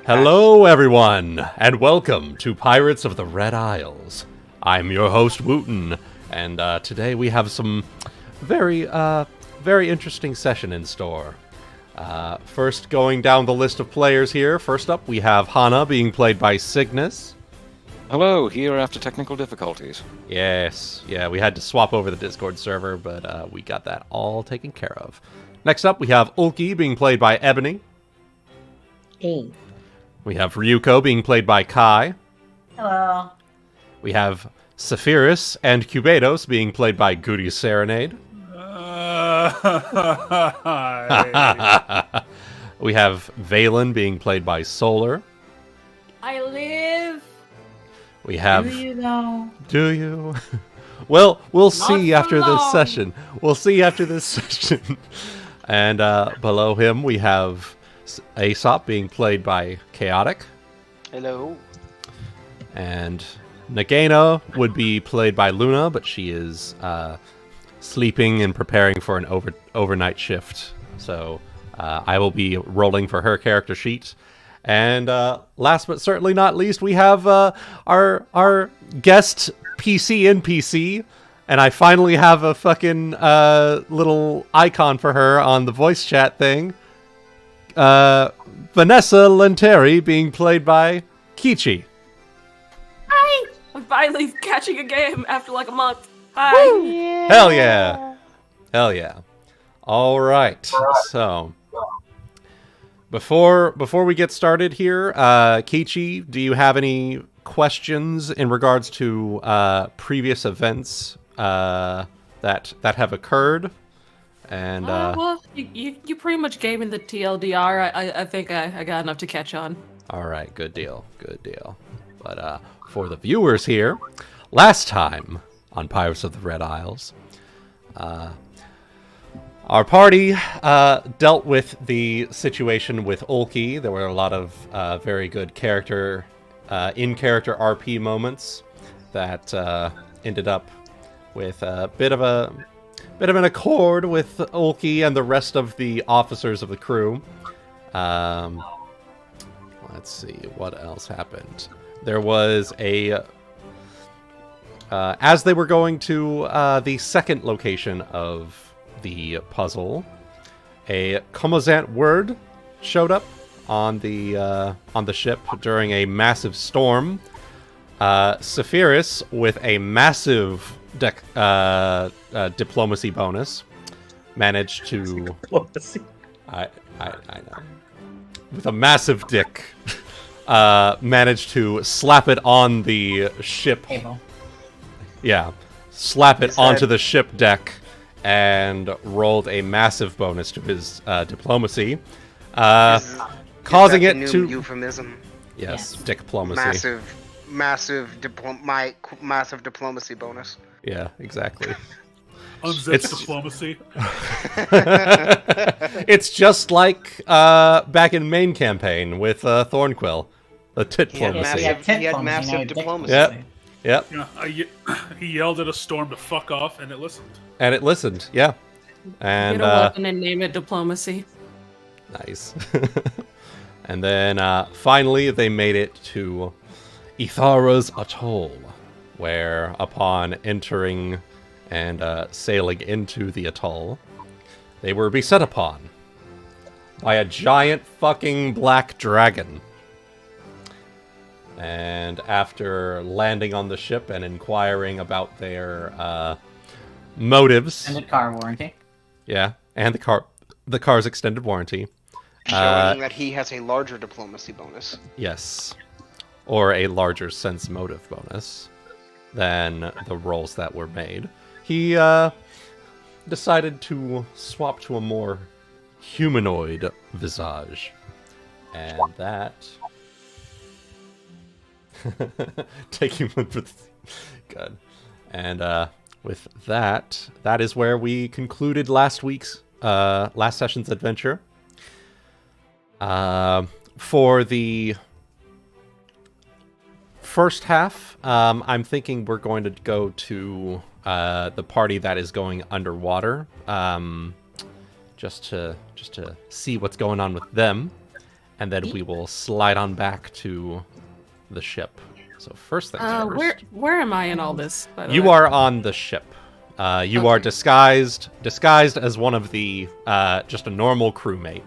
Hello, everyone, and welcome to Pirates of the Red Isles. I'm your host, Wuten, and today we have some very interesting session in store. First, going down the list of players here, first up we have Hana, being played by Cygnus. Hello, here after technical difficulties. Yes, yeah, we had to swap over the Discord server, but we got that all taken care of. Next up, we have Ulki, being played by Ebony. Hey. We have Ryuuko, being played by Kai. Hello. We have Saphyrus and Cubados, being played by GutiSerenade. We have Valen, being played by Solar. I live. We have... Do you know? Do you? Well, we'll see Not after for this long. session. We'll see after this session. And below him, we have Aesop, being played by Chaotic. Hello. And Nagaina would be played by Luna, but she is sleeping and preparing for an overnight shift. So I will be rolling for her character sheet. And last but certainly not least, we have our guest PC NPC. And I finally have a fucking little icon for her on the voice chat thing. Vanessa Lenteri, being played by Kichi. Hi. I'm finally catching a game after like a month. Hi. Yeah. Hell yeah. Hell yeah. All right. So, before we get started here, Kichi, do you have any questions in regards to previous events that have occurred? And well, you pretty much gave me the TLDR. I think I got enough to catch on. all right, good deal. But for the viewers here, last time on Pirates of the Red Isles, our party dealt with the situation with Ulki. There were a lot of very good in-character RP moments that ended up with a bit of an accord with Ulki and the rest of the officers of the crew. Let's see, what else happened? There was as they were going to the second location of the puzzle, a commandant word showed up on the ship during a massive storm. Saphyrus, with a massive diplomacy bonus, managed to... Diplomacy. I know. With a massive dick, managed to slap it on the ship. Table. Yeah, slap it His onto head. the ship deck and rolled a massive bonus to his diplomacy, causing Is that it the new to... euphemism. Yes, Yes. diplomacy. Massive diplomacy bonus. Yeah, exactly. Unzipped It's- diplomacy. It's just like back in main campaign with Thornquill, the He had diplomacy. Yeah, massive, he had diplomacy, massive no, diplomacy. Yep. Yep, He yelled at a storm to fuck off, and it listened. and it listened. Yeah, and Get a weapon and name it diplomacy. nice. And then finally, they made it to Ithara's Atoll, where upon entering and sailing into the atoll, they were beset upon by a giant fucking black dragon. And after landing on the ship and inquiring about their motives, Extended car warranty. yeah, and the car's extended warranty, Showing that he has a larger diplomacy bonus. yes, or a larger sense motive bonus than the rolls that were made, he decided to swap to a more humanoid visage. And that... Taking one for the... Good. And with that, that is where we concluded last session's adventure. For the first half, I'm thinking we're going to go to the party that is going underwater, just to see what's going on with them. and then we will slide on back to the ship. So first things first. Where am I in all this? By the You way? are on the ship. You are disguised as one of the just a normal crewmate.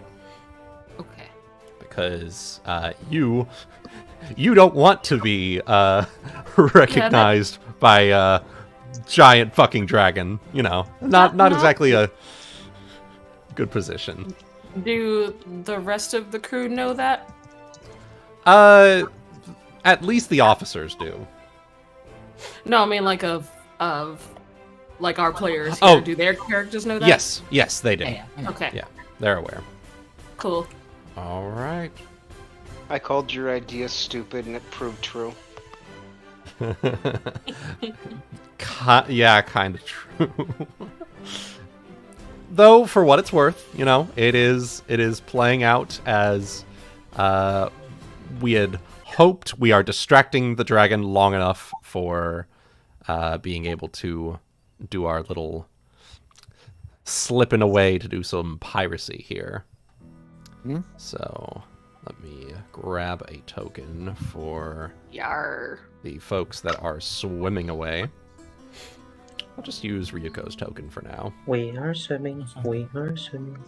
Okay. Because you don't want to be recognized by a giant fucking dragon. You know, not exactly a good position. Do the rest of the crew know that? At least the officers do. No, I mean like of like our players here. Oh. Do their characters know that? Yes, they do. Yeah. Okay. Yeah, they're aware. Cool. All right. I called your idea stupid and it proved true. Yeah, kind of true. Though, for what it's worth, you know, it is playing out as we had hoped. We are distracting the dragon long enough for being able to do our little slipping away to do some piracy here. So let me grab a token for Yarrrr. the folks that are swimming away. I'll just use Ryuuko's token for now. We are swimming. We are swimming.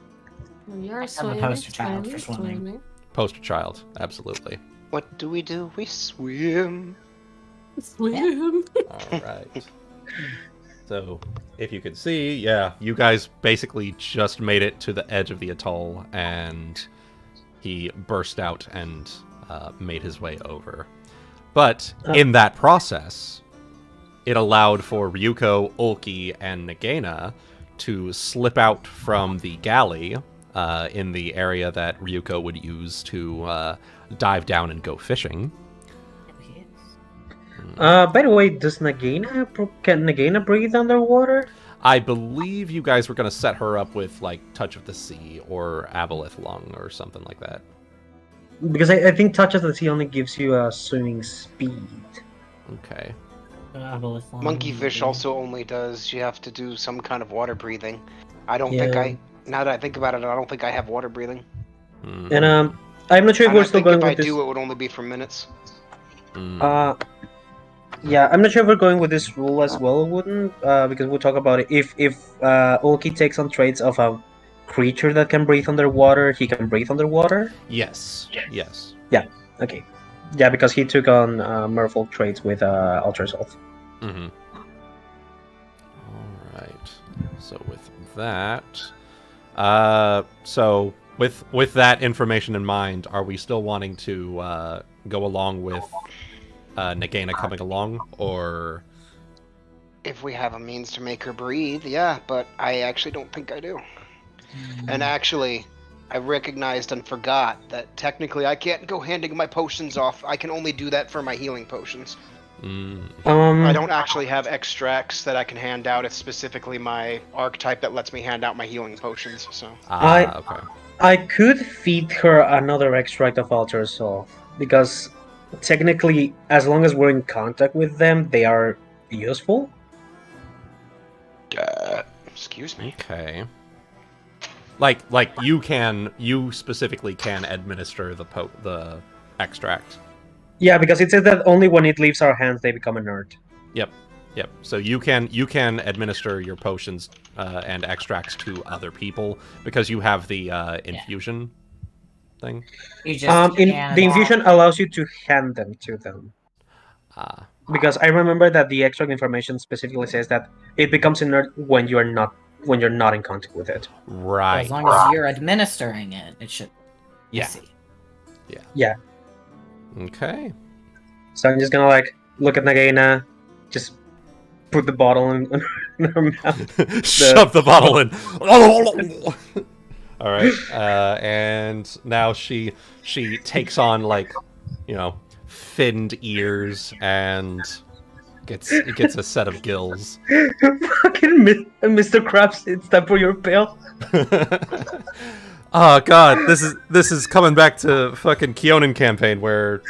We are a swimming. poster child for swimming. Poster child, absolutely. What do? We swim. Swim. All right. So, if you can see, yeah, you guys basically just made it to the edge of the atoll, and he burst out and made his way over. But in that process, it allowed for Ryuuko, Ulki, and Nagaina to slip out from the galley in the area that Ryuuko would use to dive down and go fishing. By the way, can Nagaina breathe underwater? I believe you guys were going to set her up with, like, Touch of the Sea or Aboleth Lung or something like that. Because I think Touch of the Sea only gives you swimming speed. Okay. Monkeyfish also only does. You have to do some kind of water breathing. I don't think now that I think about it, I don't think I have water breathing. And I'm not sure if And we're I still think going if with I this. do, it would only be for minutes. Yeah, I'm not sure if we're going with this rule as well, Wooden, because we'll talk about it. If Ulki takes on traits of a creature that can breathe underwater, he can breathe underwater? Yes. Yes. Yeah, okay. Yeah, because he took on Merfolk traits with Ultra Assault. Mm-hmm. All right. So with that, so with that information in mind, are we still wanting to go along with Nagaina coming along, or If we have a means to make her breathe, yeah, but I actually don't think I do. And actually, I recognized and forgot that technically I can't go handing my potions off. I can only do that for my healing potions. I don't actually have extracts that I can hand out. It's specifically my archetype that lets me hand out my healing potions. So okay. I could feed her another extract of Ultra Assault, because technically, as long as we're in contact with them, they are useful. Excuse me. Okay. Like you specifically can administer the extract. Yeah, because it says that only when it leaves our hands they become inert. Yep. So you can administer your potions and extracts to other people because you have the infusion thing. You just The infusion allows you to hand them to them. Because I remember that the extract information specifically says that it becomes inert when you're not in contact with it. Right. as long as you're administering it, it should. Yeah. Easy. Yeah. Okay. So I'm just gonna look at Nagaina, just put the bottle in her mouth. Shove the bottle in. All right. And now she takes on finned ears and gets a set of gills. Fucking Mr. Krabs, it's time for your pill. Oh god, this is coming back to fucking Keonan campaign where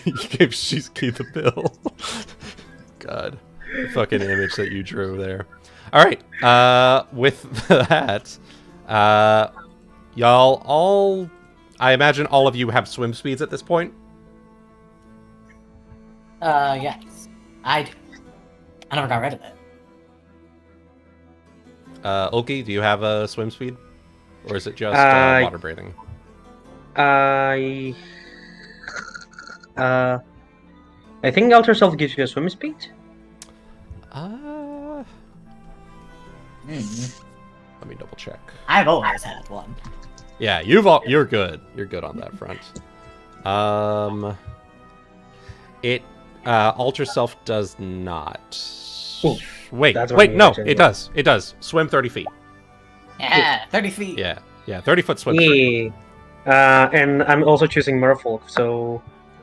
you gave Shizki the pill. God, the fucking image that you drew there. All right, with that, y'all all I imagine all of you have swim speeds at this point. Yes. I do. I never got rid of it. Ulki, do you have a swim speed? Or is it just water breathing? I think Alter Self gives you a swim speed. Let me double check. I've always had one. Yeah, you're good. You're good on that front. It Alter Self does not. Ooh, wait, that's what wait, I no, actually it does. It does. Swim 30 feet. Yeah, 30 feet. Yeah, 30-foot swim. Yeah. And I'm also choosing Merfolk, so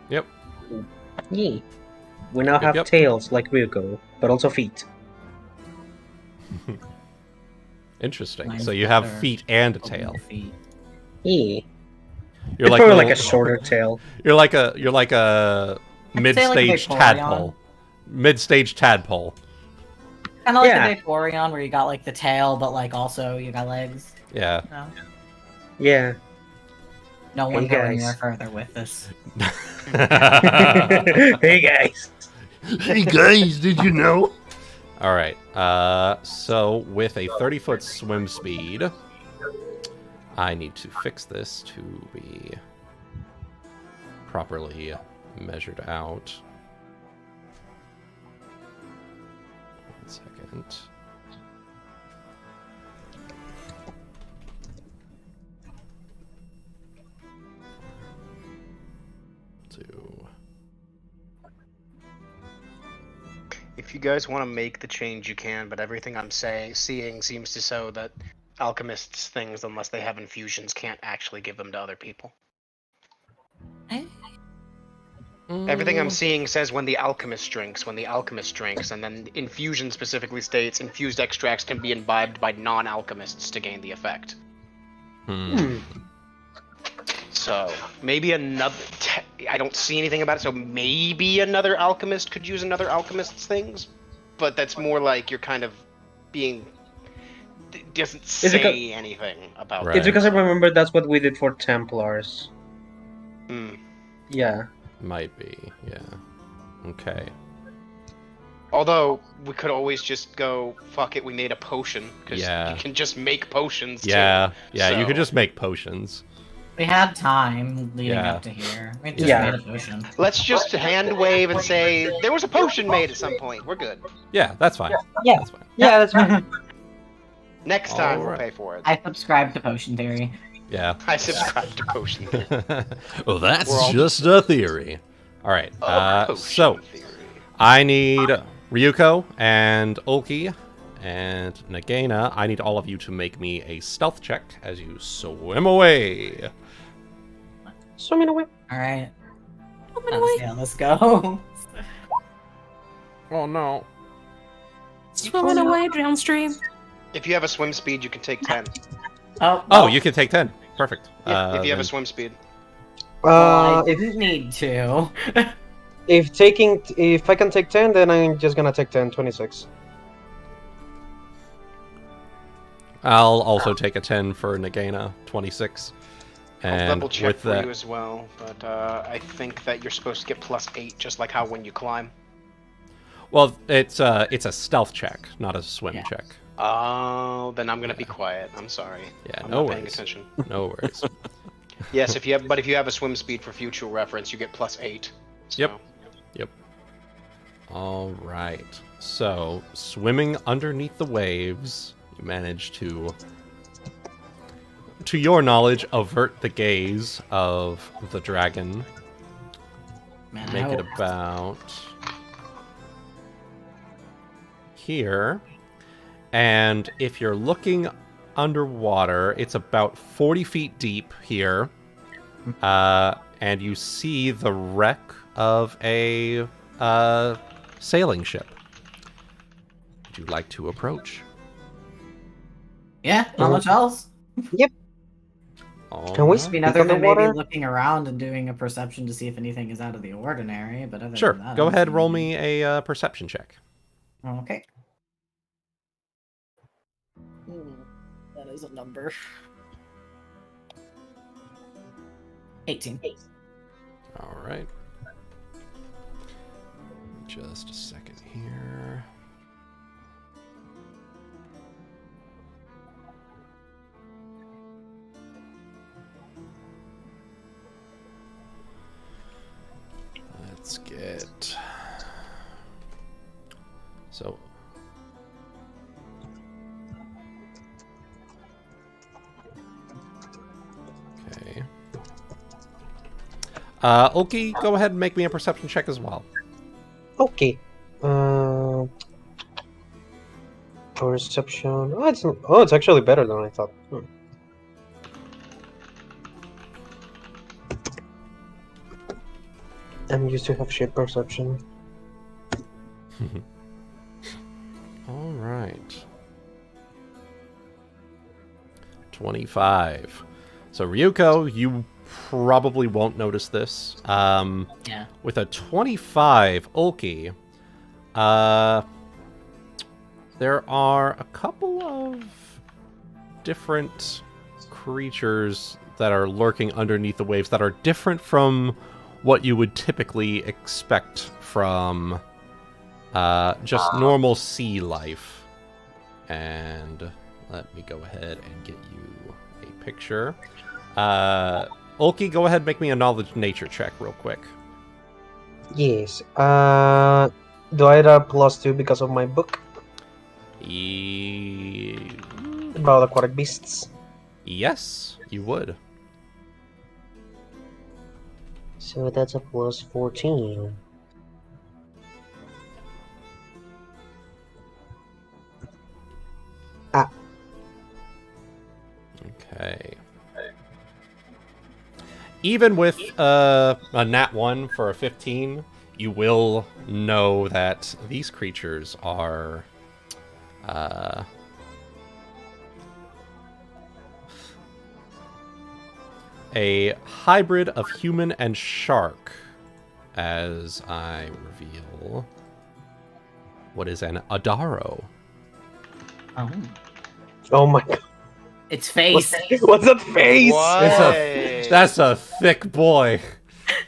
Yep. yeah. We now have Yep. tails like Ryuuko, but also feet. Interesting. Mine's So you have better. feet and a tail. Feet. Yeah. You're It's like probably little- like a shorter tail. You're like a mid-stage Vaporeon. tadpole. Mid-stage tadpole. Kind of like Yeah. the Vaporeon, where you got like the tail, but like also you got legs. Yeah. No, Yeah. no one Hey, go guys. anywhere further with this. Hey guys. Hey guys, did you know? All right. So with a 30-foot swim speed, I need to fix this to be properly measured out. 1 second. If you guys want to make the change, you can, but everything I'm seeing seems to show that alchemists' things, unless they have infusions, can't actually give them to other people. Everything I'm seeing says when the alchemist drinks, and then infusion specifically states infused extracts can be imbibed by non-alchemists to gain the effect. So, maybe another... I don't see anything about it, so maybe another alchemist could use another alchemist's things, but that's more like you're kind of being... It doesn't say anything about Right. that. It's because I remember that's what we did for Templars. Yeah. Might be, yeah. Okay. Although, we could always just go, fuck it, we made a potion, because Yeah. you can just make potions, Yeah, too. yeah, you could So- just make potions. We had time leading Yeah. up to here. We just Yeah. made a potion. Let's just hand wave and say, there was a potion made at some point, we're good. Yeah, that's fine. Yeah. That's fine. Yeah, that's right. Next time, we'll Alright. pay for it. I subscribe to potion theory. Yeah. I subscribe to potion theory. Well, that's We're all just a theory. All right. Potion So theory. I need Ryuuko and Ulki and Nagaina. I need all of you to make me a stealth check as you swim away. Swimming away. Alright. away. Yeah, let's go. Oh no. Swimming away downstream. If you have a swim speed, you can take 10. Oh, you can take 10. Perfect. Yeah, if you have then- a swim speed. I If didn't need to. if I can take 10, then I'm just gonna take 10, 26. I'll also take a 10 for Nagaina, 26. I'll And double check with for that, you as well, but I think that you're supposed to get +8, just like how when you climb. well, it's a stealth check, not a swim Yeah. check. Oh, then I'm gonna be quiet. I'm sorry. Yeah, I'm no not paying worries. attention. No worries. Yes, if you have a swim speed for future reference, you get +8. So. Yep. All right. So, swimming underneath the waves, you manage to your knowledge, avert the gaze of the dragon. Man, Make I it hope- about here. And if you're looking underwater, it's about 40 feet deep here. And you see the wreck of a sailing ship. Would you like to approach? Yeah, not much else. All Can we right. speak Other than underwater? maybe looking around and doing a perception to see if anything is out of the ordinary, but other Sure. than that, Go I don't ahead, see roll anything. me a perception check. Okay. That is a number. 18. All right. Just a second here. Let's get... So... Okay. Ulki, go ahead and make me a perception check as well. Okay. Perception. It's actually better than I thought. I'm used to have shit perception. All right. 25. So Ryuuko, you probably won't notice this. Yeah. With a 25, Ulki, there are a couple of different creatures that are lurking underneath the waves that are different from what you would typically expect from just normal sea life. And let me go ahead and get you a picture. Ulki, go ahead and make me a knowledge nature check real quick. Yes. Do I add a +2 because of my book about aquatic beasts? Yes, you would. So that's a +14. Okay. Even with a nat 1 for a 15, you will know that these creatures are a hybrid of human and shark, as I reveal what is an Adaro. Oh. Oh my god. Its face. What's that face? That's a thick boy.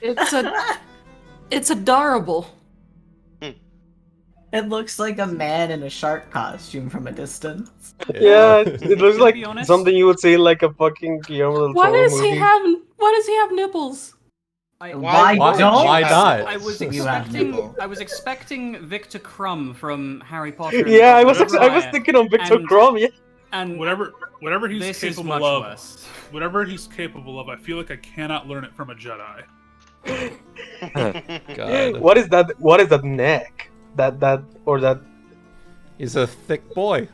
It's adorable. It looks like a man in a shark costume from a distance. Yeah, it looks To like be honest- something you would see in like a fucking Guillermo del Why Toro does movie. he have nipples? Why don't why you not? I was You have expecting. nipple. I was expecting Victor Crumb from Harry Potter. and the Yeah, I was Goblet of I was Fire, thinking of Victor and- Crumb. Yeah. And Whatever he's this is capable much of, worse. whatever he's capable of, I feel like I cannot learn it from a Jedi. God. What is that? What is that neck? That? He's a thick boy.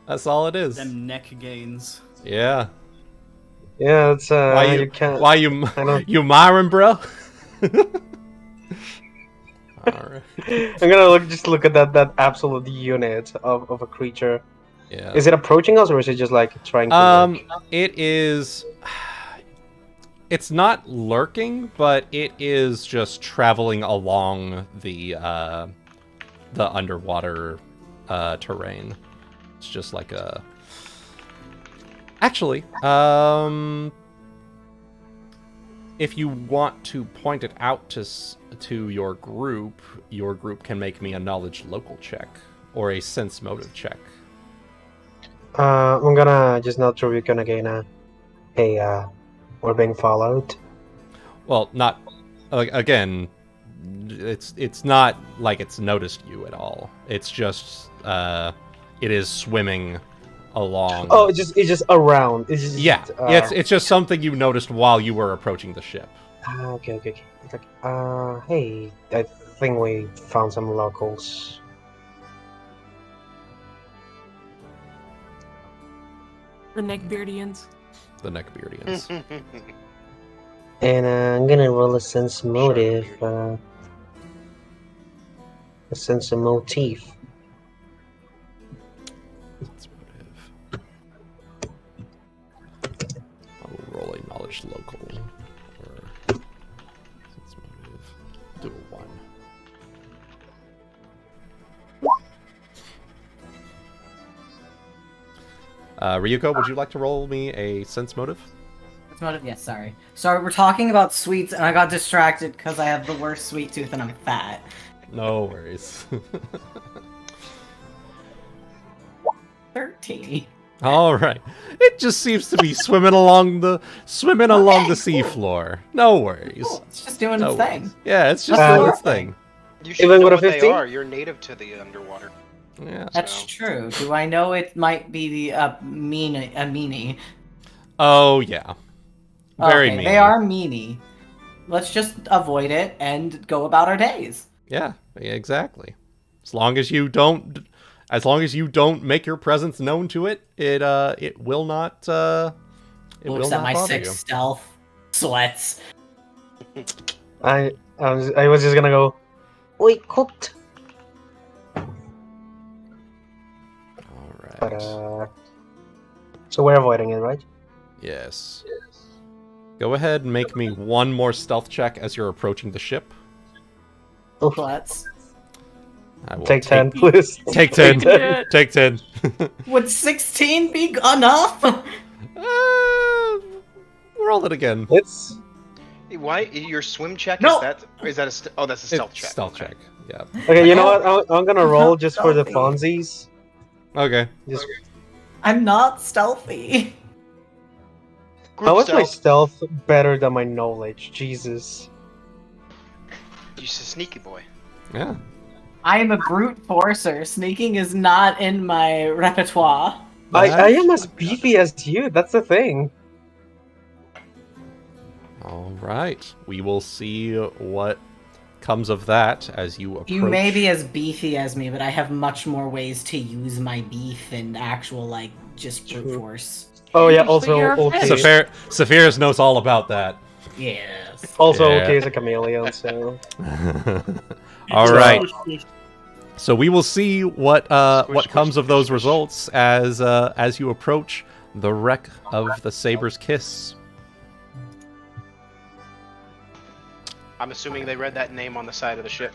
That's all it is. Them neck gains. Yeah. Yeah, it's Why you can't. Why you I know. you Myron, bro? Alright. I'm gonna just look at that absolute unit of a creature. Yeah. Is it approaching us or is it just like trying to? It is. It's not lurking, but it is just traveling along the underwater terrain. It's just like a. Actually, if you want to point it out to your group can make me a knowledge local check or a sense motive check. I'm gonna just not throw Ryuuko Nagaina. Hey, we're being followed. Well, not again. It's not like it's noticed you at all. It's just it is swimming along. Oh, it's just around. It's just, yeah. It's just something you noticed while you were approaching the ship. Okay. It's like, hey, I think we found some locals. The neckbeardians. The Neckbeardians. And I'm gonna roll a sense motive. A sense of motif. Sense motive. I will roll a knowledge local. Or sense motive. Do a 1. Ryuuko, would you like to roll me a sense motive? Yes, sorry. Sorry, we're talking about sweets, and I got distracted because I have the worst sweet tooth and I'm fat. No worries. 13. All right. It just seems to be swimming along the seafloor. No worries. Cool. It's just doing No its thing. worries. Yeah, it's just doing its thing. You should Even know with a what they 15? are. You're native to the underwater. Yeah. That's true. Do I know it might be the meanie? Oh yeah. Very okay, mean. they are meanie. Let's just avoid it and go about our days. Yeah, exactly. As long as you don't make your presence known to it, it will not Looks at my bother 6 you. stealth. Sweats. I was just gonna go. We cooked. All right. But so we're avoiding it, right? Yes. Go ahead and make me one more stealth check as you're approaching the ship. Sweats. I will Take 10, please. Take 10. Take 10. Would 16 be enough? Roll it again. It's Why your swim check? No! Is that a? Oh, that's a stealth check. Stealth Okay. check. Yeah. okay. You know what? I'm gonna roll just for the Stealthy. funsies. Okay. Just I'm not stealthy. Group how is my stealth. stealth better than my knowledge? Jesus. You're a sneaky boy. Yeah. I am a brute forcer. Sneaking is not in my repertoire. I am as beefy as you. That's the thing. All right. We will see what comes of that as you approach. You may be as beefy as me, but I have much more ways to use my beef and actual, like, just brute True. force. Oh yeah. But Also, you're a Ulki. Saphyrus knows all about that. Yes. Also, Yeah. Ulki is a chameleon. So All So- right. So we will see what Squish, comes squish, of those squish. results as you approach the wreck of the Saber's Kiss. I'm assuming they read that name on the side of the ship.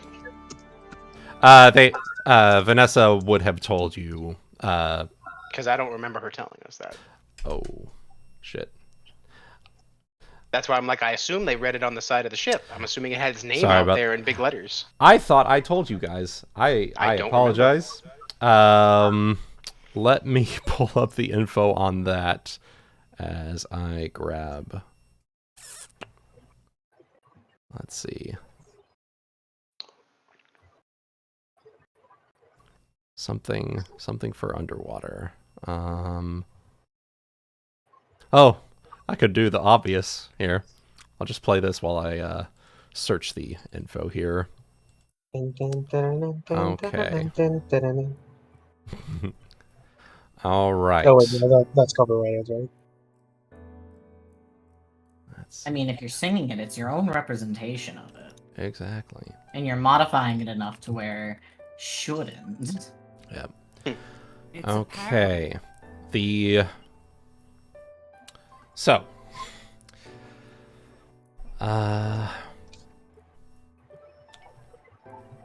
Vanessa would have told you. Because I don't remember her telling us that. Oh, shit. That's why I'm like, I assume they read it on the side of the ship. I'm assuming it had its name Sorry out about- there in big letters. I thought I told you guys. I don't apologize. Let me pull up the info on that as I grab. Let's see. Something for underwater. Oh, I could do the obvious here. I'll just play this while I search the info here. Okay. All right. Oh wait, no, that's copyrighted, right? That's I mean, if you're singing it, it's your own representation of it. exactly. And you're modifying it enough to where shouldn't. Yep. It's a Okay.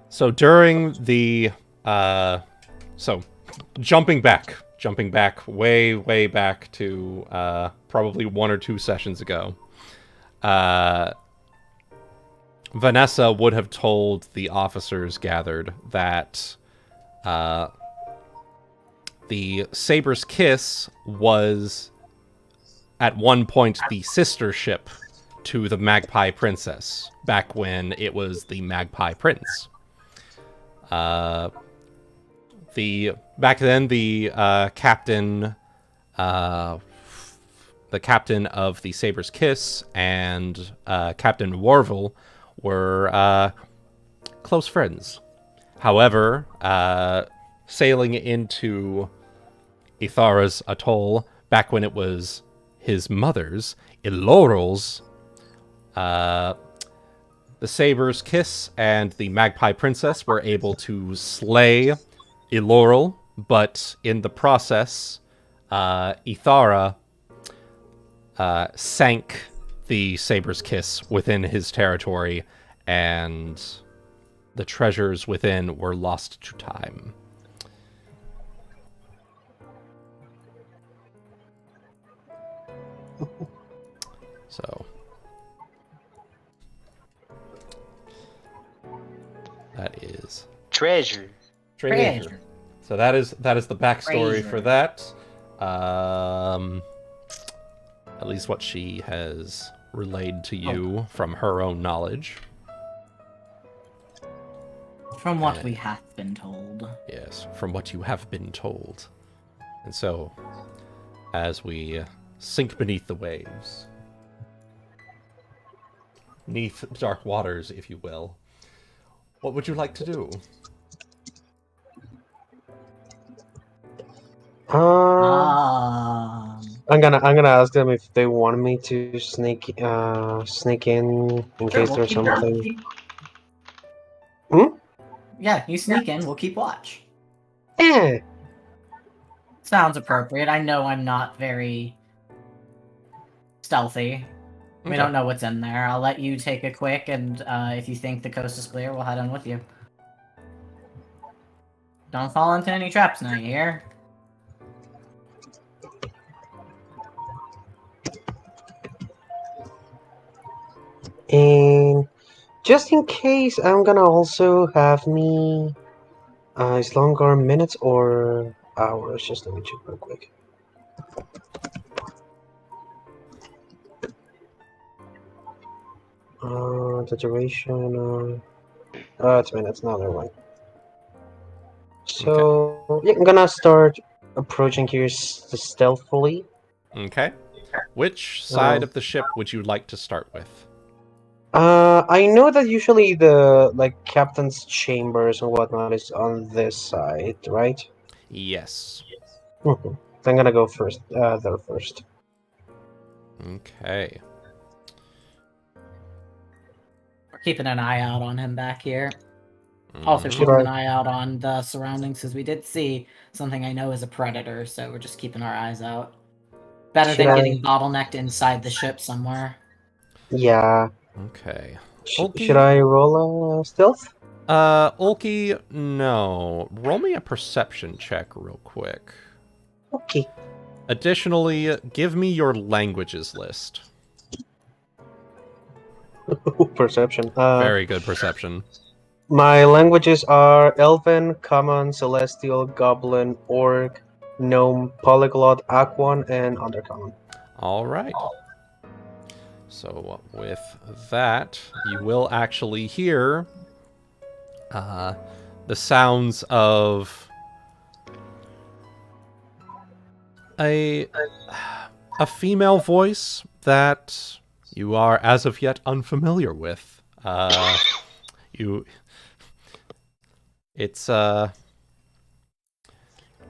So during the jumping back way back to probably 1 or 2 sessions ago, Vanessa would have told the officers gathered that the Saber's Kiss was at one point the sister ship to the Magpie Princess, back when it was the Magpie Prince. Back then, the captain of the Saber's Kiss and Captain Warvel were close friends. However, sailing into Ithara's atoll back when it was his mother's, Iloral's, the Saber's Kiss and the Magpie Princess were able to slay Iloral, but in the process, Ithara sank the Saber's Kiss within his territory, and the treasures within were lost to time. So that is Treasure. Treasure. So that is the backstory Treasure. for that. At least what she has relayed to you from her own knowledge. From what we have been told. Yes, from what you have been told. And so, as we sink beneath the waves, beneath dark waters, if you will, what would you like to do? I'm gonna ask them if they want me to sneak in case we'll there's keep something. Yeah, you sneak in, we'll keep watch. Eh. Sounds appropriate. I know I'm not very stealthy. We Okay. don't know what's in there. I'll let you take a quick, and if you think the coast is clear, we'll head on with you. Don't fall into any traps now, you hear? And just in case, I'm gonna also have me. Is longer minutes or hours? Just let me check real quick. The duration. It's minutes. No, never mind. So yeah, I'm gonna start approaching here stealthily. Okay. Which side of the ship would you like to start with? I know that usually the captain's chambers and whatnot is on this side, right? Yes. Mhm. I'm gonna go first. There first. Okay. We're keeping an eye out on him back here. Also Mhm. keeping an eye out on the surroundings, because we did see something I know is a predator, so we're just keeping our eyes out. Better Should than getting bottlenecked inside the ship somewhere. Yeah. Okay. Should I roll a stealth? Ulki, no. Roll me a perception check real quick. Okay. Additionally, give me your languages list. Perception. Very good perception. My languages are Elven, Common, Celestial, Goblin, Orc, Gnome, Polyglot, Aquan, and Undercommon. All right. So with that, you will actually hear the sounds of a female voice that you are as of yet unfamiliar with. It's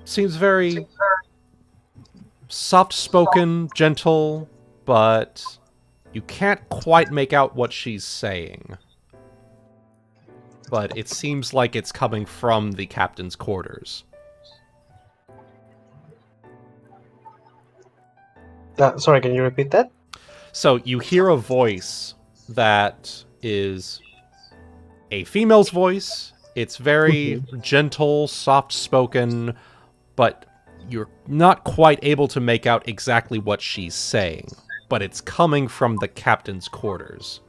seems very soft-spoken, gentle, but you can't quite make out what she's saying. But it seems like it's coming from the captain's quarters. Sorry, can you repeat that? So you hear a voice that is a female's voice. It's very gentle, soft-spoken, but you're not quite able to make out exactly what she's saying. But it's coming from the captain's quarters.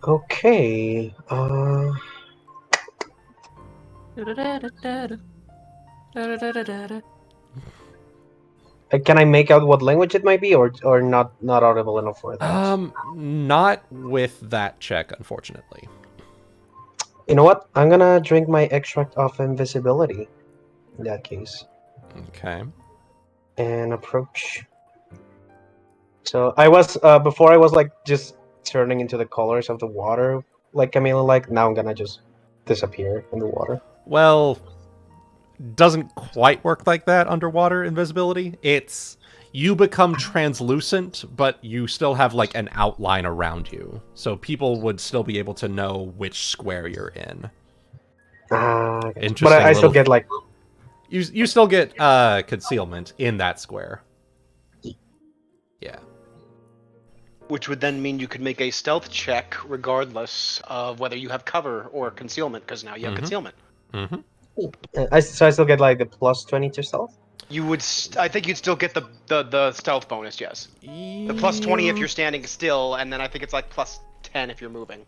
Okay. Can I make out what language it might be, or not audible enough for that? Not with that check, unfortunately. You know what? I'm gonna drink my extract of invisibility. In that case. Okay. And approach. So I was before I was just turning into the colors of the water, like Camila. Now I'm gonna just disappear in the water. Well, doesn't quite work like that underwater invisibility. It's you become translucent, but you still have an outline around you, so people would still be able to know which square you're in. Interesting. But I still get you still get concealment in that square. Yeah. Which would then mean you could make a stealth check regardless of whether you have cover or concealment, because now you have concealment. Mm-hmm. So I still get the plus 20 to stealth? You would. I think you'd still get the stealth bonus. Yes. The plus 20 if you're standing still, and then I think it's like plus 10 if you're moving.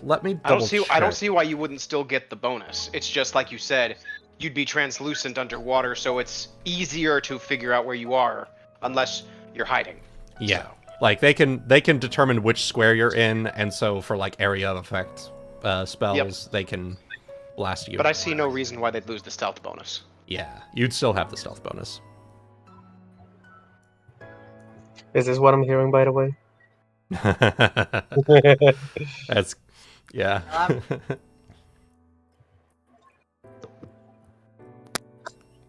Let me I don't see why you wouldn't still get the bonus. It's just like you said, you'd be translucent underwater, so it's easier to figure out where you are unless you're hiding. Yeah. So. Like they can determine which square you're in, and so for like area of effect spells, they can blast you. But I see no reason why they'd lose the stealth bonus. Yeah, you'd still have the stealth bonus. Is this what I'm hearing, by the way? That's yeah.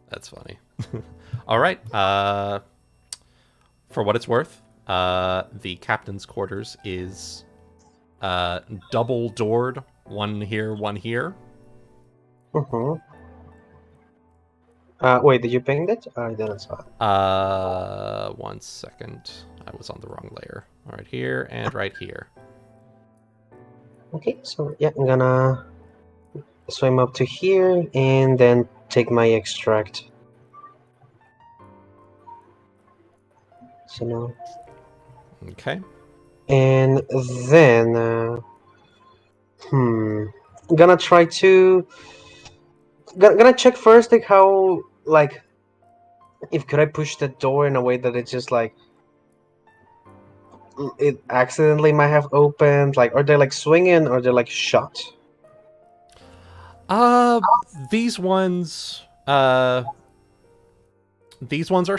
That's funny. All right. For what it's worth, the captain's quarters is double doored, one here, one here. Mm-hmm. Wait, did you ping it? I didn't saw it. 1 second. I was on the wrong layer. All right, here and right here. Okay, so yeah, I'm gonna swim up to here and then take my extract. So now. Okay. And then, I'm gonna try to. Gonna check first, like how, like, if could I push the door in a way that it's just like it accidentally might have opened, like, are they like swinging or they're like shut? These ones are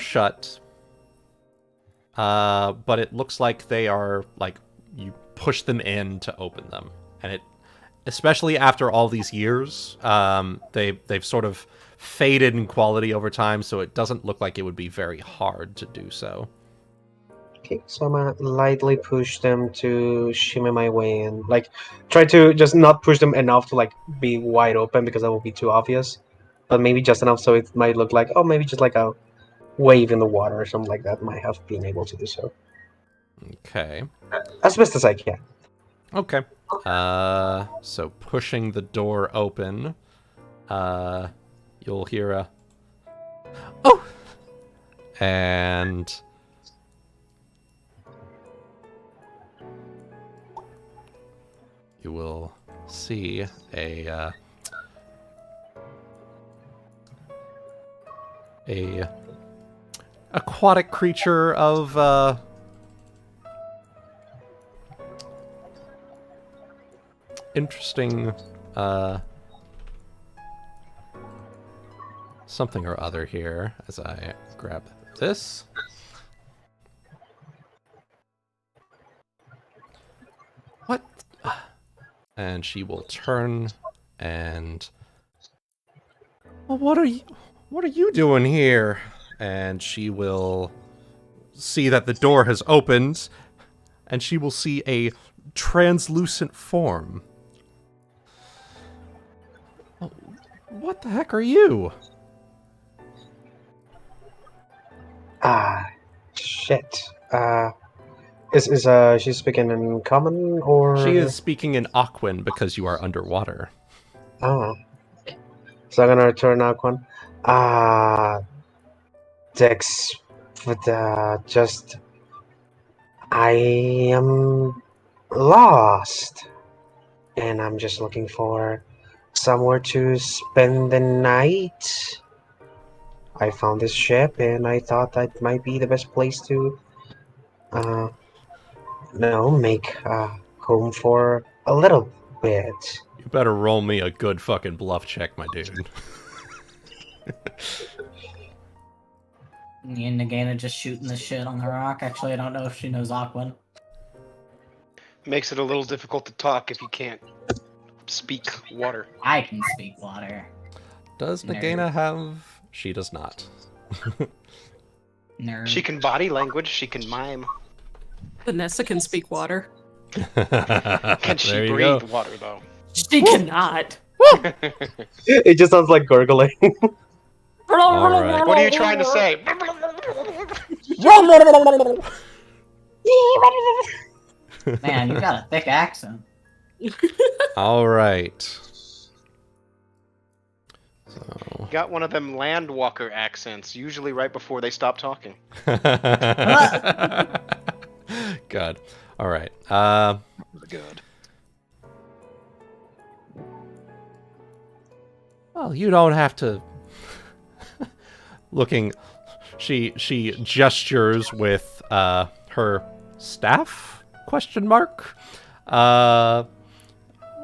shut. But it looks like they are like you push them in to open them, and it, especially after all these years, they've sort of faded in quality over time, so it doesn't look like it would be very hard to do so. Okay, so I'm gonna lightly push them to shimmy my way in. Like, try to just not push them enough to, like, be wide open because that will be too obvious. But maybe just enough so it might look like, oh, maybe just like a wave in the water or something like that might have been able to do so. Okay. As best as I can. Okay. So pushing the door open, you'll hear a... Oh! And... you will see a aquatic creature of interesting something or other here as I grab this. What? And she will turn and... well, what are you doing here? And she will see that the door has opened, and she will see a translucent form. What the heck are you? Shit. Is she speaking in common or? She is speaking in Aquan because you are underwater. Oh. So I'm gonna return Aquan. Dex, but just I am lost, and I'm just looking for somewhere to spend the night. I found this ship, and I thought that might be the best place to, make home for a little bit. You better roll me a good fucking bluff check, my dude. Me and Nagaina just shooting the shit on the rock. Actually, I don't know if she knows Aquan. Makes it a little difficult to talk if you can't speak water. I can speak water. Does Nagaina have... She does not. Nerd. She can body language, she can mime. Vanessa can speak water. Can she There you breathe go. water, though? She cannot. It just sounds like gurgling. Alright. What are you trying to say? Man, you got a thick accent. Alright. So... got one of them landwalker accents, usually right before they stop talking. Good. All right. Good. Well, you don't have to. Looking, she gestures with her staff? Question mark.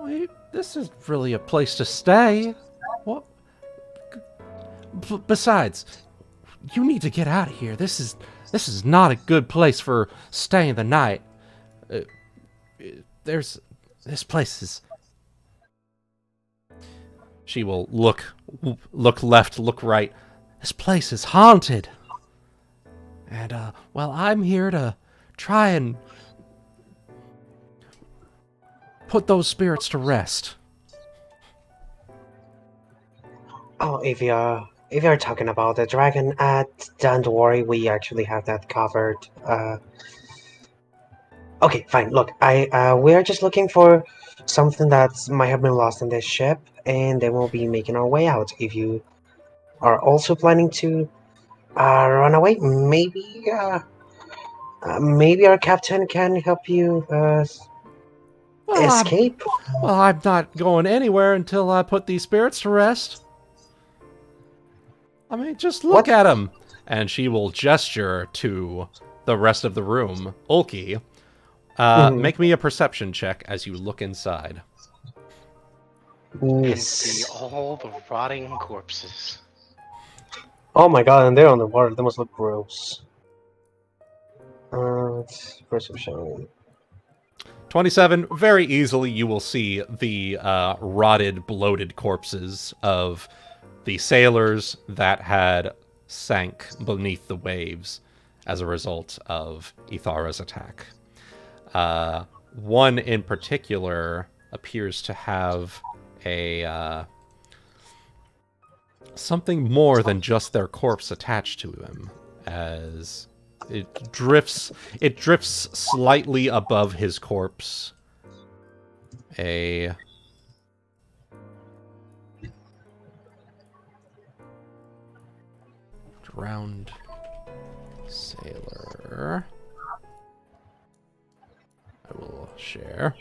Wait, this is really a place to stay. What? Besides, you need to get out of here. This is not a good place for staying the night. This place is. She will look left, look right. This place is haunted. And, well, I'm here to try and put those spirits to rest. Oh, if you're talking about the dragon, don't worry, we actually have that covered. Okay, fine. Look, we're just looking for something that might have been lost on this ship, and then we'll be making our way out. If you are also planning to run away, maybe our captain can help you escape. I'm not going anywhere until I put these spirits to rest. I mean, just look at them. And she will gesture to the rest of the room. Ulki, make me a perception check as you look inside. And see all the rotting corpses. Oh my god, and they're on the water. They must look gross. Perception. 27. Very easily, you will see the rotted, bloated corpses of the sailors that had sank beneath the waves as a result of Ithara's attack. One in particular appears to have a something more than just their corpse attached to him, as it drifts slightly above his corpse. A drowned sailor. I will share.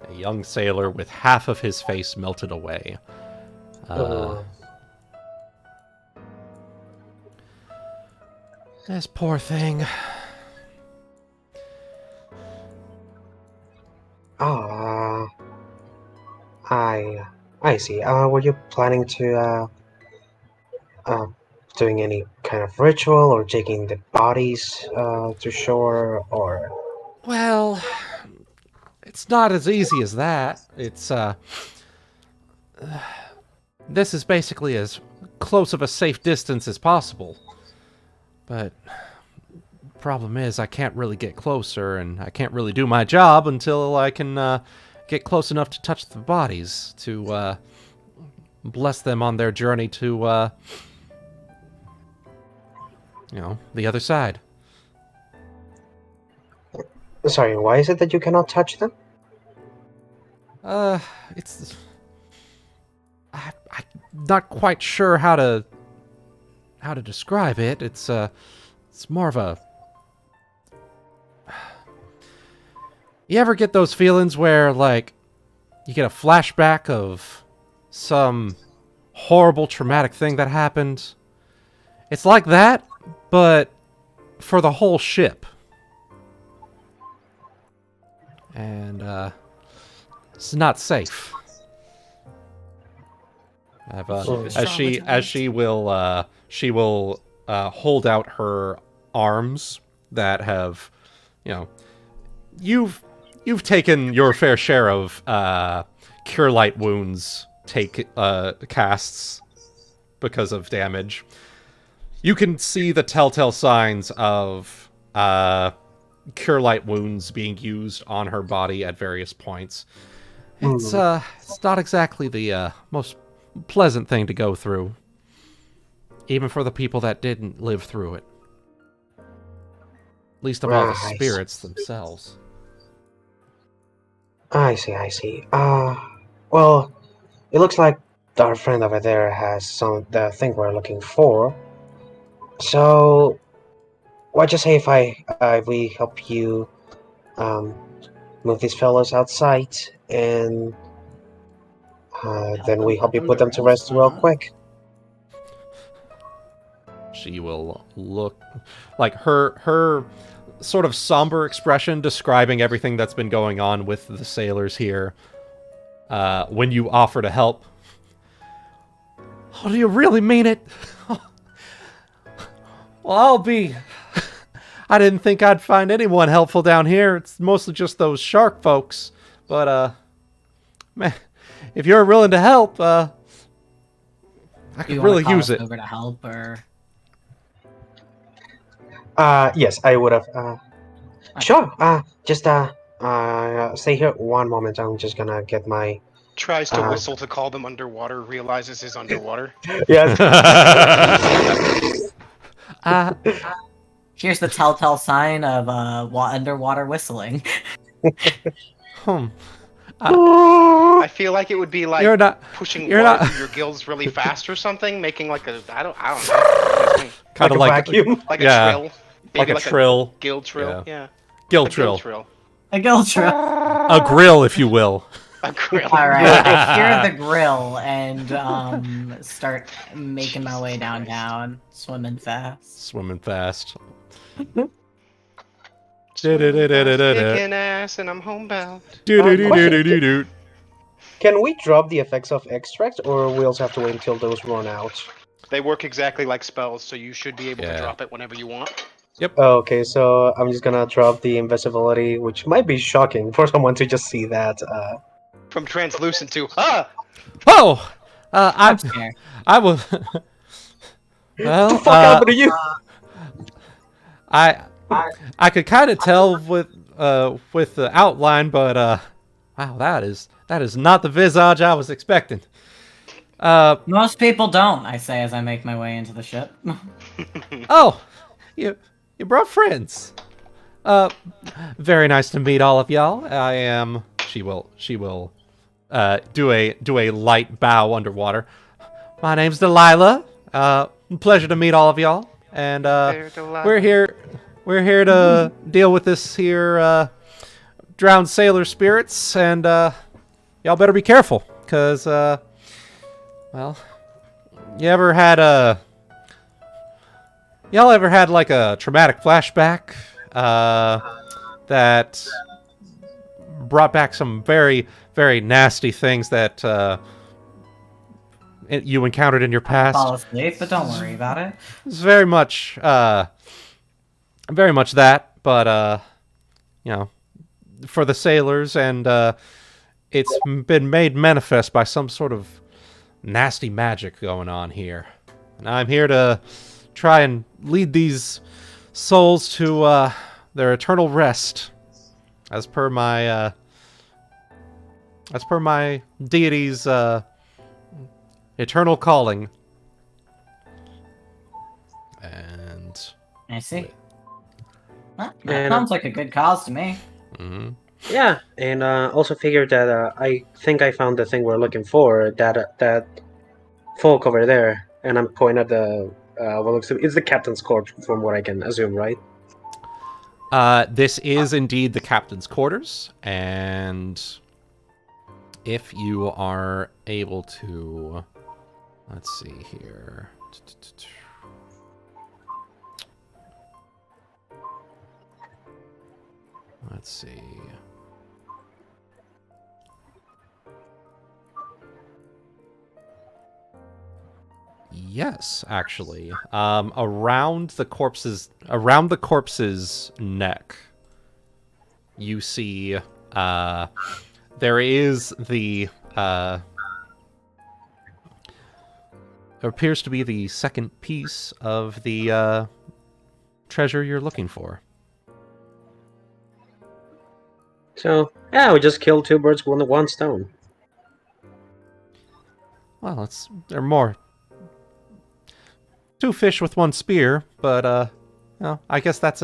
A young sailor with half of his face melted away. This poor thing. I see. Were you planning to doing any kind of ritual or taking the bodies to shore, or? Well, it's not as easy as that. It's this is basically as close of a safe distance as possible. But problem is, I can't really get closer, and I can't really do my job until I can get close enough to touch the bodies to bless them on their journey to, the other side. Sorry, why is it that you cannot touch them? It's... I'm not quite sure how to describe it. It's more of a... You ever get those feelings where, like, you get a flashback of some horrible, traumatic thing that happened? It's like that, but for the whole ship. And, it's not safe. As she will hold out her arms that have, you've taken your fair share of cure light wounds casts because of damage. You can see the telltale signs of cure light wounds being used on her body at various points. It's not exactly the most pleasant thing to go through, even for the people that didn't live through it. Least of all the spirits themselves. I see, I see. Well, it looks like our friend over there has the thing we're looking for. So, what you say if we help you move these fellows outside, and then we help you put them to rest real quick? She will look like her sort of somber expression describing everything that's been going on with the sailors here. When you offer to help. Oh, do you really mean it? Well, I'll be. I didn't think I'd find anyone helpful down here. It's mostly just those shark folks. But, man, if you're willing to help, I could really use it. Over to help, or Yes, I would have. Sure. Just stay here one moment. I'm just gonna get my. Tries to whistle to call them underwater, realizes he's underwater. Yes. here's the telltale sign of underwater whistling. I feel like it would be like You're not pushing you're water not- through your gills really fast or something, making like a I don't know. Kind of a vacuum. Like a Yeah. trill. like Maybe a trill. Gill trill. Yeah. Gill A gill trill. trill. A giltra. A grill, if you will. A grill. All right, I hear the grill and start making my way downtown, swimming fast. Swimming fast. Kicking ass and I'm homebound. Do-do-do-do-do-do. Can we drop the effects of extract, or we also have to wait until those run out? They work exactly like spells, so you should be able Yeah. to drop it whenever you want. Okay, so I'm just gonna drop the invisibility, which might be shocking for someone to just see that. From translucent to Oh! I'm scared. I will. Well, What the fuck happened to you? I could kind of tell with the outline, but wow, that is not the visage I was expecting. Most people don't, I say as I make my way into the ship. Oh, you brought friends. Very nice to meet all of y'all. I am. She will do a light bow underwater. My name's Delilah. Pleasure to meet all of y'all, and we're here to deal with this here drowned sailor spirits, and y'all better be careful, cause well, y'all ever had like a traumatic flashback that brought back some very, very nasty things that you encountered in your past? Fall asleep, but don't worry about it. It's very much that, but for the sailors, and it's been made manifest by some sort of nasty magic going on here. And I'm here to try and lead these souls to their eternal rest, as per my deity's eternal calling. And I see. Well, that And, sounds like a good cause to me. Yeah, and also figured that I think I found the thing we're looking for. That folk over there, and I'm pointing at the it's the captain's corpse, from what I can assume, right? This is indeed the captain's quarters, and if you are able to, let's see here. Let's see. Yes, actually. Around the corpse's neck, you see there is the there appears to be the second piece of the treasure you're looking for. So yeah, we just killed two birds with one stone. Well, there are more. Two fish with one spear, but I guess that's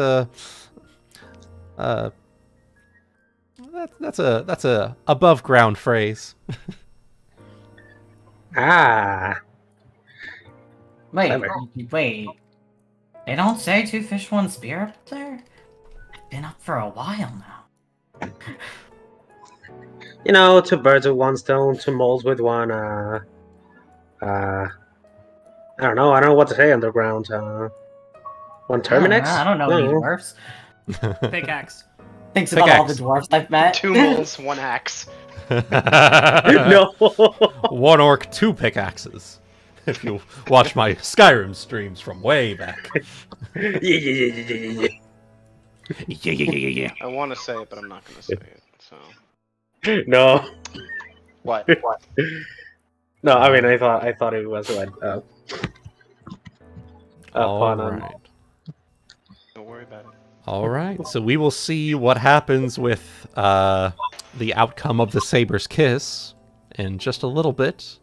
That's a above ground phrase. Ah. Wait, Clever. wait. They don't say 2 fish, 1 spear up there? I've been up for a while now. You know, 2 birds with 1 stone, 2 moles with 1, I don't know what to say underground. 1 terminix? I don't know any dwarfs. Pickaxe. Thinks about all the dwarfs I've met. 2 moles, 1 axe. No. 1 orc, 2 pickaxes. If you watch my Skyrim streams from way back. Yeah. I want to say it, but I'm not going to say it. So No. what? No, I mean, I thought it was like, All fun. right. Don't worry about it. All right. So we will see what happens with the outcome of the Saber's Kiss in just a little bit.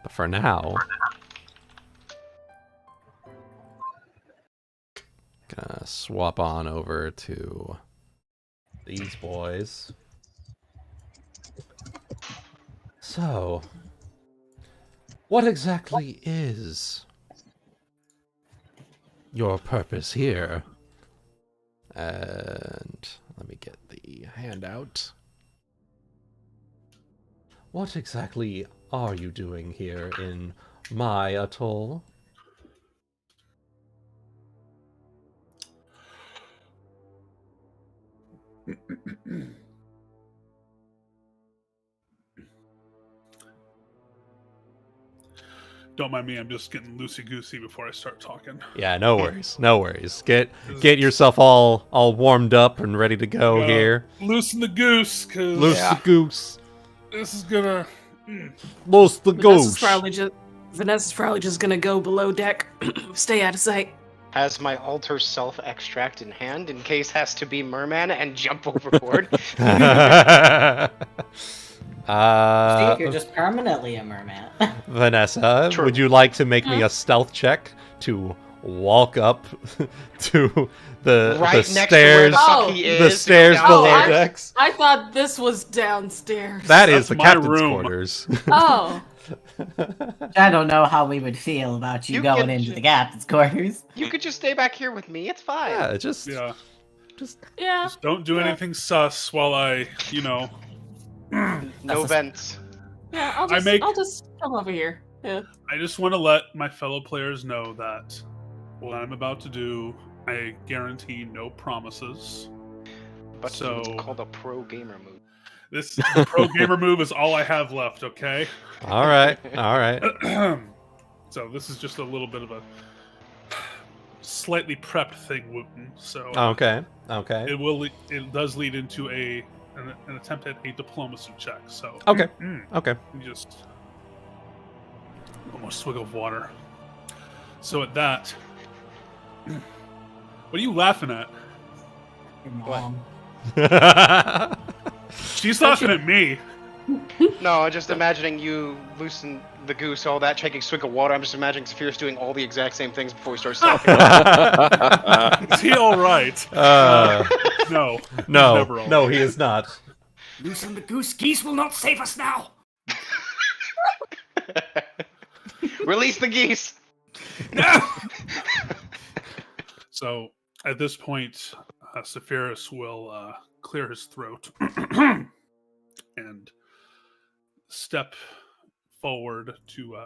But for now, gonna swap on over to these boys. So, what exactly is your purpose here? And let me get the handout. What exactly are you doing here in my atoll? Don't mind me, I'm just getting loosey-goosey before I start talking. Yeah, no worries, no worries. Get yourself all warmed up and ready to go here. Loosen the goose, because Loose the goose. this is gonna... Loose the goose. Vanessa's probably just gonna go below deck, stay out of sight. Has my alter self extract in hand in case has to be merman and jump overboard. See if you're just permanently a merman. Vanessa, True. would you like to make me a stealth check to walk up to the Right next to stairs? where the fuck he is. The to stairs go below downstairs. decks. I thought this was downstairs. That is That's the my captain's room. quarters. Oh. I don't know how we would feel about you You going can into ju- the captain's quarters. You could just stay back here with me. It's fine. Yeah, just Yeah. Yeah. Just don't do anything sus while I, No vents. Yeah, I'll just come over here. Yeah. I just want to let my fellow players know that what I'm about to do, I guarantee no promises. But So- it's called a pro gamer move. This the pro gamer move is all I have left, okay? all right, all right. So this is just a little bit of a slightly prepped thing, Wuten. So Okay, okay, it does lead into an attempt at a diplomacy check. So okay, okay. you just one more swig of water. So at that, what are you laughing at? Your What? mom. She's laughing at me. No, I'm just imagining you loosen the goose, all that, taking a swig of water. I'm just imagining Saphyrus doing all the exact same things before he starts talking. Is he all right? No, he's never all no, right. he is not. Loosen the goose. Geese will not save us now. Release the geese. So at this point, Saphyrus will clear his throat and step forward to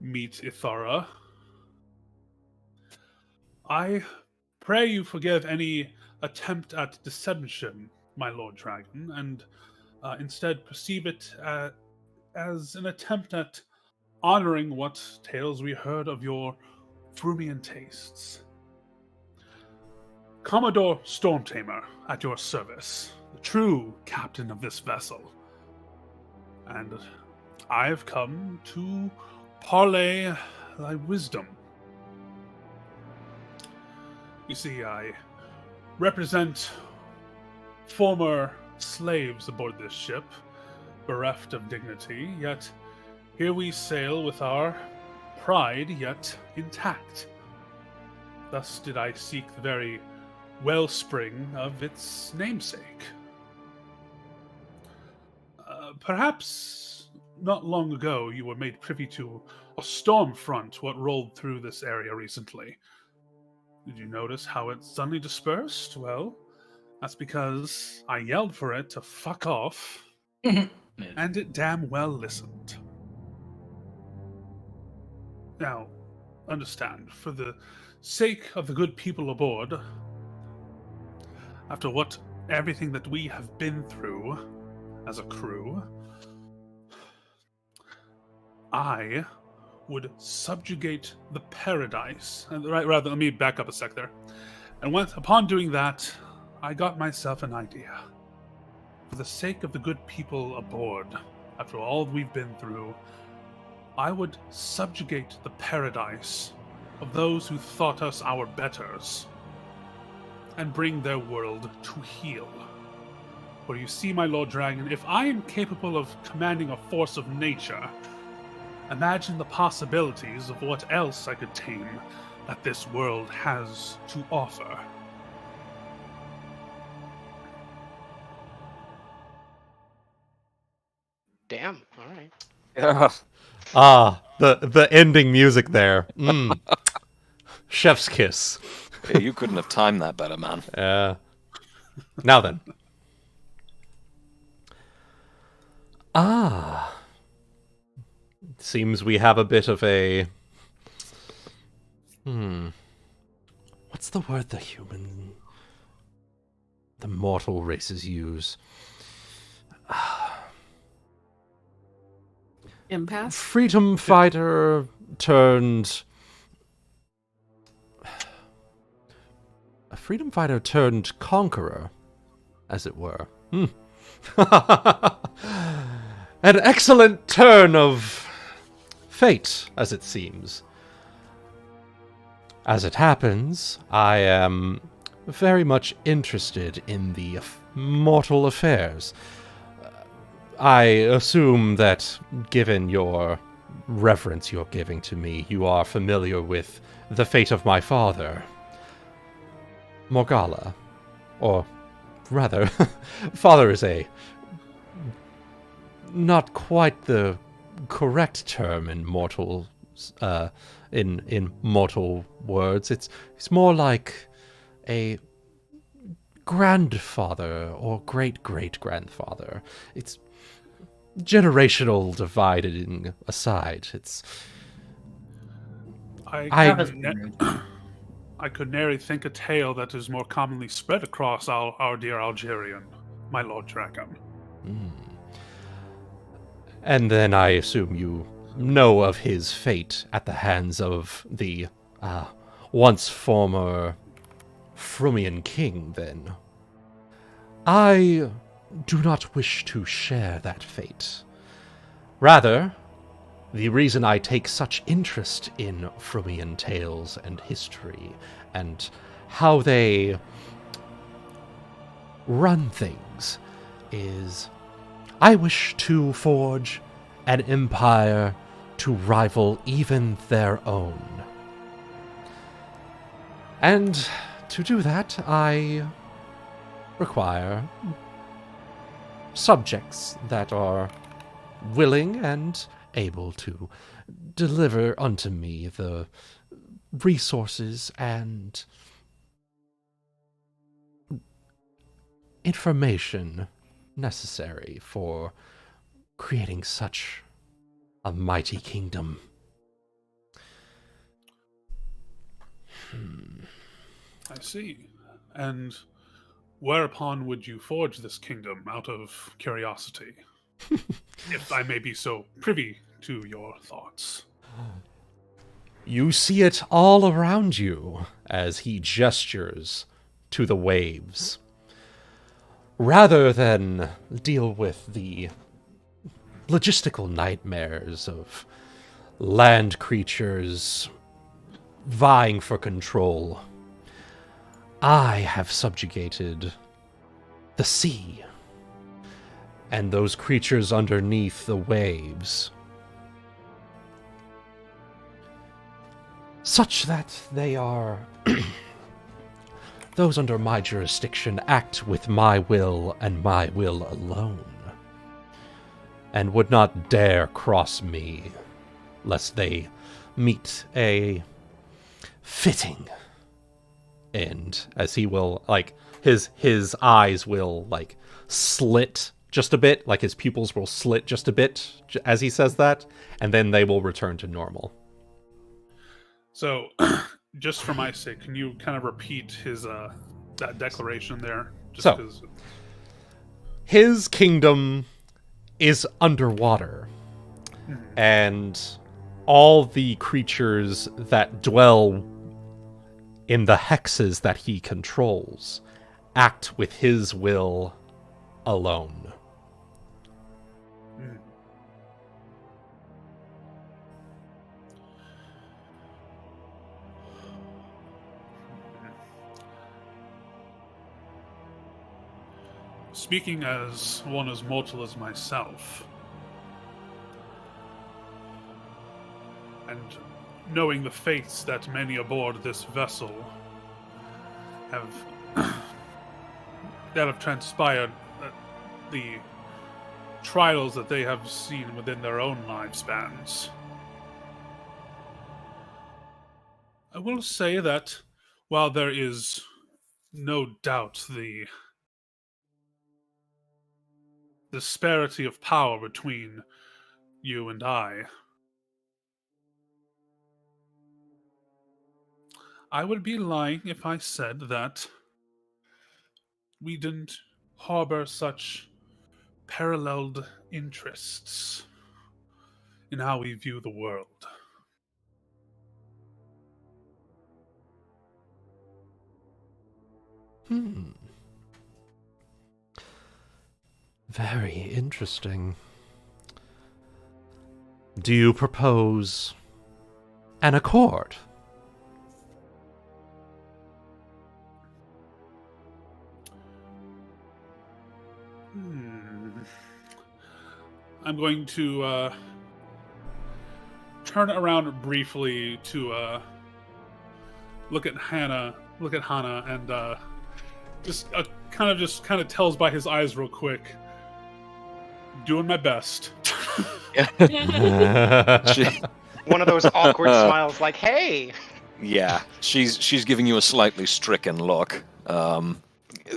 meet Ithara. I pray you forgive any attempt at deception, my Lord Dragon, and instead perceive it as an attempt at honoring what tales we heard of your Frumian tastes. Commodore Stormtamer at your service, the true captain of this vessel. And I have come to parlay thy wisdom. You see, I represent former slaves aboard this ship, bereft of dignity, yet here we sail with our pride yet intact. Thus did I seek the very wellspring of its namesake, Perhaps not long ago you were made privy to a storm front what rolled through this area recently. Did you notice how it suddenly dispersed? Well, that's because I yelled for it to fuck off, and it damn well listened. Now, understand, for the sake of the good people aboard, after everything that we have been through as a crew, I would subjugate the paradise. Rather, let me back up a sec there. And upon doing that, I got myself an idea. For the sake of the good people aboard, after all we've been through, I would subjugate the paradise of those who thought us our betters, and bring their world to heel. For you see, my Lord Dragon, if I am capable of commanding a force of nature, imagine the possibilities of what else I could tame that this world has to offer. Damn. All right. Yeah. Ah, the ending music there. Chef's kiss. Yeah, you couldn't have timed that better, man. Now then. Seems we have a bit of a... What's the word the mortal races use? Impasse? Freedom fighter turned... A freedom fighter turned conqueror, as it were. An excellent turn of fate, as it seems. As it happens, I am very much interested in the mortal affairs. I assume that, given your reverence you're giving to me, you are familiar with the fate of my father, Morgalla. Or, rather, father is not quite the correct term in mortal in mortal words. It's more like a grandfather or great-great-grandfather. It's generational dividing aside. It's I could nary think a tale that is more commonly spread across our dear Algerian, my Lord Dragon. And then I assume you know of his fate at the hands of the once former Frumian king, then. I do not wish to share that fate. Rather, the reason I take such interest in Frumian tales and history and how they run things is I wish to forge an empire to rival even their own. And to do that, I require subjects that are willing and able to deliver unto me the resources and information necessary for creating such a mighty kingdom. I see. And whereupon would you forge this kingdom, out of curiosity? If I may be so privy to your thoughts. You see it all around you as he gestures to the waves. Rather than deal with the logistical nightmares of land creatures vying for control, I have subjugated the sea and those creatures underneath the waves, such that they are those under my jurisdiction act with my will and my will alone. and would not dare cross me, lest they meet a fitting end. As he will, like, his eyes will, like, slit just a bit, like his pupils will slit just a bit as he says that, and then they will return to normal. So, just for my sake, can you kind of repeat his that declaration there? Just So, 'cause... his kingdom is underwater, and all the creatures that dwell in the hexes that he controls act with his will alone. Speaking as one as mortal as myself, and knowing the fates that many aboard this vessel have that have transpired, the trials that they have seen within their own lifespans, I will say that while there is no doubt the disparity of power between you and I would be lying if I said that we didn't harbor such paralleled interests in how we view the world. Very interesting. Do you propose an accord? I'm going to turn around briefly to look at Hana, and just kind of tells by his eyes real quick. Doing my best. One of those awkward smiles, like, "Hey." Yeah, she's giving you a slightly stricken look.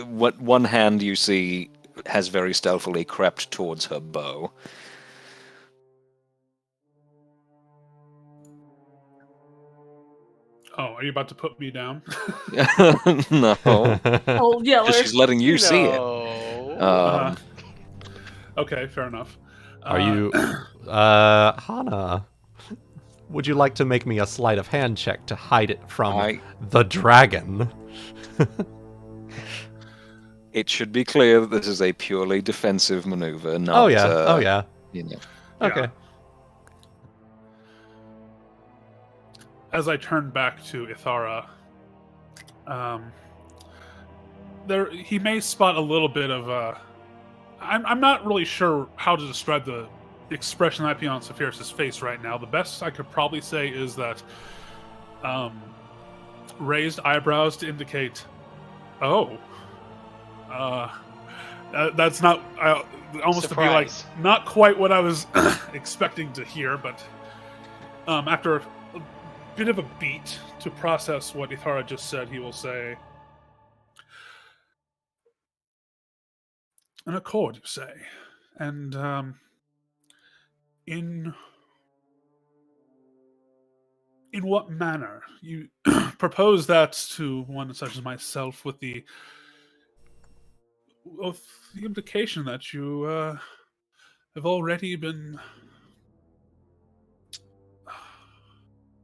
What one hand you see has very stealthily crept towards her bow. Oh, are you about to put me down? No, Old Yeller. just she's letting you see it. Okay, fair enough. Are you... Hana, would you like to make me a sleight of hand check to hide it from the dragon? It should be clear that this is a purely defensive maneuver, not... Oh yeah. You know. Okay. Yeah. As I turn back to Ithara, he may spot a little bit of I'm not really sure how to describe the expression that might be on Saphyrus' face right now. The best I could probably say is that raised eyebrows to indicate, that's not almost Surprise. To be like not quite what I was expecting to hear, but after a bit of a beat to process what Ithara just said, he will say, "An accord, you say, and in what manner you propose that to one such as myself, with the implication that you have already been,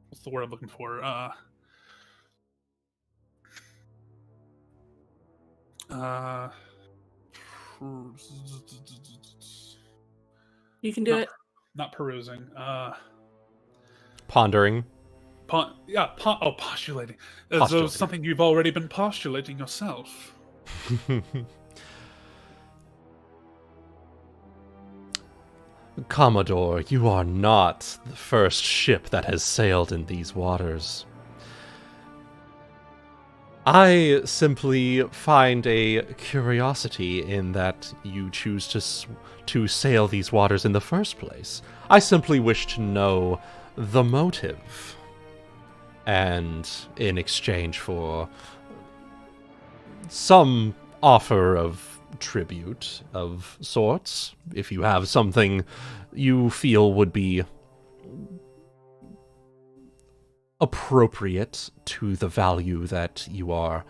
what's the word I'm looking for? You can do it. Not perusing. Pondering. Postulating. As though something you've already been postulating yourself. Commodore, you are not the first ship that has sailed in these waters. I simply find a curiosity in that you choose to sail these waters in the first place. I simply wish to know the motive. And in exchange for some offer of tribute of sorts, if you have something you feel would be appropriate to the value that you are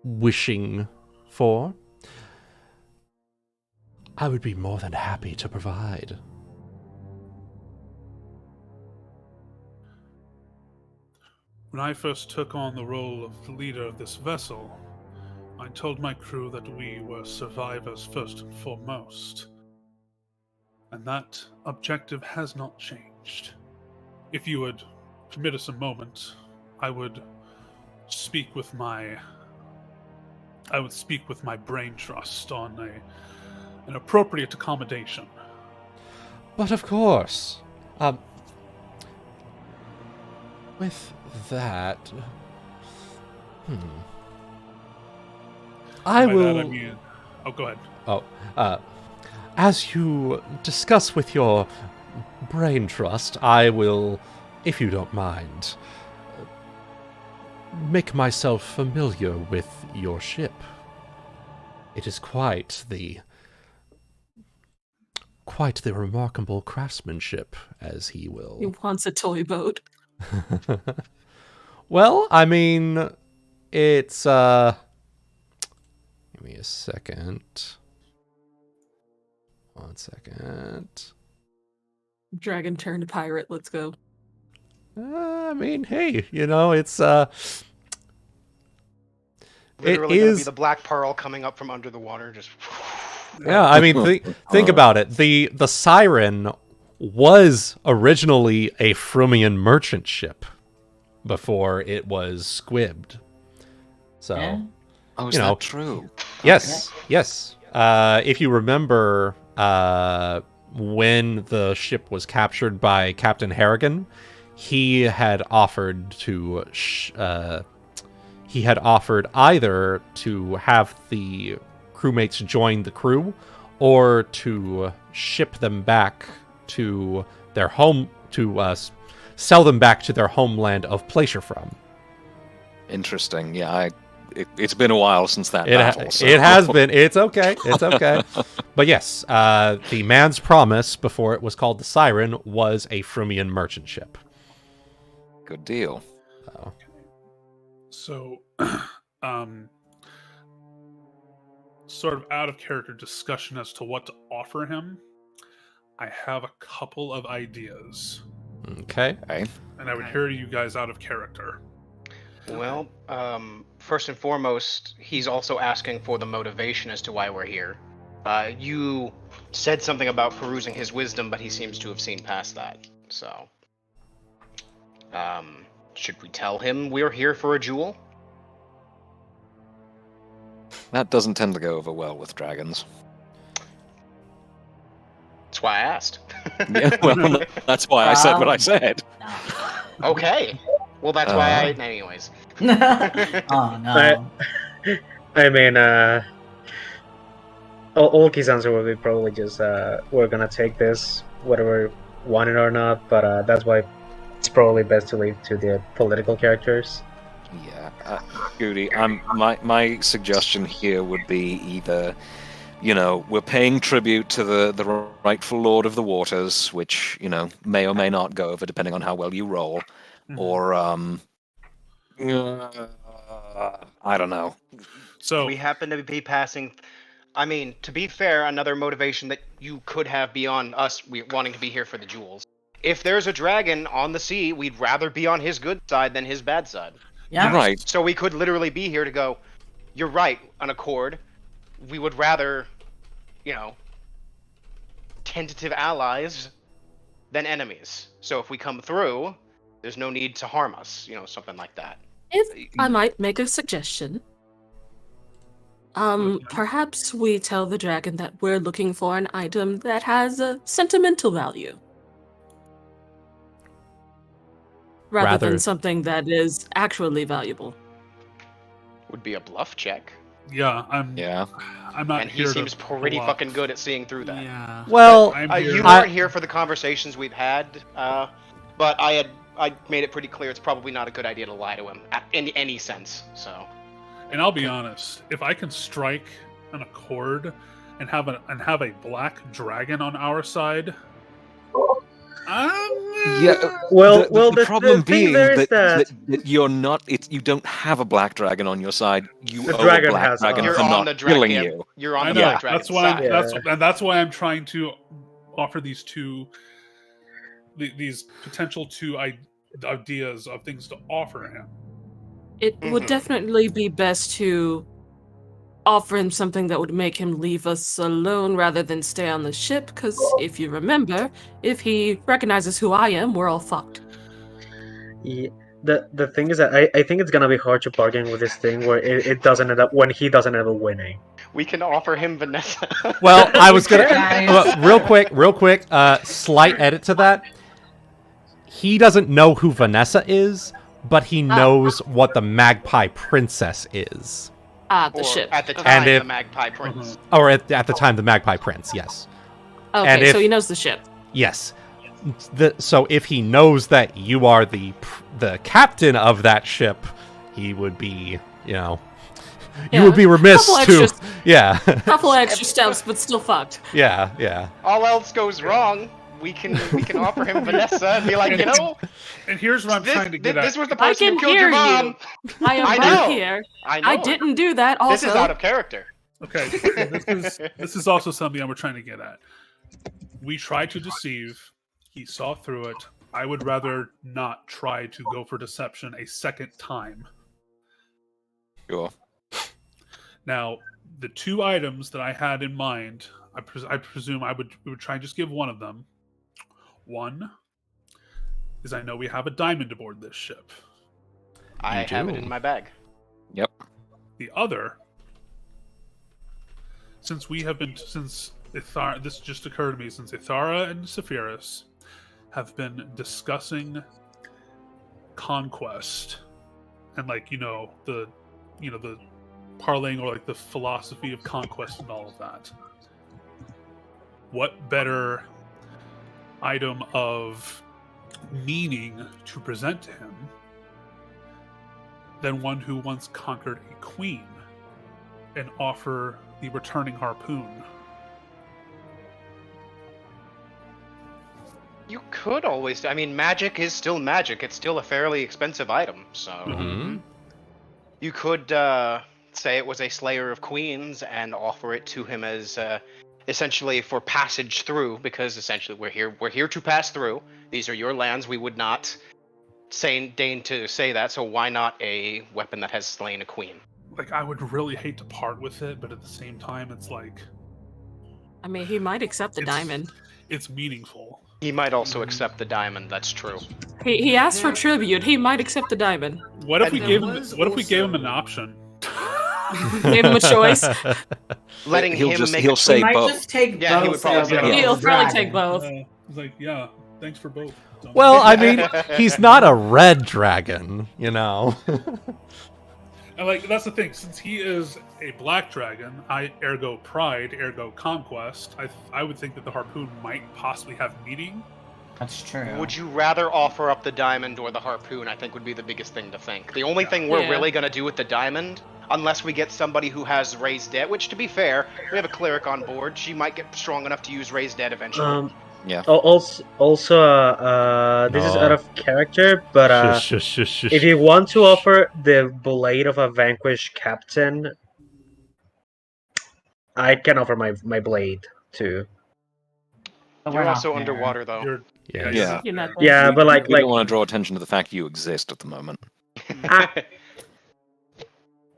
wishing for, I would be more than happy to provide. When I first took on the role of the leader of this vessel, I told my crew that we were survivors first and foremost. And that objective has not changed. If you would permit us a moment, I would speak with my brain trust on an appropriate accommodation. But of course, with that, I By will. that, I mean, oh, go ahead. Oh, as you discuss with your brain trust, I will, if you don't mind, make myself familiar with your ship. It is quite the remarkable craftsmanship, as he will. He wants a toy boat. Well, I mean, it's, give me a second. 1 second. Dragon turned pirate. Let's go. I mean, hey, it's, Literally it gonna is... be the black pearl coming up from under the water, just. Yeah, I mean, think about it. The Siren was originally a Frumian merchant ship before it was squibbed. So, Yeah. Oh, is that true? yes. If you remember, when the ship was captured by Captain Harrigan, he had offered either to have the crewmates join the crew, or to ship them back to their home, sell them back to their homeland of Pleasure-from. Interesting. Yeah, it's been a while since that It battle. So. It has been. It's okay. It's okay. But yes, the Man's Promise, before it was called the Siren, was a Frumian merchant ship. Good deal. So, sort of out of character discussion as to what to offer him. I have a couple of ideas. Okay. And I would hear you guys out of character. Well, first and foremost, he's also asking for the motivation as to why we're here. You said something about perusing his wisdom, but he seems to have seen past that. So, should we tell him we're here for a jewel? That doesn't tend to go over well with dragons. That's why I asked. Yeah, well, that's why I said what I said. Okay. Well, that's why I... Anyways. Oh, no. I mean, Ulki's answer would be probably just, we're gonna take this, whether we want it or not, but that's why it's probably best to leave to the political characters. Yeah, Goody, my suggestion here would be either, we're paying tribute to the rightful Lord of the Waters, which, may or may not go over depending on how well you roll, or, I don't know. So we happen to be passing... I mean, to be fair, another motivation that you could have beyond us wanting to be here for the jewels. If there's a dragon on the sea, we'd rather be on his good side than his bad side. Yeah. Right. So we could literally be here to go, you're right, an accord. We would rather, tentative allies than enemies. So if we come through, there's no need to harm us, something like that. If I might make a suggestion, perhaps we tell the dragon that we're looking for an item that has a sentimental value. Rather than something that is actually valuable. would be a bluff check. Yeah, Yeah. I'm not And he here seems to pretty bluff. fucking good at seeing through that. Yeah. Well, I'm You here. weren't here for the conversations we've had, but I made it pretty clear it's probably not a good idea to lie to him in any sense. So, And I'll be honest, if I can strike an accord and have a black dragon on our side, The problem the thing being there is that you're not. You don't have a black dragon on your side. You The owe dragon a black has dragon you're for on not the killing dragon. you. You're on I the know. black dragon That's why. side. That's why I'm trying to offer these potential two ideas of things to offer him. It would definitely be best to offer him something that would make him leave us alone rather than stay on the ship, because if you remember, if he recognizes who I am, we're all fucked. Yeah, the thing is that I think it's gonna be hard to bargain with this thing where it doesn't end up when he doesn't end up winning. We can offer him Vanessa. Well, I was gonna Guys. real quick. Slight edit to that. He doesn't know who Vanessa is, but he knows what the Magpie Princess is. The Or ship. at the Okay. time, And if- the Magpie Prince. Or at the time, the Magpie Prince. Yes. Okay, and if- so he knows the ship. Yes. So if he knows that you are the captain of that ship, he would be, you Yeah, would be remiss couple to, extra- yeah, Couple extra steps, but still fucked. yeah. All else goes wrong, we can offer him Vanessa and be like, And here's what I'm trying to get this at. was the I person who can killed your hear you. mom. I am I right know. here. I know. I didn't do that. Also, This is out of character. Okay, this is also something I was trying to get at. We tried to deceive. He saw through it. I would rather not try to go for deception a second time. Sure. Now, the two items that I had in mind, I presume we would try and just give one of them. One is I know we have a diamond aboard this ship. I You have it do. in my bag. Yep. The other, since Ithara, this just occurred to me, since Ithara and Saphyrus have been discussing conquest and the parlaying or the philosophy of conquest and all of that. What better item of meaning to present to him than one who once conquered a queen and offer the returning harpoon? You could always. I mean, magic is still magic. It's still a fairly expensive item. So Mhm. you could say it was a Slayer of Queens and offer it to him as essentially for passage through, because essentially we're here to pass through. These are your lands. We would not deign to say that. So why not a weapon that has slain a queen? I would really hate to part with it, but at the same time, it's I mean, he might accept the It's- diamond. it's meaningful. He might also accept the diamond. That's true. He asked for tribute. He might accept the diamond. What if And we there gave him? was What if we gave him an also- option? Gave him a choice. Letting He'll him just- make he'll a say He might both. just take Yeah, he both would probably of say them. both. He'll probably Dragon. take both. He's like, yeah, thanks for both. So- Well, I mean, he's not a red dragon, And that's the thing. Since he is a black dragon, ergo pride, ergo conquest. I would think that the harpoon might possibly have meaning. That's true. Would you rather offer up the diamond or the harpoon? I think would be the biggest thing to think. The only thing we're Yeah. really going to do with the diamond, unless we get somebody who has raised dead, which to be fair, we have a cleric on board. She might get strong enough to use raised dead eventually. Yeah. Also, this is out of character, but if you want to offer the blade of a vanquished captain, I can offer my blade too. But we're You're not also there. underwater though. You're, Yeah. You're not Yeah, but We don't want to draw attention to the fact you exist at the moment.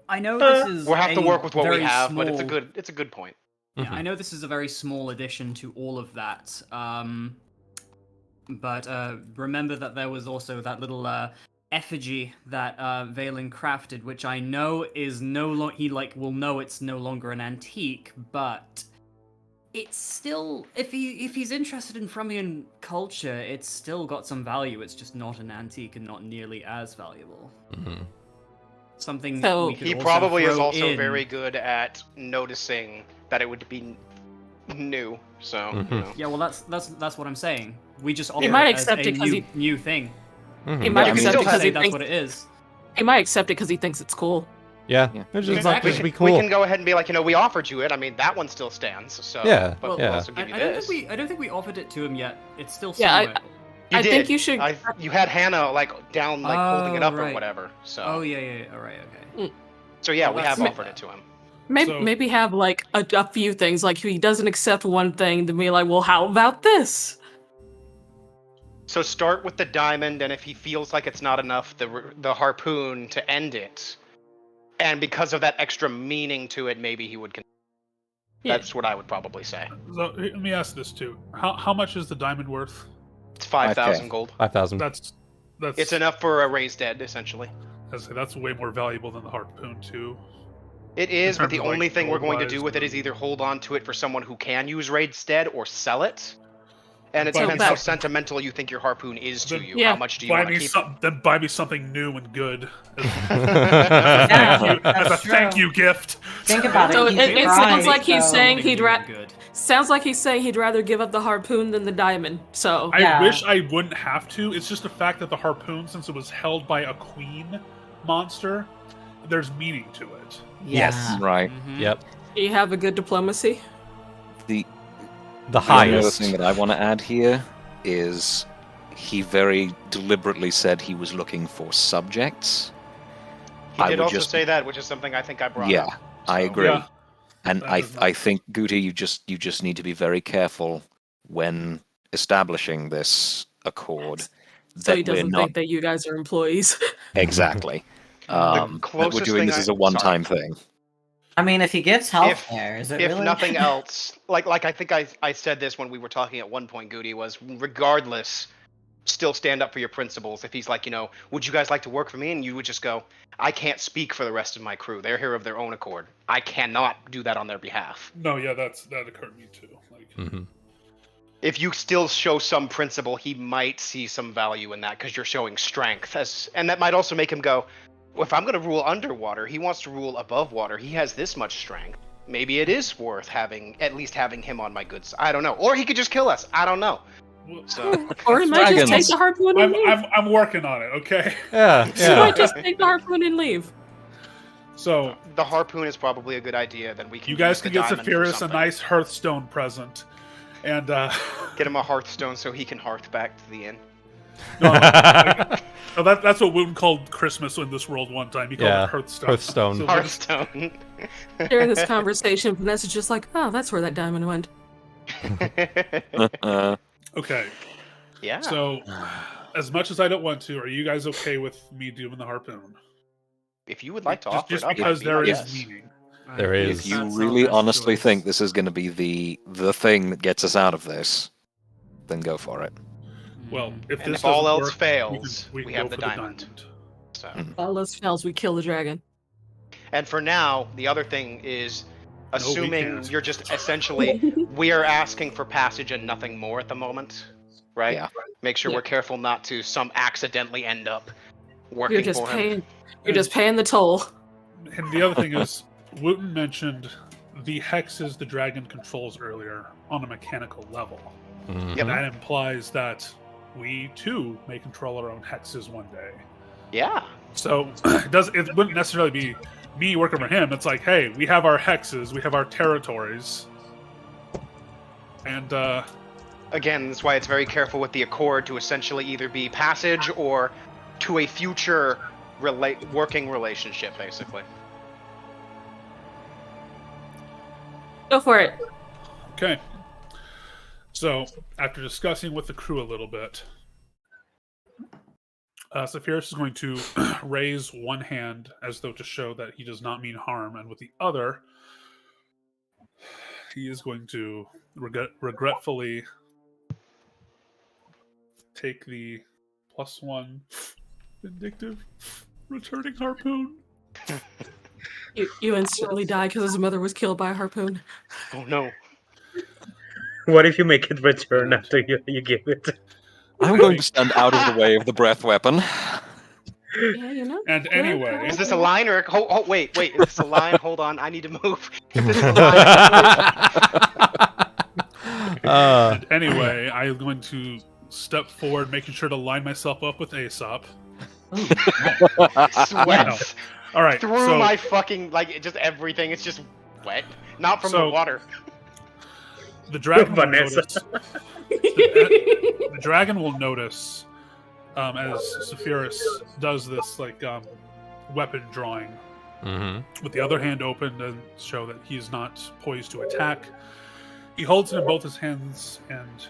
I know this is. We'll have to a work with what we very have, but it's a small- good point. Yeah, I know this is a very small addition to all of that. But remember that there was also that little effigy that Valen crafted, which I know is no longer. He will know it's no longer an antique, but it's still. If he's interested in Fremen culture, it's still got some value. It's just not an antique and not nearly as valuable. something So- we could He also probably is throw also in. very good at noticing that it would be new. So Mhm. you know. Yeah, well, that's what I'm saying. We just offer He might it as accept a it 'cause new thing. Mhm. He might Yeah, I mean, accept still it because Say he that's thinks what it is. he might accept it because he thinks it's cool. Yeah, Yeah. it's just Exactly. like, it'd be We cool. can go ahead and be like, we offered you it. I mean, that one still stands. So Yeah, but Well, we'll yeah. also I give you don't this. think I don't think we offered it to him yet. It's still Yeah, somewhere. You I did. think you should- You had Hannah like down, like holding it Oh, up or right. whatever. So. Oh yeah. All right, okay. So yeah, Well, we that's have not offered bad. it to him. Maybe So- maybe have like a few things. Like if he doesn't accept one thing, then be like, well, how about this? So start with the diamond, and if he feels like it's not enough, the harpoon to end it. And because of that extra meaning to it, maybe he would. Yeah. That's what I would probably say. So, let me ask this too: how much is the diamond worth? It's 5,000 gold. 5,000. That's It's enough for a raised dead, essentially. that's way more valuable than the harpoon too. It is, but terms the of, like, only thing we're going to do gold-wise, with it is either hold on to it for someone who can use raised dead or sell it. And it But- depends So how that- sentimental you think your harpoon is to Then- you. Yeah. How much do you want to keep? Then buy me something new and good. Yeah, As a that's thank true. you gift. Think about So it. it he's sounds right, like he's so- saying Something he'd new ra- and good. Sounds like he's saying he'd rather give up the harpoon than the diamond. So I Yeah. wish I wouldn't have to. It's just the fact that the harpoon, since it was held by a queen monster, there's meaning to it. Yeah. Yes. Right. Mhm. Yep. you have a good diplomacy. The The The only other highest. thing that I want to add here is he very deliberately said he was looking for subjects. He I did would also just- say that, which is something I think I brought Yeah, up. I So- agree. Yeah. And That I is not- I think Guti, you just need to be very careful when establishing this accord. So he that we're doesn't not think that you guys are employees. exactly. That we're closest doing thing this I- as a one-time thing. I mean, if he gets health If- there, is it If really? nothing else, like I think I said this when we were talking at one point, Goody, was regardless, still stand up for your principles. If he's like, would you guys like to work for me? And you would just go, I can't speak for the rest of my crew. They're here of their own accord. I cannot do that on their behalf. No, yeah, that occurred to me too. Like, Hmm. If you still show some principle, he might see some value in that because you're showing strength. And that might also make him go, well, if I'm going to rule underwater, he wants to rule above water. He has this much strength. Maybe it is worth at least having him on my good side. I don't know. Or he could just kill us. I don't know. well, So Or he might just take Dragons. the harpoon and leave. I'm working on it. Okay. Yeah, He yeah. might just take the harpoon and leave. So the harpoon is probably a good idea. Then we can. you guys use the can get diamond for Saphyrus a something. nice Hearthstone present, and Get him a Hearthstone so he can hearth back to the inn. no, that's what Wuten called Christmas in this world one time. He called Yeah, it Hearthstone. Hearthstone. So we're just- Hearthstone. During this conversation, Vanessa's just like, oh, that's where that diamond went. okay. Yeah. So, as much as I don't want to, are you guys okay with me doing the harpoon? if you would like to Just, offer just it up, because I'd be there is yes. meaning. There I think is. If you that's our really best honestly choice. think this is going to be the thing that gets us out of this, then go for it. Well, if And this if all doesn't else work, fails, we we can have go the for diamond. So. Mm. All else fails, we kill the dragon. And for now, the other thing is, we assuming can't. you're just essentially, we are asking for passage and nothing more at the moment, right? Yeah. Make sure Yeah. we're careful not to accidentally end up working You're just for him. paying. You're just paying the toll. And the other thing is, Wooten mentioned the hexes the dragon controls earlier on a mechanical level. Mhm. Yep. That implies that we too may control our own hexes one day. Yeah. So it wouldn't necessarily be me working for him. It's like, hey, we have our hexes, we have our territories, and Again, that's why it's very careful with the accord to essentially either be passage or to a future working relationship, basically. Go for it. okay. So after discussing with the crew a little bit, Saphyrus is going to raise one hand as though to show that he does not mean harm, and with the other, he is going to regretfully take the +1 vindictive returning harpoon. You instantly die because his mother was killed by a harpoon. Oh no. What if you make it return after you give it? I'm going to stand out of the way of the breath weapon. Yeah, you know. And anyway, Is this a line or wait? Is this a line? Hold on, I need to move. If this is a line, and anyway, I'm going to step forward, making sure to line myself up with Aesop. sweats All right, through so my fucking just everything. It's just wet, not from the water. the dragon will Vanessa. notice. The dragon will notice as Saphyrus does this weapon drawing with the other hand open to show that he's not poised to attack. He holds it in both his hands and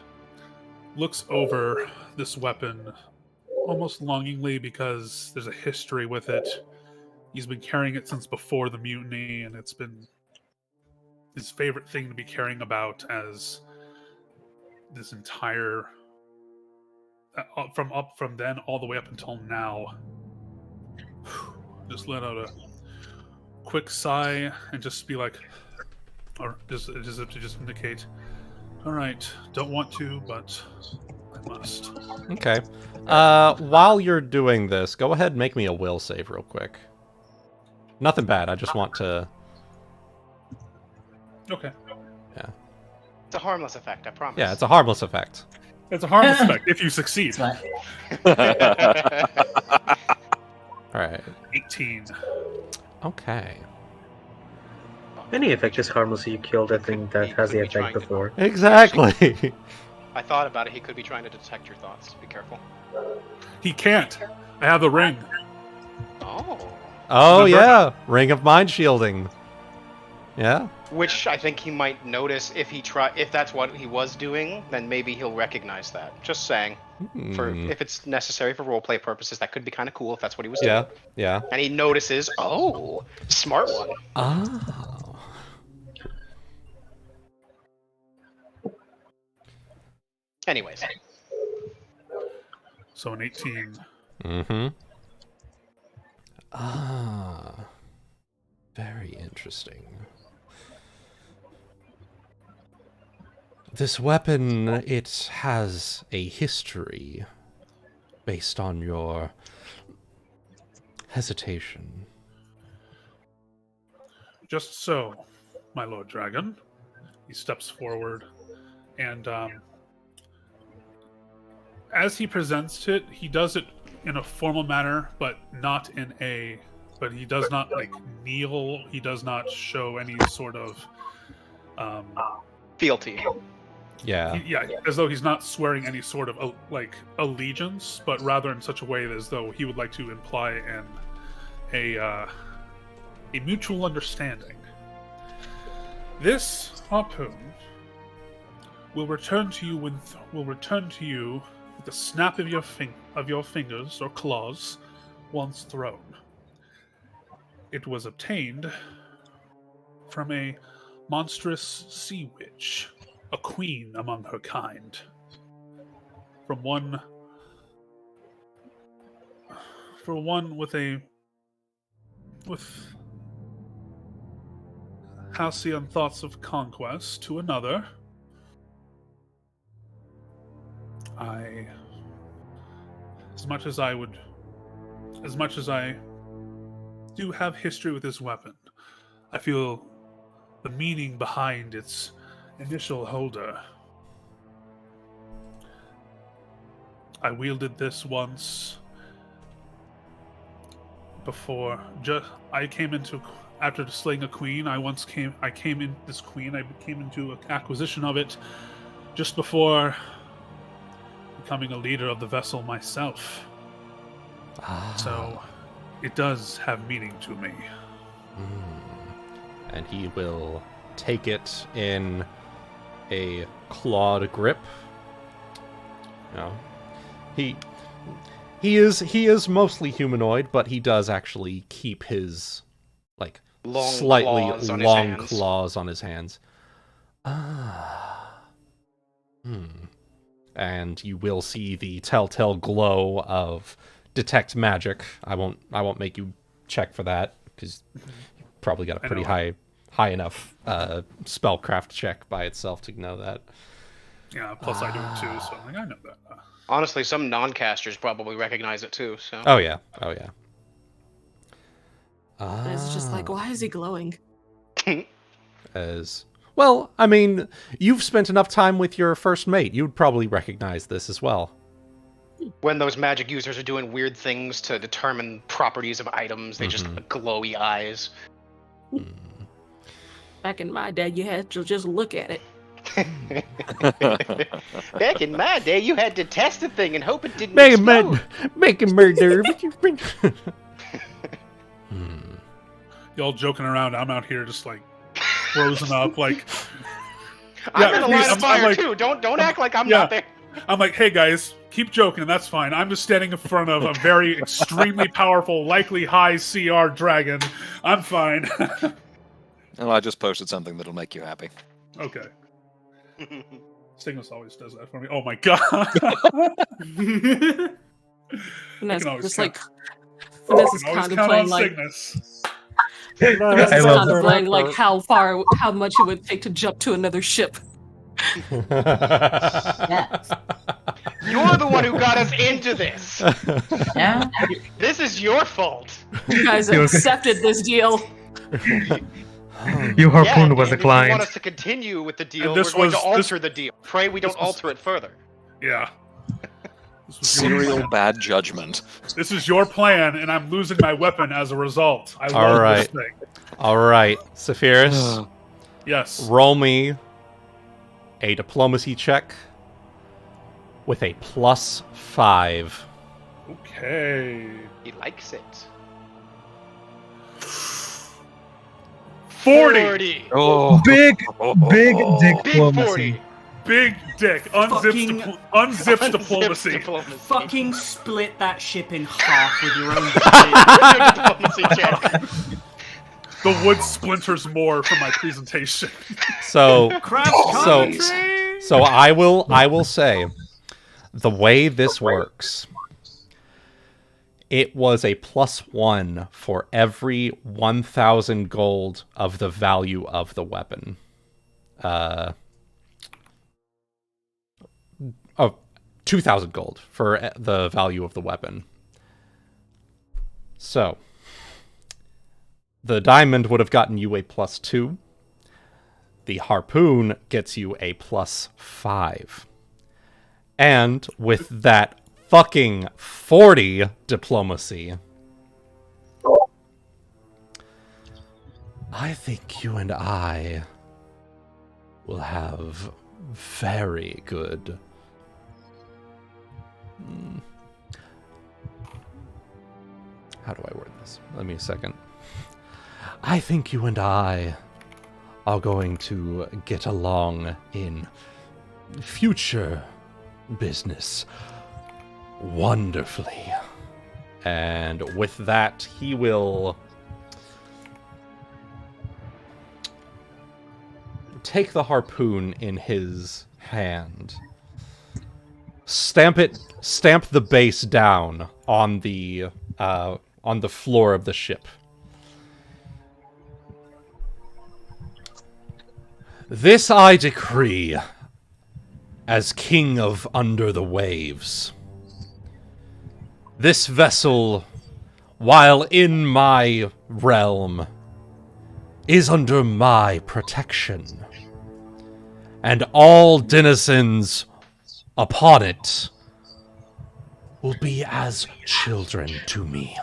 looks over this weapon almost longingly because there's a history with it. He's been carrying it since before the mutiny, and it's been his favorite thing to be caring about as this entire from then all the way up until now. Just let out a quick sigh and just be like, or just indicate, all right, don't want to, but I must. Okay. While you're doing this, go ahead and make me a will save real quick. Nothing bad. I just want to. Okay. Yeah. It's a harmless effect, I promise. Yeah, it's a harmless effect. It's a harmless effect if you succeed. All right. 18. Okay. Any effect is harmless if you kill the thing that has the effect before. Exactly. I thought about it. He could be trying to detect your thoughts. Be careful. He can't. I have the ring. Oh. Oh yeah, ring of mind shielding. Yeah. Which I think he might notice if if that's what he was doing, then maybe he'll recognize that. Just saying. For if it's necessary for roleplay purposes, that could be kind of cool if that's what he was doing. Yeah. And he notices, oh, smart one. Oh. Anyways. So an 18. Mm-hmm. Ah. Very interesting. This weapon, it has a history based on your hesitation. Just so, my Lord Dragon. He steps forward, and as he presents it, he does it in a formal manner, but not in a... But he does not, kneel. He does not show any sort of... fealty. Yeah. As though he's not swearing any sort of, allegiance, but rather in such a way as though he would like to imply a mutual understanding. This harpoon will return to you with the snap of your fingers or claws once thrown. It was obtained from a monstrous sea witch, a queen among her kind. For one with halcyon thoughts of conquest to another, as much as I do have history with this weapon, I feel the meaning behind its initial holder. I wielded this once before. After slaying a queen, I came into acquisition of it just before becoming a leader of the vessel myself. So it does have meaning to me. And he will take it in a clawed grip. No. He is mostly humanoid, but he does actually keep his slightly long claws on his hands. And you will see the telltale glow of detect magic. I won't make you check for that because you probably got a pretty high enough spellcraft check by itself to know that. Yeah, plus I do it too, so I'm like, I know that. Honestly, some non-casters probably recognize it too. So. Oh yeah. And it's just like, why is he glowing? As well, I mean, you've spent enough time with your first mate. You'd probably recognize this as well. When those magic users are doing weird things to determine properties of items, they just have glowy eyes. Back in my day, you had to just look at it. Back in my day, you had to test a thing and hope it didn't explode. Make a murder. Y'all joking around, I'm out here just like frozen up, like. I'm in a line of I'm fire like, too. Don't act like I'm not there. I'm like, hey guys, keep joking, that's fine. I'm just standing in front of a very extremely powerful, likely high CR dragon. I'm fine. Well, I just posted something that'll make you happy. Okay. Cygnus always does that for me. Oh my god. And that's always just count- like Vanessa's Always count contemplating on like Cygnus. Vanessa's love contemplating like how much it would take to jump to another ship. Yes. You're the one who got us into this. Yeah. This is your fault. You guys have accepted this deal. Your harpoon was and if you want declined. us to continue with the deal, And we're this going to was- alter the deal. Pray we don't alter it further. Yeah. This was your Serial plan. bad judgment. This is your plan, and I'm losing my weapon as a result. I All love right. this thing. All right, Saphyrus, Yes. roll me a diplomacy check with a +5. Okay. He likes it. 40! Oh, Big Big diplomacy. 40. Big dick. Fucking- Unzips diplomacy. Diplomacy. Fucking split that ship in half with your own Diplomacy check. The wood splinters more from my presentation. So, craft So- commentary. so I will say, the way this works, it was a +1 for every 1,000 gold of the value of the weapon. Oh, 2,000 gold for the value of the weapon. So, the diamond would have gotten you a +2. The harpoon gets you a +5. And with that fucking 40 diplomacy, I think you and I will have very good... How do I word this? Let me a second. I think you and I are going to get along in future business wonderfully. And with that, he will take the harpoon in his hand, stamp the base down on the floor of the ship. This I decree, as king of under the waves. This vessel, while in my realm, is under my protection, and all denizens upon it will be as children to me.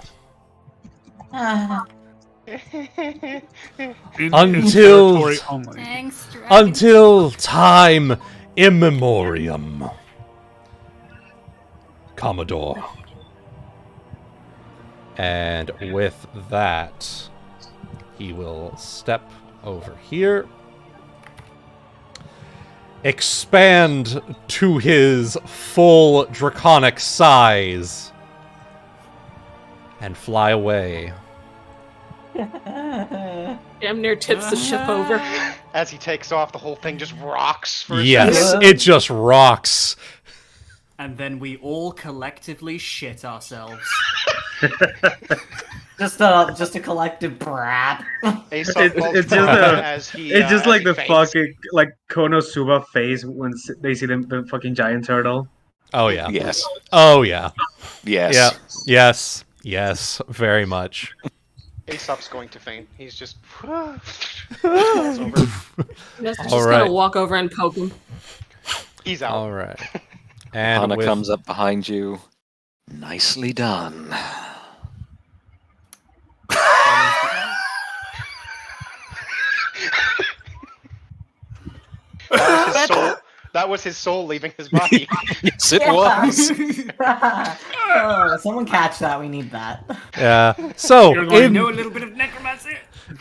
In Until- territory only. Thanks, Dragon. Until time immemorium. Commodore. And with that, he will step over here, expand to his full draconic size, and fly away. Damn near tips the ship over. As he takes off, the whole thing just rocks for a Yes, second. it just rocks. And then we all collectively shit ourselves. Just a collective brat. Aesop It's falls just down a- as he. It's just as like he the faints. fucking like Konosuba face when they see the fucking giant turtle. Oh yeah. Yes. Oh yeah. Yes. Yeah. Yes. Yes. Very much. Aesop's going to faint. He's just falls over. Just All gonna right. walk over and poke him. He's out. All right. And Hana with comes up behind you. Nicely done. That was his soul leaving his body. Yes, it was. Oh, someone catch that. We need that. yeah. So You're going I in know a little bit of necromancy.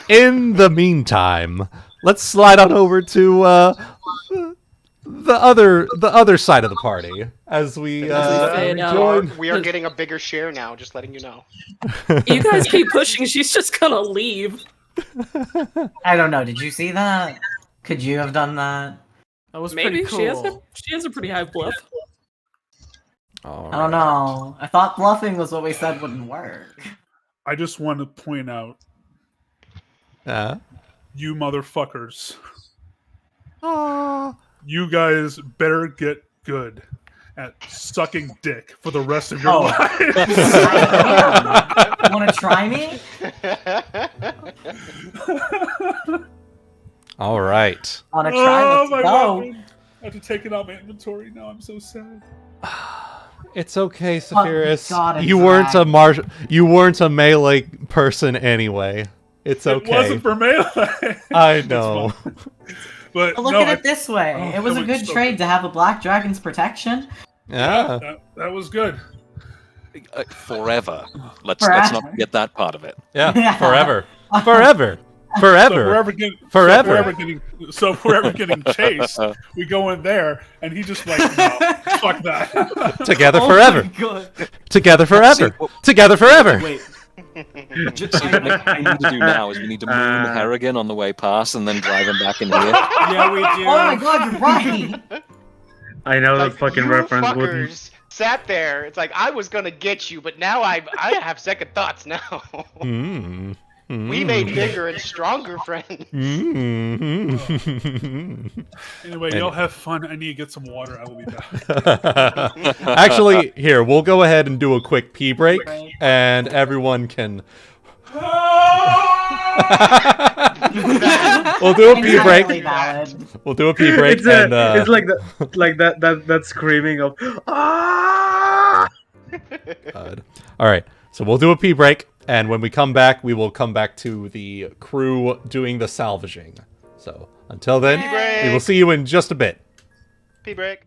in the meantime, let's slide on over to the other side of the party as we fade out. join. We are getting a bigger share now. Just letting you know. You guys keep pushing. She's just gonna leave. I don't know. Did you see that? Could you have done that? That was Maybe pretty cool. she has a pretty high bluff. All I don't know. I thought bluffing was what we said wouldn't work. I just want to point out, you motherfuckers, you guys better get good at sucking dick for the rest of your Oh. lives. Want to try me? All right. Want to try? Oh, Let's my go. weapon. I have to take it out my inventory now. I'm so sad. It's okay, Saphyrus. God, it's you weren't right. You weren't a melee person anyway. It's okay. It wasn't for melee. I know. But Look no, at it this way. Oh, It was that a was good so trade good. to have a Black Dragon's protection. Yeah. that was good. Forever. Let's Forever. not forget that part of it. Yeah. Forever. Forever. Forever. So if we're ever getting chased, we go in there, and he just like, no, fuck that. Together Oh forever. my God. Together forever. Together forever. Wait. So what we need to do now is we need to moon Harrigan on the way past and then drive him back in here. Yeah, we do. Oh my God, you're right. I know Like, that fucking you reference fuckers wouldn't. sat there. It's like I was gonna get you, but now I have second thoughts now. Mm. We made bigger and stronger friends. Anyway, y'all have fun. I need to get some water. I will be back. Actually, here, we'll go ahead and do a quick pee break, and everyone can... we'll do a pee break. Entirely valid. We'll do a pee break, It's, and... it's like that screaming of ah! God. All right, so we'll do a pee break, and when we come back, we will come back to the crew doing the salvaging. So until then, Pee break. we will see you in just a bit. Pee break.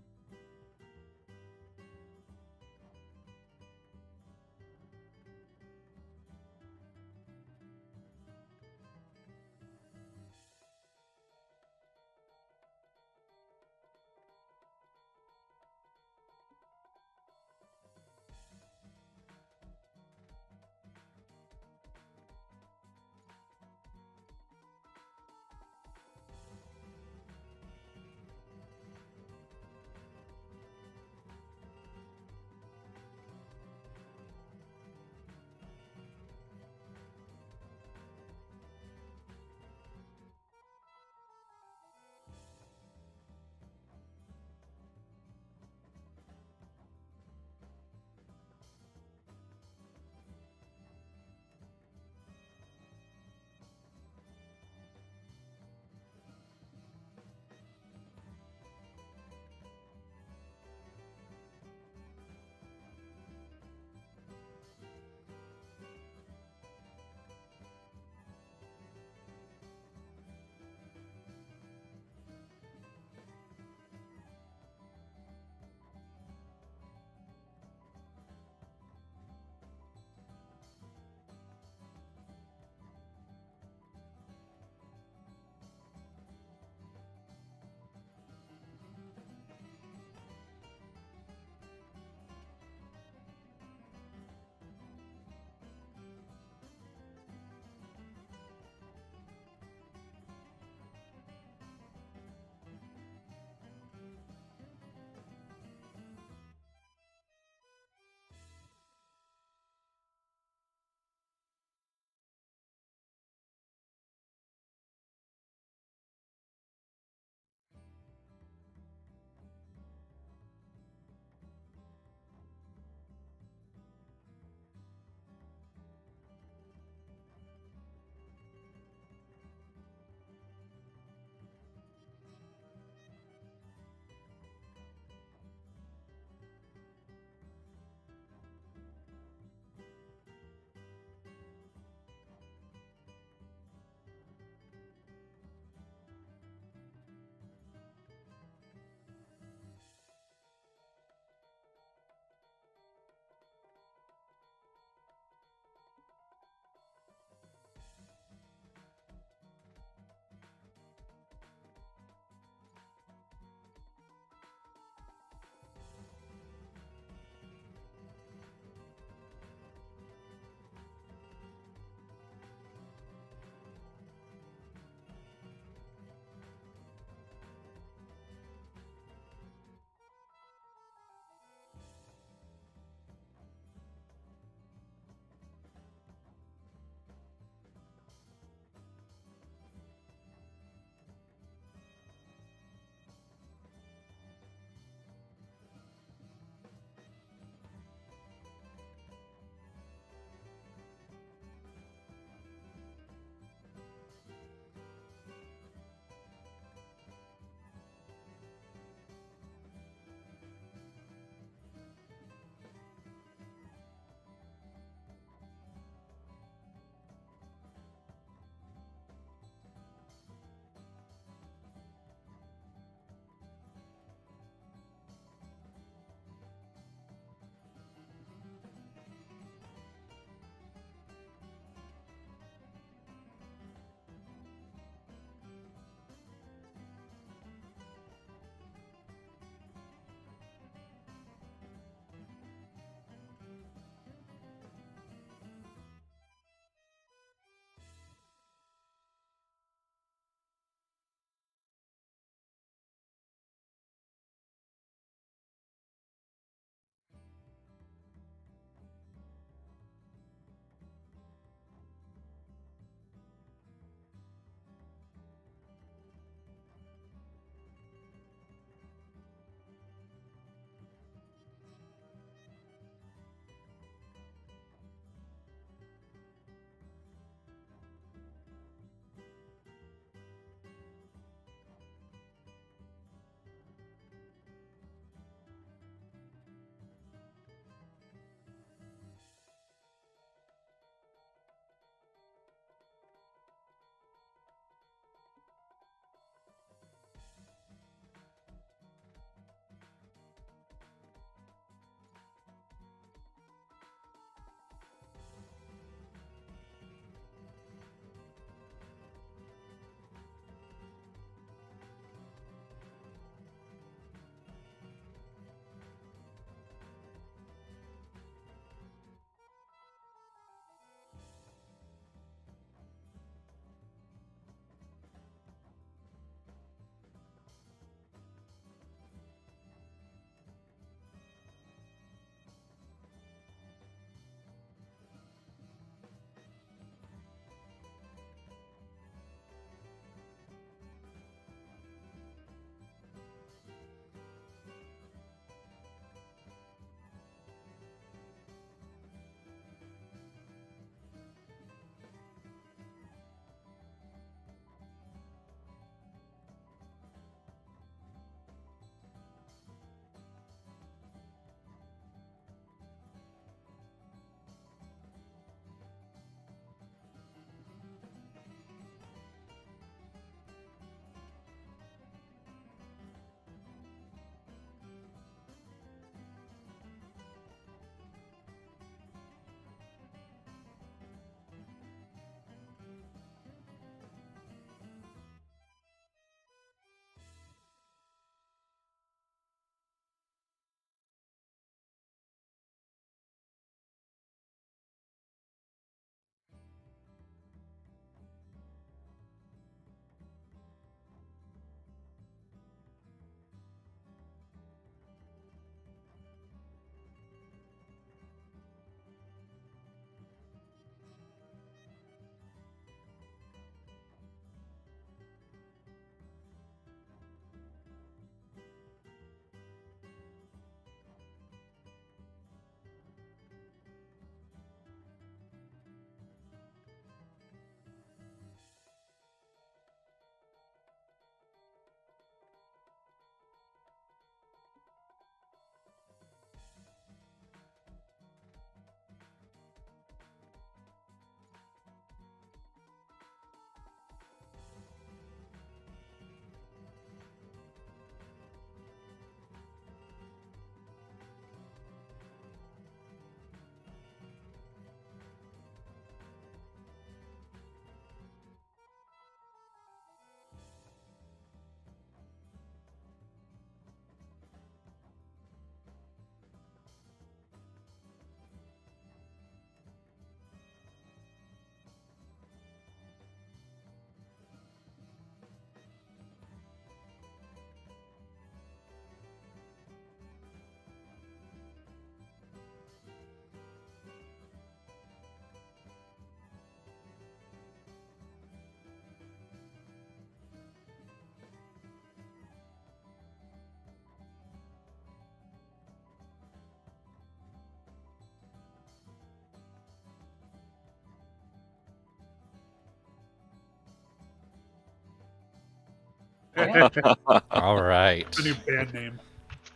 All right. The new band name.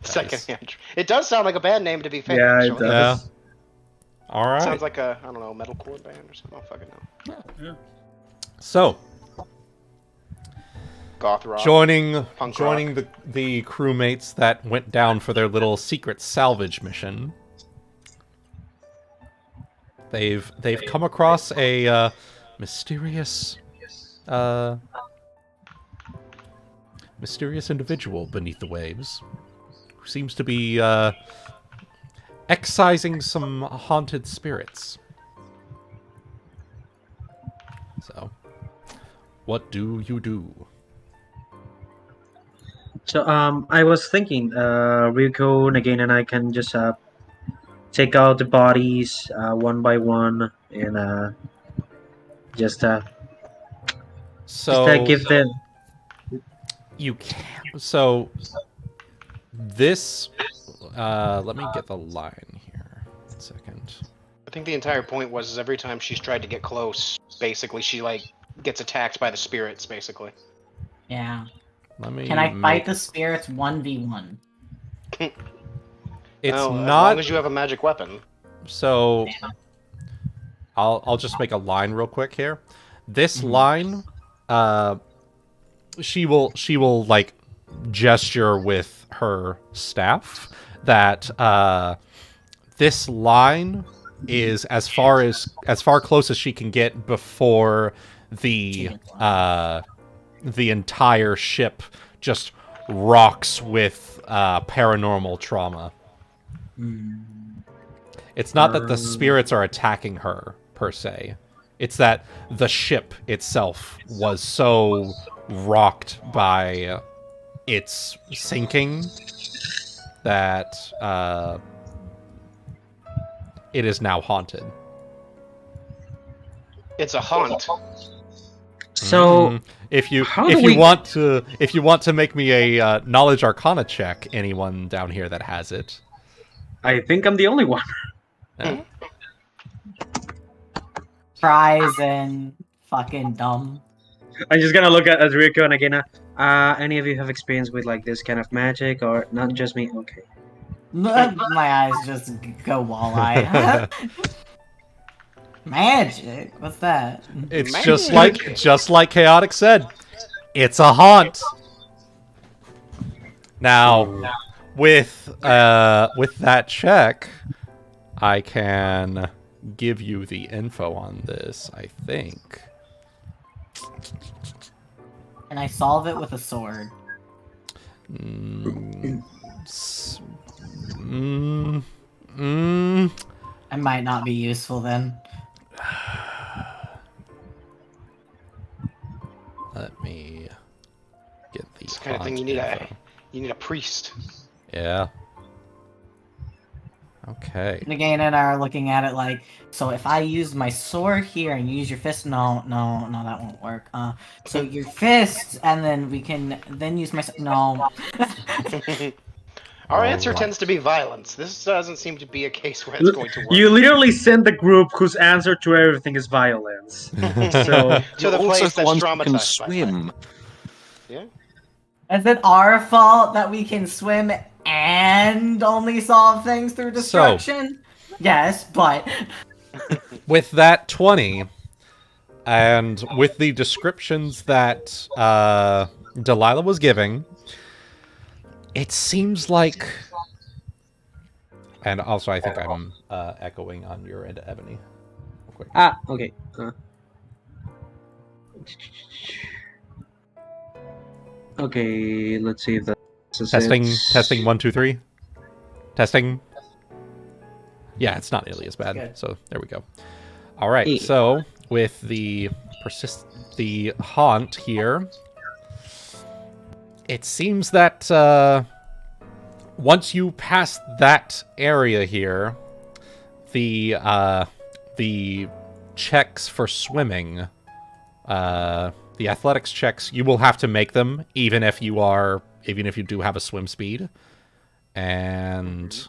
Secondhand. It does sound like a band name, to be fair. Yeah, it actually. does. Yeah. All right. Sounds like a, I don't know, metalcore band or something. I don't fucking know. Yeah. So, Goth rock. joining Punk the crewmates that went down for their little secret salvage mission. They've come across a mysterious individual beneath the waves who seems to be excising some haunted spirits. So, what do you do? So I was thinking, Ryuuko, Nagaina, and I can just take out the bodies one by one and just give them. You can. So this. Let me get the line here. 1 second. I think the entire point was is every time she's tried to get close, basically she like gets attacked by the spirits, basically. Yeah. Let me. Can I fight the spirits 1v1? It's No, as not. long as you have a magic weapon. So I'll just make a line real quick here. This line, she will like gesture with her staff that this line is as far close as she can get before the entire ship just rocks with paranormal trauma. It's not that the spirits are attacking her, per se. It's that the ship itself was so rocked by its sinking that it is now haunted. It's a haunt. So if you how do we- want to make me a knowledge arcana check, anyone down here that has it. I think I'm the only one. Yeah. Tries and fucking dumb. I'm just gonna look at Ryuuko and Nagaina. Any of you have experience with like this kind of magic, or not just me? Okay. My eyes just go walleye. Magic? What's that? It's Magic. just like Chaotic said. It's a haunt. Now, with that check, I can give you the info on this, I think. Can I solve it with a sword? I might not be useful then. Let me get the It's the kind of thing haunt you info. need a priest. Yeah. Okay. Nagaina and I are looking at it like, so if I use my sword here and you use your fist, no, that won't work. So your fist, and then we can then use my no. Our answer Alright. tends to be violence. This doesn't seem to be a case where it's going to work. You literally sent the group whose answer to everything is violence. So To the You're also place the that's ones who can traumatized by swim. Yeah. Is it our fault that we can swim and only solve things through destruction? Yes, but With that 20, and with the descriptions that Delilah was giving, it seems like... And also, I think I'm echoing on your end, Ebony. Real quick. okay. Okay, let's see if that's Testing 1 2 3. Testing. Yeah, it's not nearly as bad. Good. So there we go. All right. Yeah. So with the haunt here, it seems that once you pass that area here, the checks for swimming, the athletics checks, you will have to make them even if you do have a swim speed. And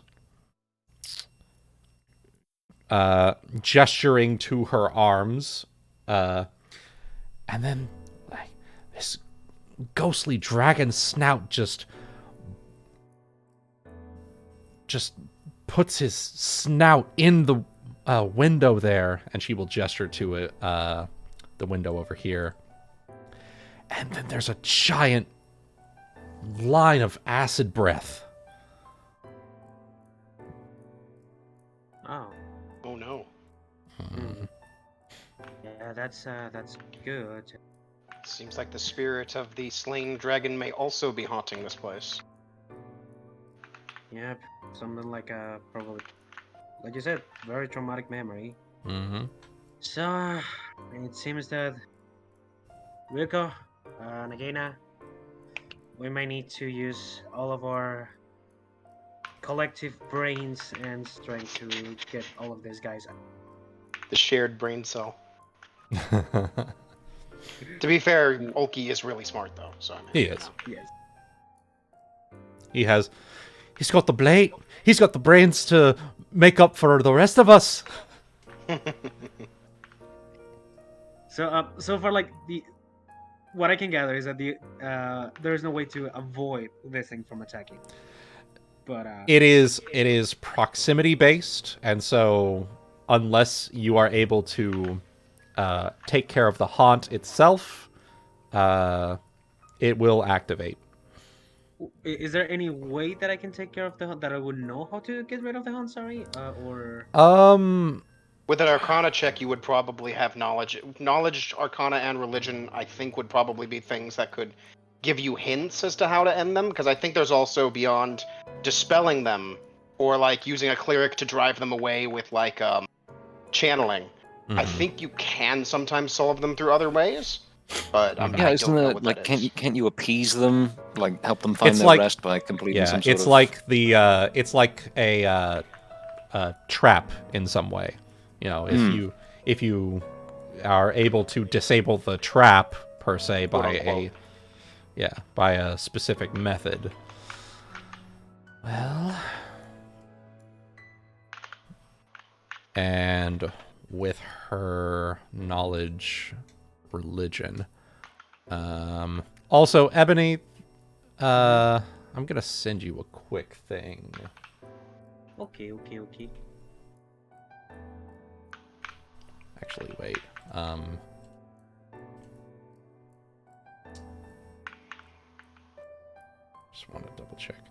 gesturing to her arms, and then like, this ghostly dragon snout just puts his snout in the window there, and she will gesture to it, the window over here. And then there's a giant line of acid breath. Oh. Oh no. Yeah, that's good. Seems like the spirit of the slain dragon may also be haunting this place. Yep, something like a probably, like you said, very traumatic memory. Mm-hmm. So it seems that Ryuuko, Nagaina, we might need to use all of our collective brains and strength to get all of these guys out. The shared brain cell. To be fair, Ulki is really smart though, so I mean, He is. Yes. He's got the blade. He's got the brains to make up for the rest of us. So far, like what I can gather is that there is no way to avoid this thing from attacking. But It is proximity based, and so unless you are able to take care of the haunt itself, it will activate. is there any way that I can take care of the hunt, that I would know how to get rid of the hunt? Sorry, or with an Arcana check, you would probably have knowledge. Knowledge, Arcana, and Religion, I think, would probably be things that could give you hints as to how to end them, because I think there's also beyond dispelling them, or like using a cleric to drive them away with like channeling. I think you can sometimes solve them through other ways, but I isn't don't know it what like that is. can't you appease them, like help them find It's their like- rest by completing yeah, some sort it's of... like the it's like a trap in some way. You know, if you are able to disable the trap per se by by a specific method. Well, and with her knowledge, religion. Also, Ebony, I'm gonna send you a quick thing. okay. Actually, wait. Just want to double check.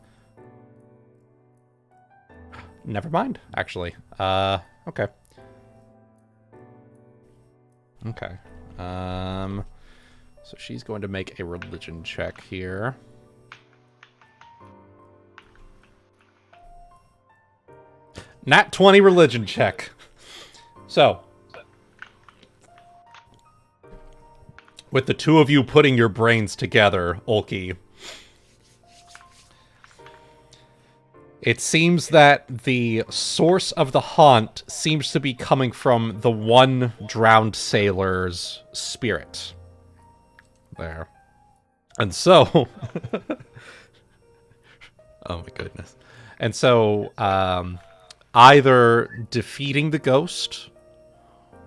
Never mind, actually. Okay. Okay. So she's going to make a religion check here. Nat 20 religion check. So, with the two of you putting your brains together, Ulki, it seems that the source of the haunt seems to be coming from the one drowned sailor's spirit. There. And so... oh my goodness. And so, either defeating the ghost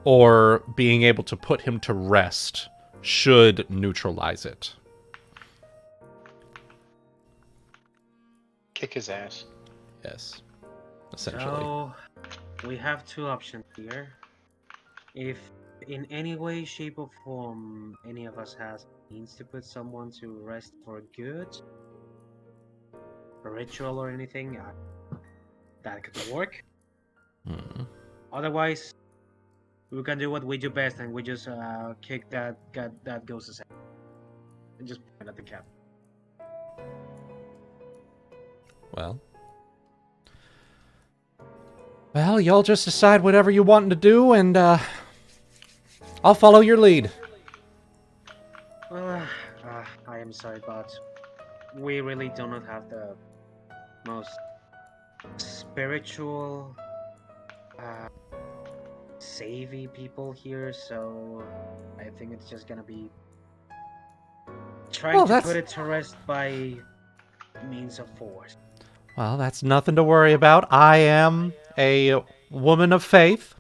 or being able to put him to rest should neutralize it. Kick his ass. Yes. Essentially. So we have two options here. If in any way, shape, or form any of us has means to put someone to rest for good, a ritual or anything, that could work. Otherwise, we can do what we do best, and we just kick that ghost's ass and just point at the cap. Well, y'all just decide whatever you want to do, and I'll follow your lead. Well, I am sorry, but we really do not have the most spiritual, savvy people here, so I think it's just gonna be trying to put it to rest by means of force. Well, that's nothing to worry about. I am a woman of faith.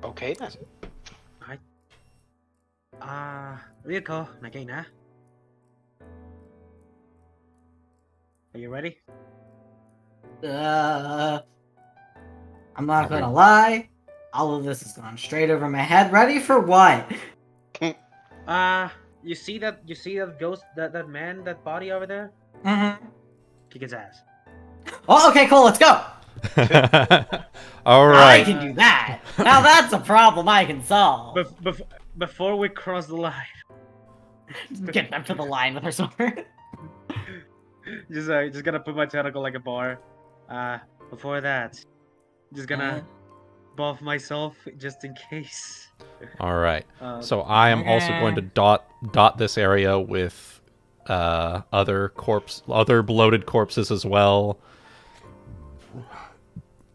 Okay then. Ryuuko, Nagaina. Are you ready? I'm not gonna lie. All of this has gone straight over my head. Ready for what? You see that ghost, that man, that body over there? Mm-hmm. Kick his ass. Oh, okay, cool. Let's go. All I right. can do that. Now that's a problem I can solve. Before we cross the line. Get up to the line with her sword. Just gonna put my tentacle like a bar. Before that, just gonna buff myself just in case. All right. So I am also going to dot this area with other bloated corpses as well.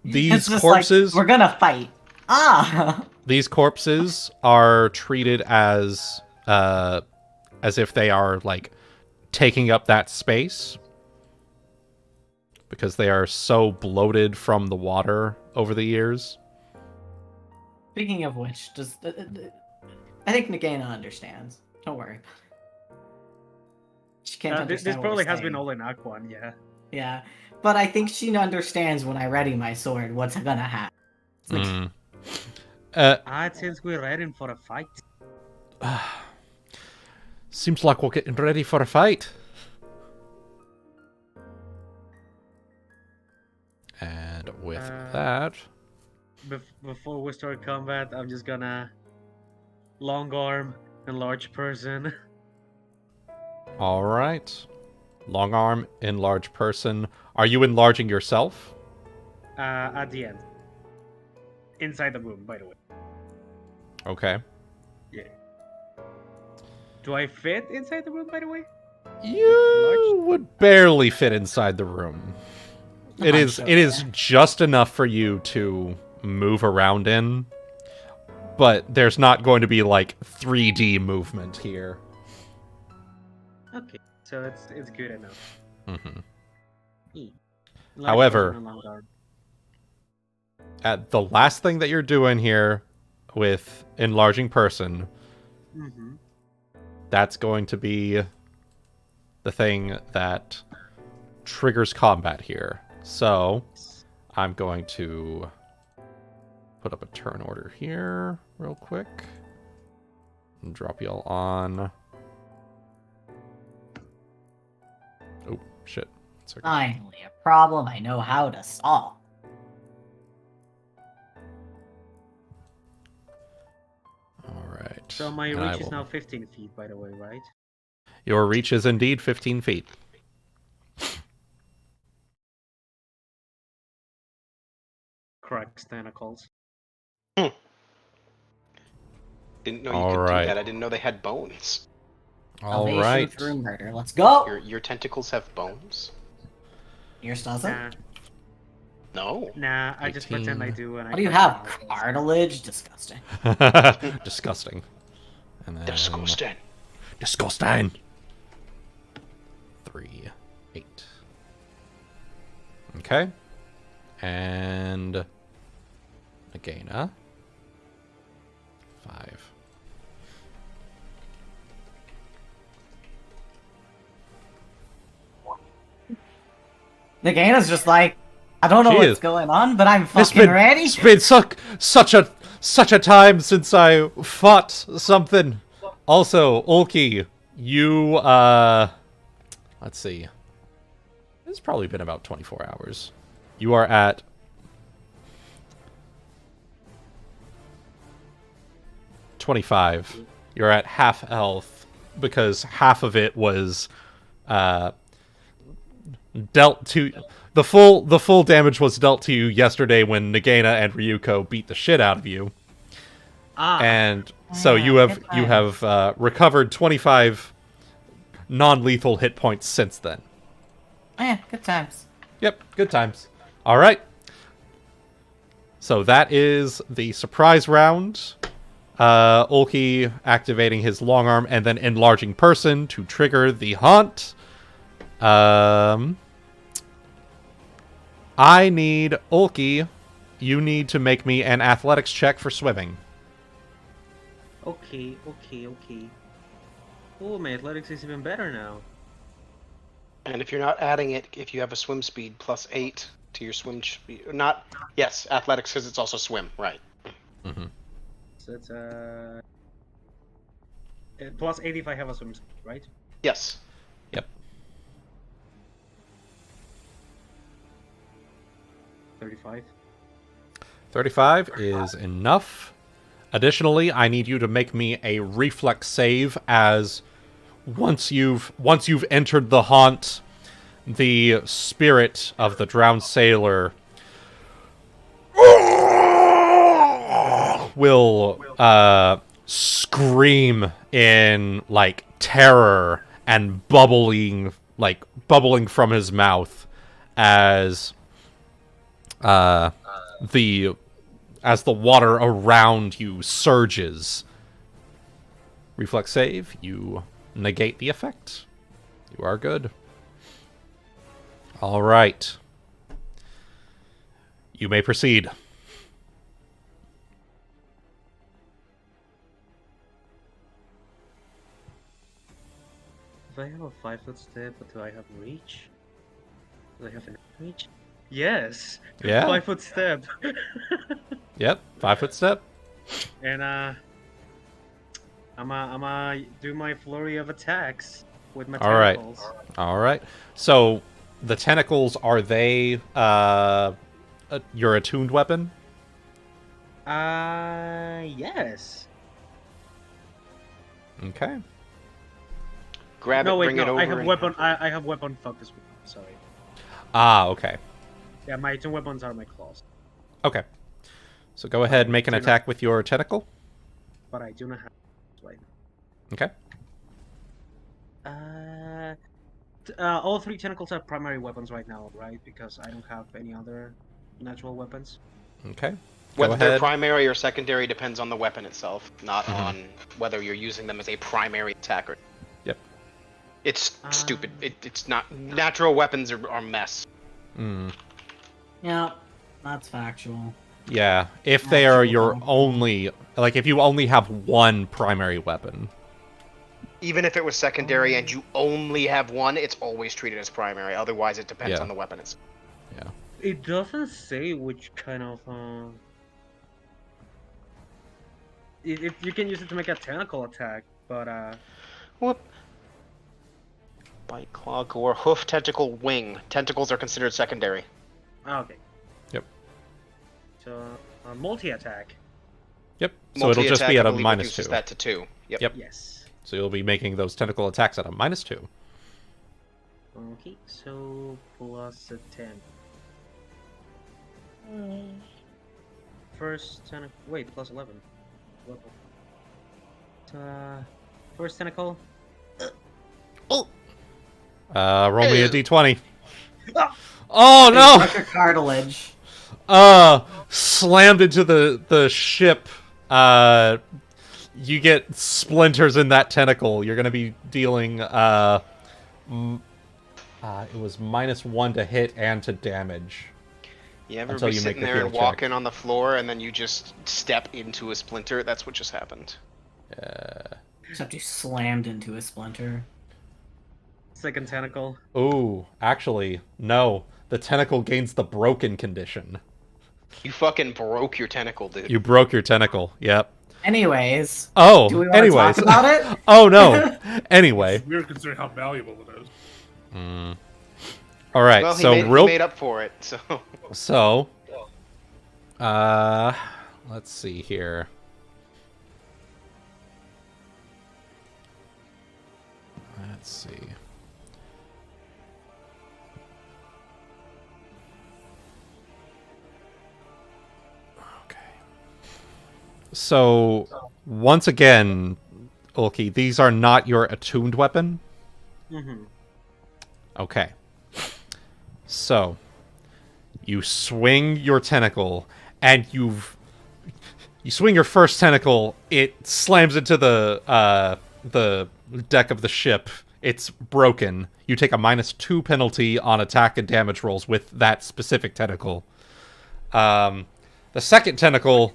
These corpses, like, we're gonna fight. These corpses are treated as if they are like taking up that space because they are so bloated from the water over the years. Speaking of which, I think Nagaina understands. Don't worry. She can't understand. This what probably we're has saying. been all in Act 1, yeah. Yeah, but I think she understands when I ready my sword what's gonna happen. Since we're ready for a fight. Seems like we're getting ready for a fight. And with that... Before we start combat, I'm just gonna long arm, enlarge person. Alright. Long arm, enlarge person. Are you enlarging yourself? At the end. Inside the room, by the way. Okay. Yeah. Do I fit inside the room, by the way? You would barely fit inside the room. It is just enough for you to move around in, but there's not going to be like 3D movement here. Okay, so it's good enough. However, at the last thing that you're doing here with enlarging person, that's going to be the thing that triggers combat here. So I'm going to put up a turn order here real quick and drop y'all on. Oh, shit. Finally, a problem I know how to solve. Alright. So my reach is now 15 feet, by the way, right? Your reach is indeed 15 feet. Correct, tentacles. Didn't know you could do that. I didn't know they had bones. Alright. Through murder. Let's go! Your tentacles have bones? Yours doesn't? No. Nah, I just pretend I do. And What do you have? Cartilage? Disgusting. Disgusting. And then... Disgusting. Disgusting! 3, 8. Okay. And... Nagaina. 5. Nagaina's just like, I don't know what's going on, but I'm fucking ready. It's been such a time since I fought something. Also, Ulki, you, let's see. It's probably been about 24 hours. You are at 25. You're at half health because half of it was dealt to. The full damage was dealt to you yesterday when Nagaina and Ryuuko beat the shit out of you. And so you have recovered 25 non-lethal hit points since then. Yeah, good times. Yep, good times. All right. So that is the surprise round. Ulki activating his long arm and then enlarging person to trigger the haunt. I need Ulki you need to make me an athletics check for swimming. Okay. Oh, my athletics is even better now. And if you're not adding it, if you have a swim speed plus 8 to your swim speed, not yes, athletics because it's also swim, right? Mm-hmm. So it's plus 8 if I have a swim speed, right? Yes. Yep. 35. 35 is enough. Additionally, I need you to make me a reflex save, as once you've entered the haunt, the spirit of the drowned sailor will scream in like terror and bubbling from his mouth as the water around you surges. Reflex save, you negate the effect. You are good. All right. You may proceed. Do I have a 5-foot step, but do I have reach? Do I have enough reach? Yes! Yeah. 5-foot step! Yep, 5-foot step. And I'ma do my flurry of attacks with my All right. tentacles. All right. So the tentacles, are they your attuned weapon? Yes. Okay. Grab No, it, wait, bring it no. over. I have and- weapon. I have weapon focus. Sorry. Ah, okay. Yeah, my two weapons are my claws, Okay. So go ahead and make an Do not- attack with your tentacle. but I do not have right Okay. now. All three tentacles are primary weapons right now, right? Because I don't have any other natural weapons. Okay. Go Whether they're ahead. primary or secondary depends on the weapon itself, not Mhm. on whether you're using them as a primary attacker. Yep. It's stupid. It's not. Natural weapons are mess. Mm. Yeah, that's factual. Yeah. If they are your Actual. only, like, if you only have one primary weapon. Even if it was secondary and you only have one, it's always treated as primary. Otherwise, it depends Yeah. on the weapon itself. Yeah. It doesn't say which kind of. If you can use it to make a tentacle attack, but Whoop. Bite, claw, gore, hoof, tentacle, wing. Tentacles are considered secondary. okay. Yep. So multi-attack. Yep. So it'll just be Multi-attack, at I a believe, minus reduces 2. that to 2. Yep. Yep. Yes. So you'll be making those tentacle attacks at a minus 2. Okay, so plus a 10. First tentacle. Wait, plus 11. First tentacle. Roll me a d20. Oh no! Like your cartilage. Slammed into the ship. You get splinters in that tentacle. You're gonna be dealing it was -1 to hit and to damage. You ever Until be you make sitting a there heal and check. walking on the floor and then you just step into a splinter? That's what just happened. Except you slammed into a splinter. Second tentacle. Ooh, actually, no. The tentacle gains the broken condition. You fucking broke your tentacle, dude. You broke your tentacle. Yep. Anyways, Oh, do we want to anyways. talk about it? Oh no. Anyway. It's weird considering how valuable it is. All right. Well, so he real. made up for it, so... So, let's see here. Let's see. Okay. So, once again, Ulki, these are not your attuned weapon. Mm-hmm. Okay. So, you swing your tentacle, and you swing your first tentacle. It slams into the deck of the ship. It's broken. You take a -2 penalty on attack and damage rolls with that specific tentacle. The second tentacle.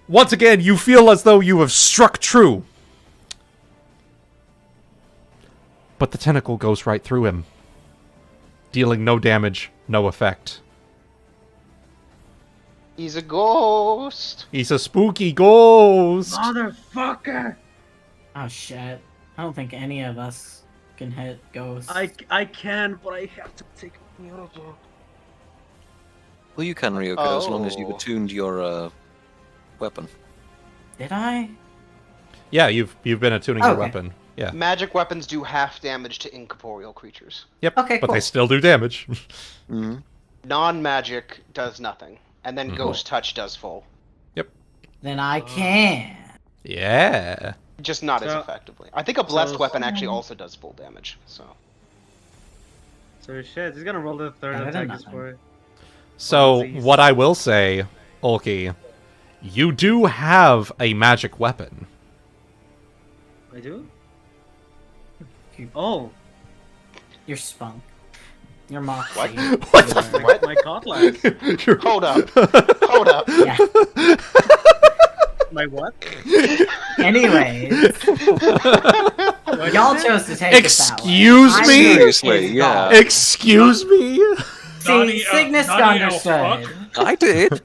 Once again, you feel as though you have struck true. But the tentacle goes right through him, dealing no damage, no effect. He's a ghost. He's a spooky ghost. Motherfucker! Oh shit. I don't think any of us can hit ghosts. I can, but I have to take a miracle. Well, you can, Ryuuko, as long as you've Oh. attuned your weapon. Did I? Yeah, you've been attuning your Okay. weapon. Yeah. Magic weapons do half damage to incorporeal creatures. Yep. Okay, but they cool. still do damage. Mm-hmm. Non-magic does nothing, and then ghost touch does full, Then I can. Yeah. just not as So- effectively. I think a blessed so- weapon actually also does full damage. So So shit, he's gonna roll the third Better than attack just nothing. for it. So Please. what I will say, Ulki, you do have a magic weapon. I do? Oh, You're spunk. You're moxie. What? What the What? my cutlass. You're- hold up, hold up. Yeah. My what? Anyways, y'all chose to take Excuse it that way. me? I knew Seriously, his yeah. fault. Excuse me? See, Cygnus Naughty understood. I did.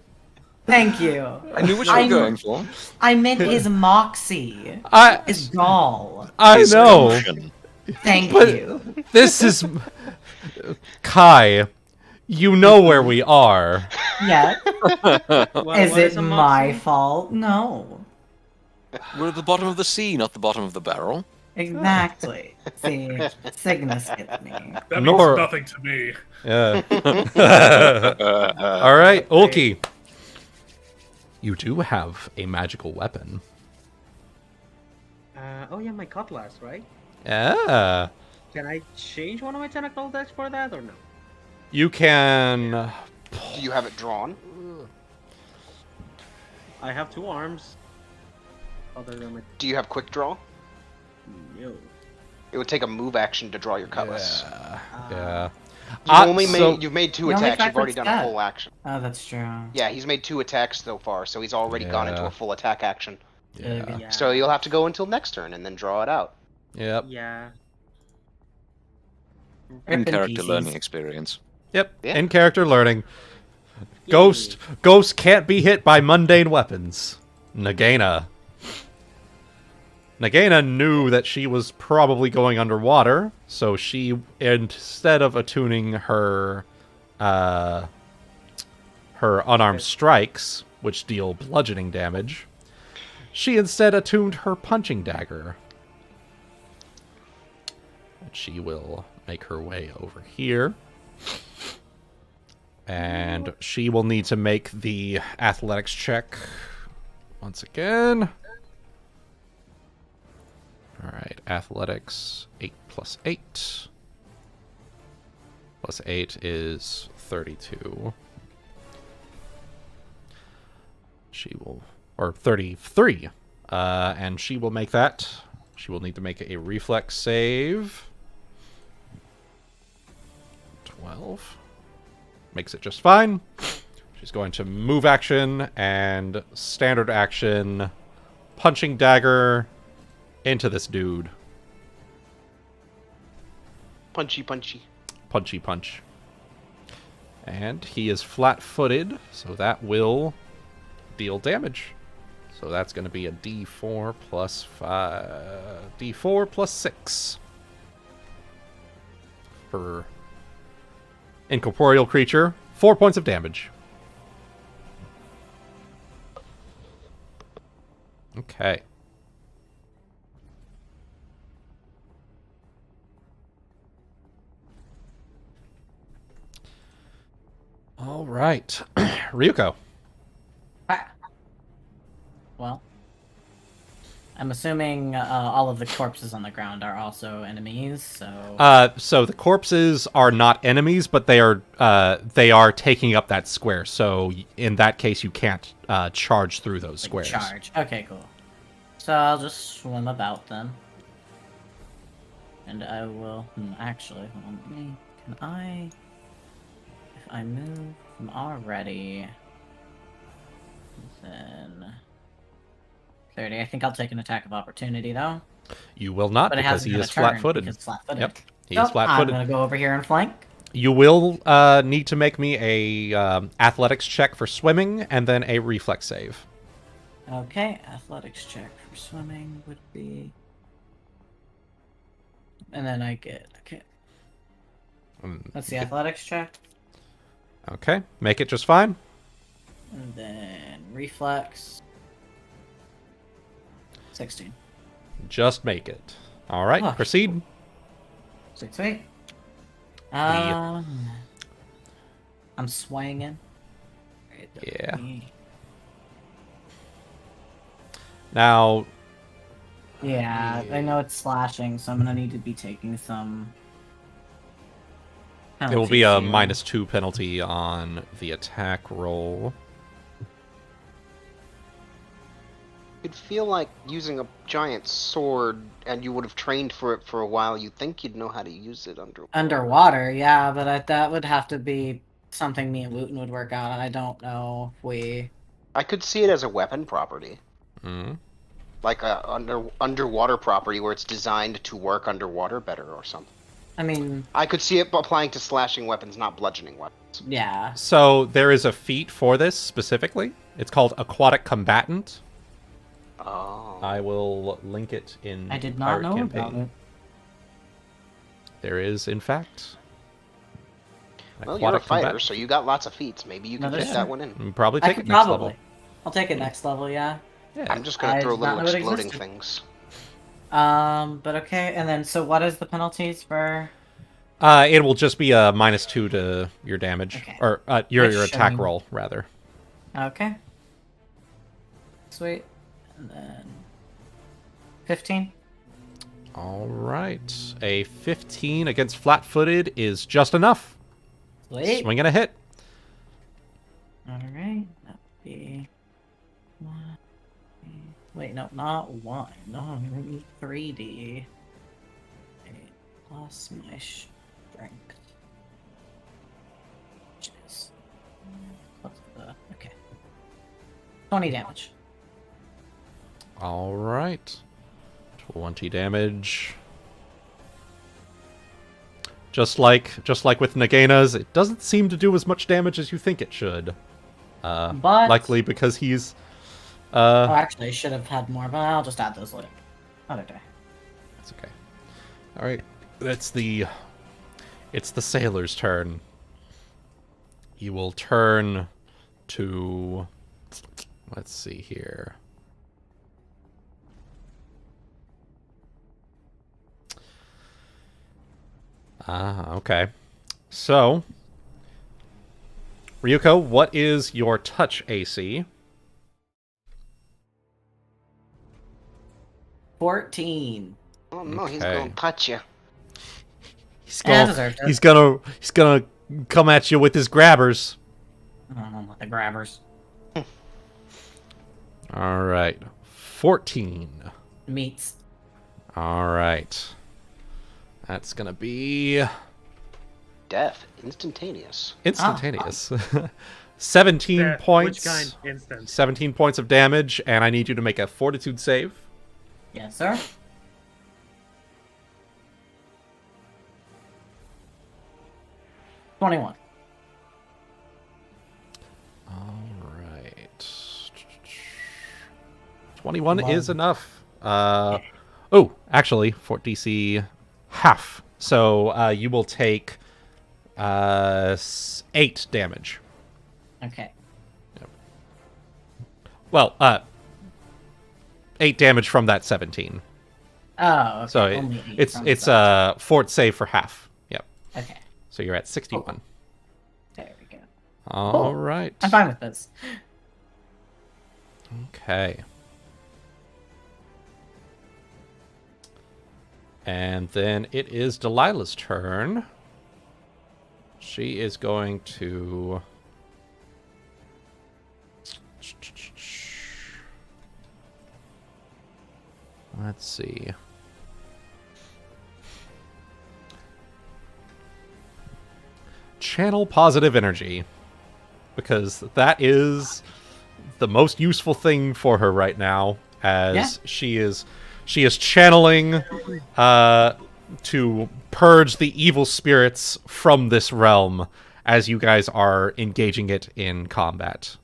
Thank you. I knew what you were going for. I meant his moxie. I His gall. His know. gumption. Thank But- you. This is Kai. You know where we are. Yeah. What- Is what it a my moxie? fault? No. We're at the bottom of the sea, not the bottom of the barrel. Exactly. See, Cygnus gets me. That Nor- means nothing to me. Yeah. All right, Ulki. You do have a magical weapon. Oh yeah, my cutlass, right? Yeah. Can I change one of my tentacle decks for that or no? You can. Do you have it drawn? I have two arms. Other than my Do you have quick draw? no. It would take a move action to draw your cutlass. Yeah. You've made two You only attacks. You've already five done a foot full action. Oh, that's true. Yeah, he's made 2 attacks so far, so he's already gone into Yeah. a full attack action. Yeah. Yeah. So you'll have to go until next turn and then draw it out. Yep. Yeah. In Rip in character pieces. learning experience. Yep. Yeah. In character learning. Ghost can't be hit by mundane weapons. Nagaina knew that she was probably going underwater, so she, instead of attuning her unarmed strikes, which deal bludgeoning damage, she instead attuned her punching dagger. And she will make her way over here. And she will need to make the athletics check once again. Alright, athletics, 8 plus 8. Plus 8 is 32. She will, or 33. And she will make that. She will need to make a reflex save. 12. Makes it just fine. She's going to move action and standard action, punching dagger into this dude. Punchy, punchy. Punchy punch. And he is flat-footed, so that will deal damage. So that's going to be a D4 plus 5... D4 plus 6. For incorporeal creature, 4 points of damage. Okay. All right. Ryuuko. Ah. Well, I'm assuming all of the corpses on the ground are also enemies, so... So the corpses are not enemies, but they are taking up that square. So in that case, you can't charge through those squares. Charge. Okay, cool. So I'll just swim about them. And I will... actually, hold on. Can I... If I move from already... Then 30. I think I'll take an attack of opportunity though. You will not But it because hasn't he been is a turn flat-footed. because it's flat-footed. Yep, he So is flat-footed. I'm gonna go over here and flank. You will need to make me a athletics check for swimming and then a reflex save. Okay, athletics check for swimming would be, and then I get That's the athletics check, Okay, make it just fine. and then reflex. 16. Just make it. All right, Oh. proceed. 6, 8. I'm swinging. Right, Yeah. me. Now, Yeah, I know it's slashing, so I'm gonna need to be taking some. it will be a penalties here. -2 penalty on the attack roll. It'd feel like using a giant sword, and you would have trained for it for a while. You'd think you'd know how to use it Underwater, yeah, but that would have to be something me and Wuten would work out, and I don't know if we. I could see it as a weapon property, Mm. like a underwater property where it's designed to work underwater better or something. I mean, I could see it applying to slashing weapons, not bludgeoning weapons. yeah. So there is a feat for this specifically. It's called Aquatic Combatant. Oh. I will link it in I did our not know campaign. about it. There is, in fact. Well, you're a Aquatic fighter, Combatant. so you got lots of feats. Maybe you No, can that's fit that true. one in. You can probably I take could it next probably. level. I'll take it next level, yeah. Yeah. I'm just gonna I throw did not little know it exploding existed. things. But okay, and then so what is the penalties for? It will just be a -2 to your damage, Okay. or your Let's attack show me. roll rather. Okay. Sweet. And then 15. All right, a 15 against flat-footed is just enough. Sweet. Swing and a hit. All right. That would be 1. Wait, no, not 1. No, 3D. 8 plus my strength. Which is plus the okay. 20 damage. All right, 20 damage. Just like with Nagaina's, it doesn't seem to do as much damage as you think it should. But Likely because he's oh, actually, I should have had more, but I'll just add those later. Other day. That's okay. All right, it's the sailor's turn. He will turn to. Let's see here. Okay. So, Ryuuko, what is your touch AC? 14. Oh no, he's Okay. gonna touch you. He's Yeah, I gonna, deserved it. he's gonna come at you with his grabbers. I don't know what the grabbers. All right, 14. Meats. All right, that's gonna be Death, instantaneous. instantaneous. 17 Yeah, points. Which kind? Instant. 17 points of damage, and I need you to make a Fortitude save. Yes, sir. $21. All right. 21 Wow. is enough. Oh, actually, Fort DC half. So you will take 8 damage. Okay. Well, 8 damage from that 17. Oh, okay. So Only 8 it's from it's the fort save for half. Yep. Okay. So you're at 61. There we go. All right. I'm fine with this. Okay. And then it is Delilah's turn. She is going to... Let's see. Channel positive energy. Because that is the most useful thing for her right now, as she is channeling to purge the evil spirits from this realm as you guys are engaging it in combat.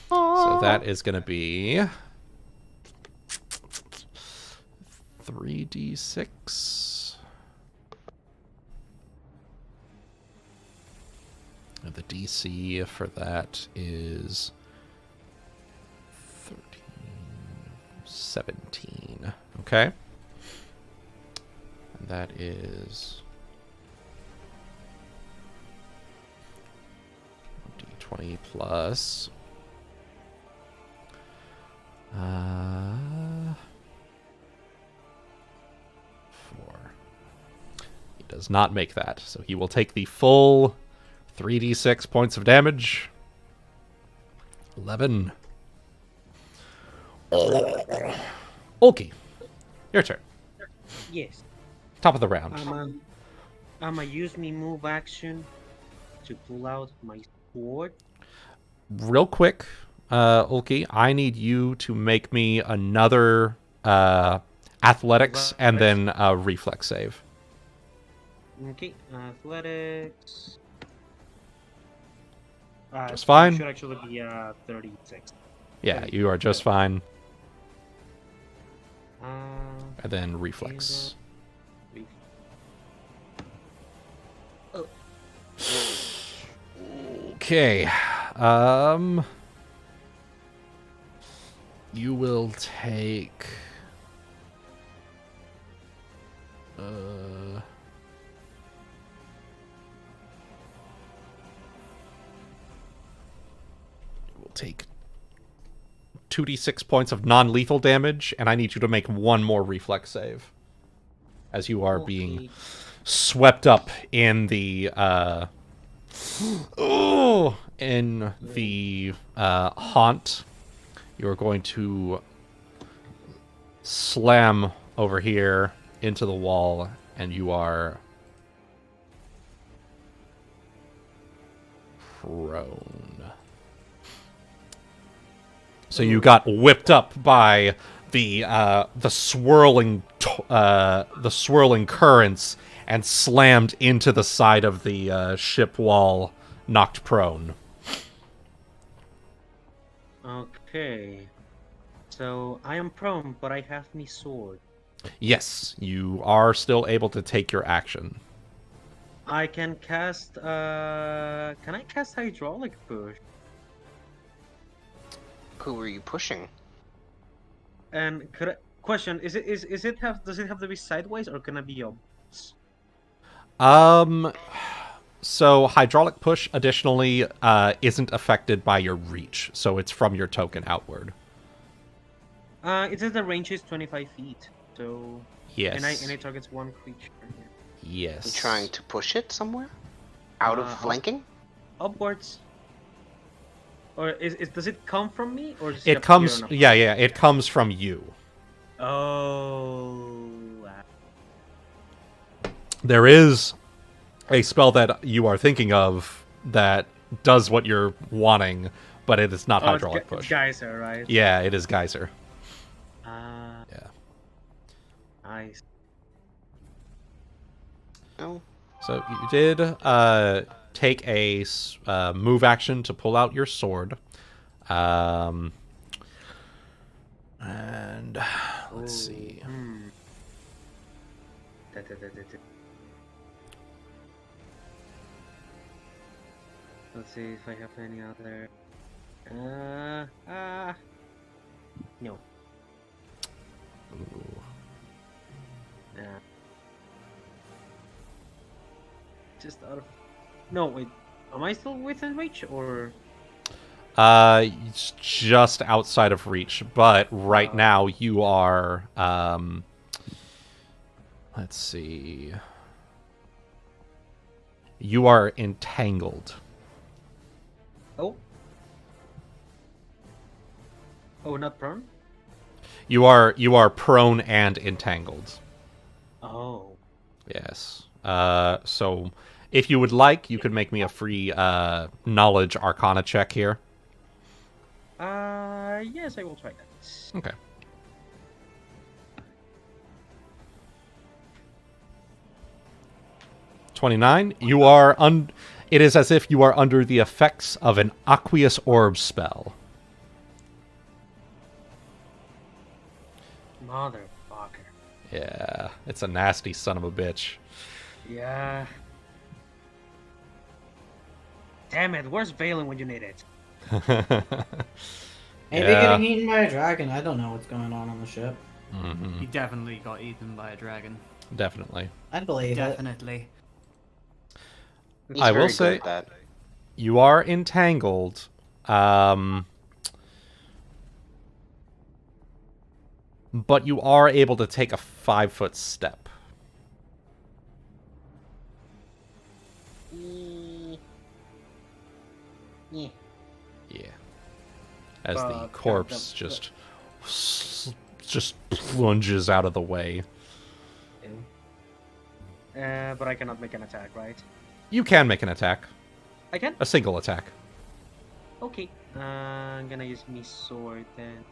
So that is going to be 3d6. And the DC for that is 13, 17. Okay. And that is d20 plus 4. He does not make that, so he will take the full 3d6 points of damage. 11. Ulki, your turn. Yes. Top of the round. I'ma use me move action to pull out my sword. Real quick, Ulki, I need you to make me another athletics and then a reflex save. Okay, athletics. Just fine. It should actually be 36. Yeah, you are just fine. Uh, And then reflex. Okay. You will take take 2d6 points of non-lethal damage, and I need you to make one more reflex save as you are being swept up in the haunt. You're going to slam over here into the wall, and you are prone. So you got whipped up by the swirling currents and slammed into the side of the ship wall, knocked prone. Okay. So I am prone, but I have me sword. Yes, you are still able to take your action. I can cast. Can I cast hydraulic push? Who were you pushing? And question: does it have to be sideways or can it be upwards? So hydraulic push additionally isn't affected by your reach, so it's from your token outward. It says the range is 25 feet, so Yes. and it targets one creature. Yes. You trying to push it somewhere? Out of flanking? Upwards. Or does it come from me, or does It comes. Yeah, it comes from you. Oh. There is a spell that you are thinking of that does what you're wanting, but it is not hydraulic push. It's geyser, right? Yeah, it is geyser. Yeah. Nice. No. So you did take a move action to pull out your sword. And let's see. Let's see if I have any other. No. Ooh. Just out of. No, wait. Am I still within reach, or? It's just outside of reach, but right now you are. Let's see. You are entangled. Oh. Oh, not prone? You are prone and entangled. Oh. Yes. So if you would like, you could make me a free knowledge arcana check here. Yes, I will try that. Okay. $29. You are It is as if you are under the effects of an aqueous orb spell. Motherfucker. Yeah, it's a nasty son of a bitch. Yeah. Damn it, where's Valen when you need it? Maybe getting eaten by a dragon. I don't know what's going on the ship. He definitely got eaten by a dragon. Definitely. I believe it. Definitely. He's I will very good say at that. you are entangled. But you are able to take a 5-foot step. Yeah. Yeah. As the But, corpse just plunges out of the way. But I cannot make an attack, right? You can make an attack. I can? A single attack. Okay. I'm gonna use my sword then.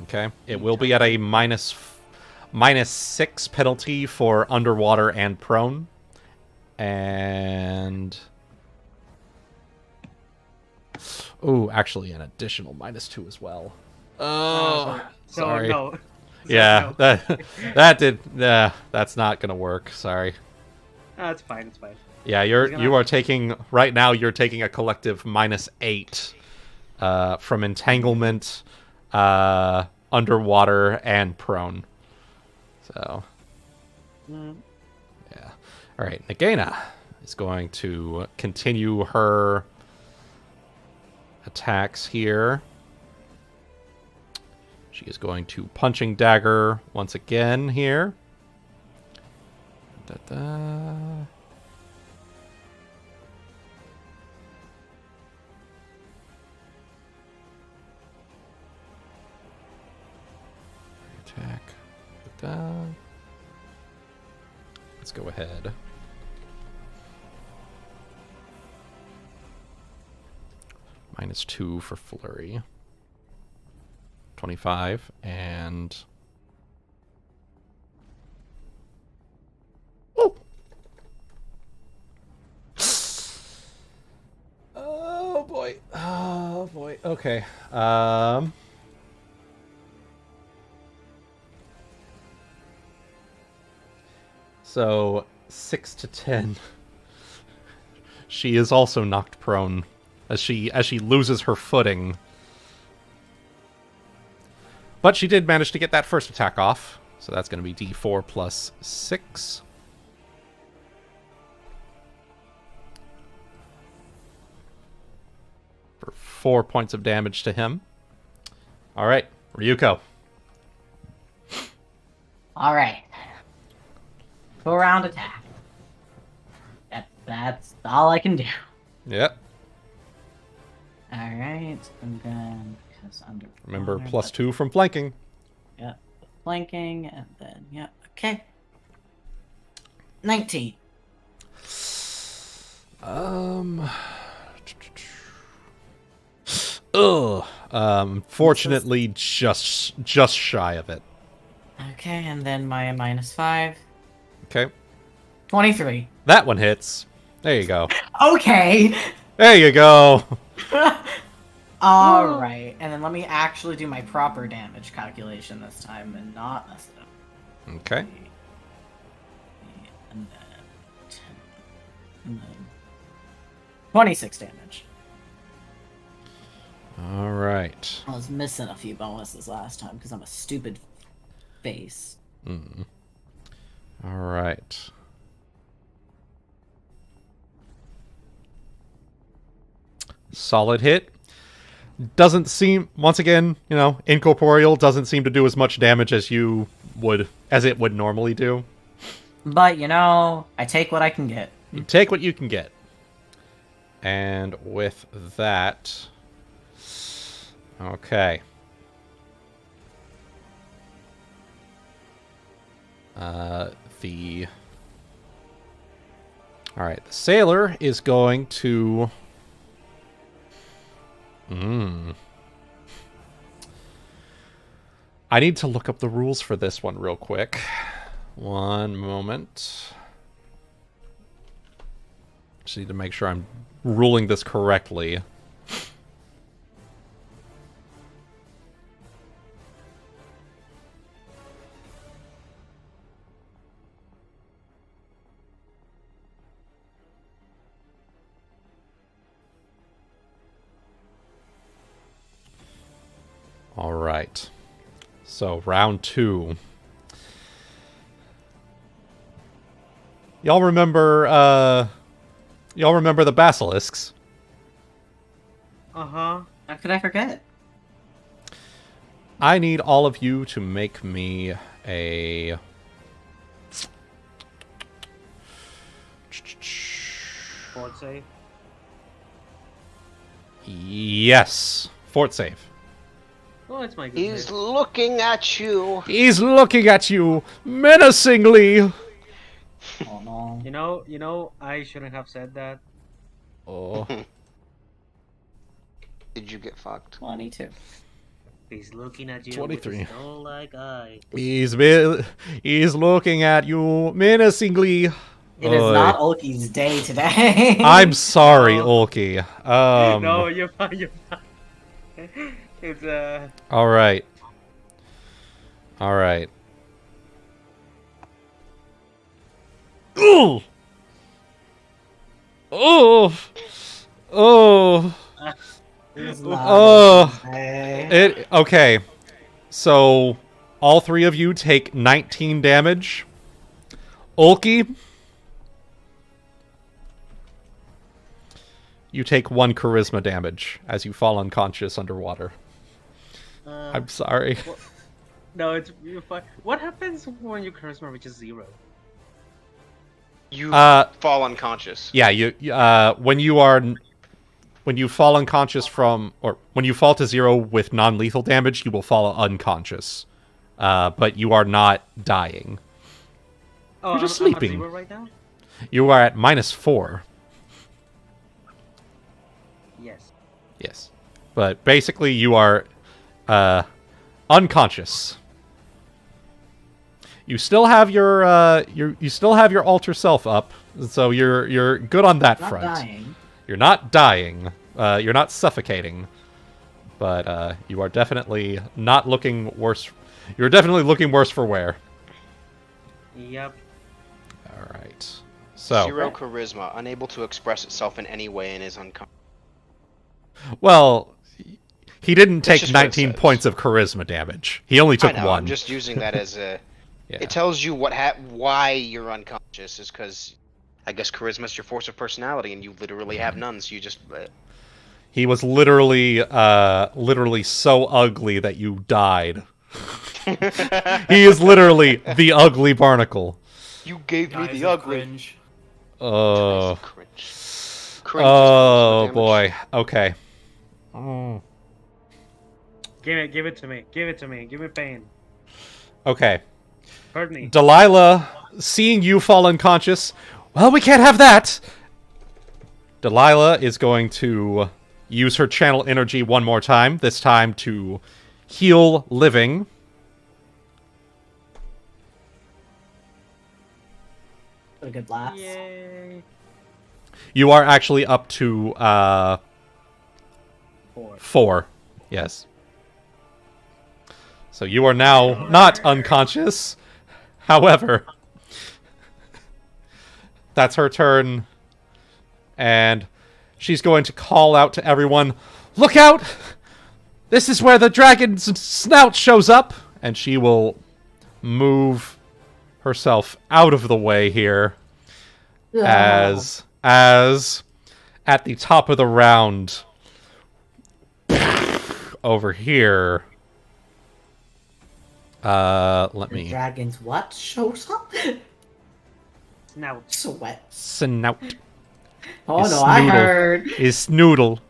Okay. It will be at a -6 penalty for underwater and prone. And... oh, actually an additional -2 as well. Oh, sorry. No. Yeah, no. that did... that's not gonna work. Sorry. It's fine, it's fine. Yeah, you are taking... right now, you're taking a collective -8 from entanglement, underwater, and prone. So... yeah. Alright, Nagaina is going to continue her attacks here. She is going to punching dagger once again here. Da-da. Attack. Da-da. Let's go ahead. -2 for flurry. 25 and... oh! Oh boy. Oh boy. Okay. So 6 to 10. She is also knocked prone as she loses her footing. But she did manage to get that first attack off. So that's going to be D4 plus 6. For 4 points of damage to him. All right, Ryuuko. All right. Go round attack. That's all I can do. Yep. All right, and then because under Remember, +2 from flanking. Yep, flanking, and then yep. Okay. 19. Fortunately, just shy of it. Okay, and then my -5. Okay. 23. That one hits. There you go. Okay. There you go. All right, and then let me actually do my proper damage calculation this time and not mess it up. Okay. And then 10, and then 26 damage. All right. I was missing a few bonuses last time because I'm a stupid face. All right. Solid hit. Doesn't seem, once again, you know, incorporeal doesn't seem to do as much damage as it would normally do. But, you know, I take what I can get. You take what you can get. And with that... okay. Alright, the sailor is going to... I need to look up the rules for this one real quick. One moment. Just need to make sure I'm ruling this correctly. All right. So, round 2. Y'all remember the basilisks? Uh-huh. How could I forget? I need all of you to make me a... Fort save. Yes. Fort save. Oh, it's my good He's save. looking at you. He's looking at you menacingly. Oh no. You know, I shouldn't have said that. Oh. Did you get fucked? 22. He's looking at you 23. with a stone-like eye. He's looking at you menacingly. It is not Ulki's day today. I'm sorry, No. Ulki. No, you're fine, you're fine. It's, All right. All right. Ooh. Oh. Oh. It is not Oh. Ulki's day. It okay. So all 3 of you take 19 damage. Ulki, you take 1 charisma damage as you fall unconscious underwater. I'm sorry. no, you're fine. What happens when your charisma reaches 0? You fall unconscious. Yeah, when you fall unconscious or when you fall to 0 with non-lethal damage, you will fall unconscious. But you are not dying. Oh, You're just I'm at sleeping. 0 right now? You are at -4. Yes. Yes. But basically you are unconscious. You still have your you still have your alter self up, so you're good on that Not front. dying. You're not dying. You're not suffocating. But you are definitely not looking worse. You're definitely looking worse for wear. Yep. All right. So, 0 charisma, unable to express itself in any way, and is unconscious. well, he didn't take just what it 19 says. points of charisma damage. He only took I know, 1. I'm just using that as a... Yeah. It tells you why you're unconscious is because, I guess, charisma is your force of personality, and you literally have none. So you just He was literally so ugly that you died. He is literally the ugly barnacle. you gave me Guys the of ugly. cringe. Oh, Cringe. oh Charisma boy. Okay. Oh. Give it to me. Give it to me. Give me pain. Okay. Hurt me. Delilah, seeing you fall unconscious, well, we can't have that. Delilah is going to use her channel energy one more time, this time to heal living. A good laugh. Yay. You are actually up to 4. 4. Yes. So you are now not unconscious. However, that's her turn. And she's going to call out to everyone, "Look out! This is where the dragon's snout shows up!" And she will move herself out of the way here. As at the top of the round over here. Let The me dragon's what shows up? Snout. Sweat. snout Oh Is no, I snoodle. heard. is snoodle.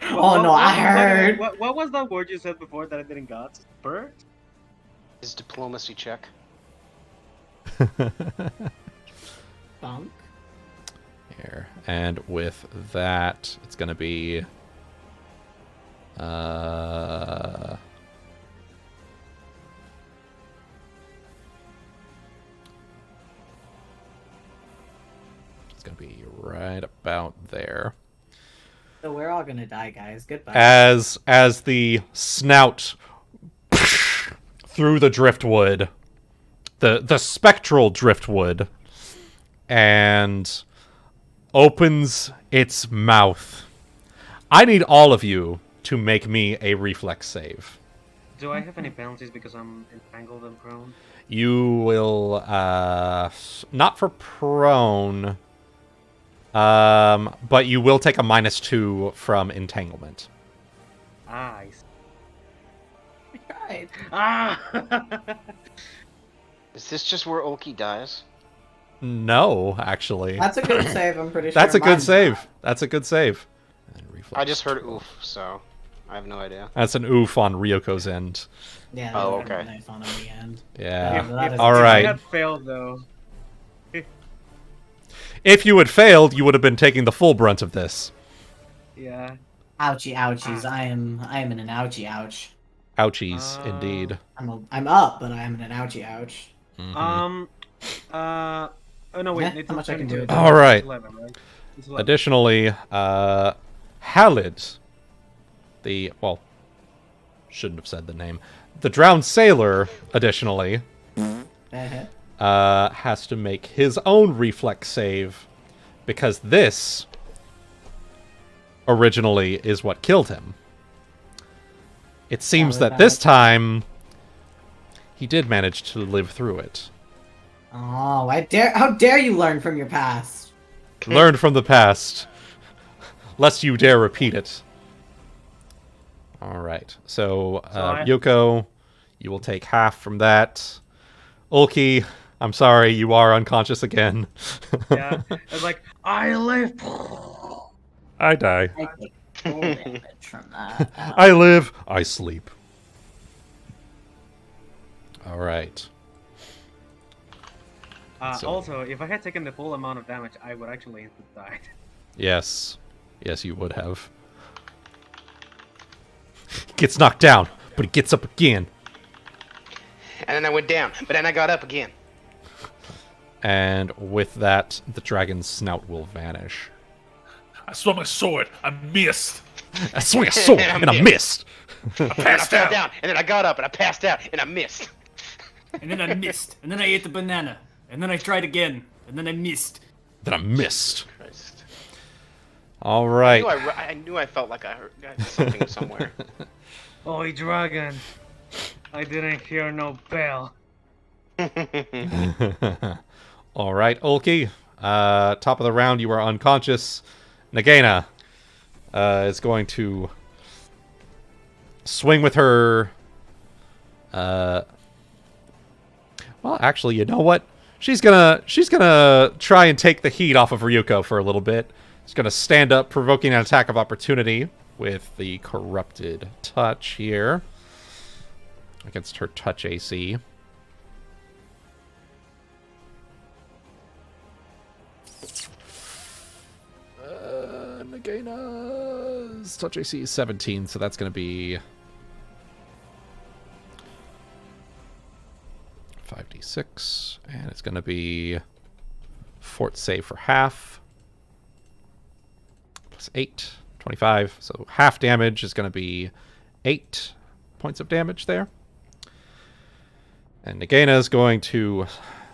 Oh no, I heard. What was that word you said before that I didn't got? Spur? His diplomacy check. Bunk. Here. And with that, it's gonna be going to be right about there. So we're all gonna die, guys. Goodbye. As the snout through the driftwood, the spectral driftwood, and opens its mouth. I need all of you to make me a reflex save. Do I have any penalties because I'm entangled and prone? You will not for prone, but you will take a -2 from entanglement. Ah, I see. We tried. Ah! Is this just where Ulki dies? No, actually. That's a good save. I'm pretty sure. That's a good Mine's save. not. That's a good save. And reflex I just heard oof, so I have no idea. That's an oof on Ryuko's end. Yeah. Oh, that was okay. Nice on in the end. Yeah. that is- All If right. I had failed, though. If you had failed, you would have been taking the full brunt of this. Yeah. Ouchie, ouchies. I am in an ouchie, ouch. Ouchies, indeed. I'm up, but I am in an ouchie, ouch. Mhm. Oh no, wait. Yeah, it's how much I can 22. do. It's All right. 11, right? It's 11. Additionally, Halid, shouldn't have said the name. The drowned sailor, additionally, has to make his own reflex save, because this originally is what killed him. It seems that this time he did manage to live through it. Oh, how dare you learn from your past? Learn from the past, lest you dare repeat it. All right. So, Ryuko, you will take half from that. Ulki, I'm sorry, you are unconscious again. Yeah. It's like, I live. I die. I take full damage from that. I live. I sleep. All right. So- Also, if I had taken the full amount of damage, I would actually have died. Yes. Yes, you would have. Gets knocked down, but he gets up again. And then I went down, but then I got up again. And with that, the dragon's snout will vanish. I swung my sword. I missed. I swing a sword and I missed. I And I passed fell out. down, and then I got up, and I passed out, and I missed. And then I missed. And then I ate the banana. And then I tried again. And then I missed. Then I missed. Christ. All I right. knew I felt like I heard something somewhere. Oi, dragon. I didn't hear no bell. All right, Ulki. Top of the round, you are unconscious. Nagaina is going to swing with her. Well, actually, you know what? She's gonna try and take the heat off of Ryuko for a little bit. She's gonna stand up, provoking an attack of opportunity with the corrupted touch here against her touch AC. Nagaina's touch AC is 17, so that's going to be 5d6, and it's going to be fort save for half, plus 8, 25, so half damage is going to be 8 points of damage there. And Nagaina is going to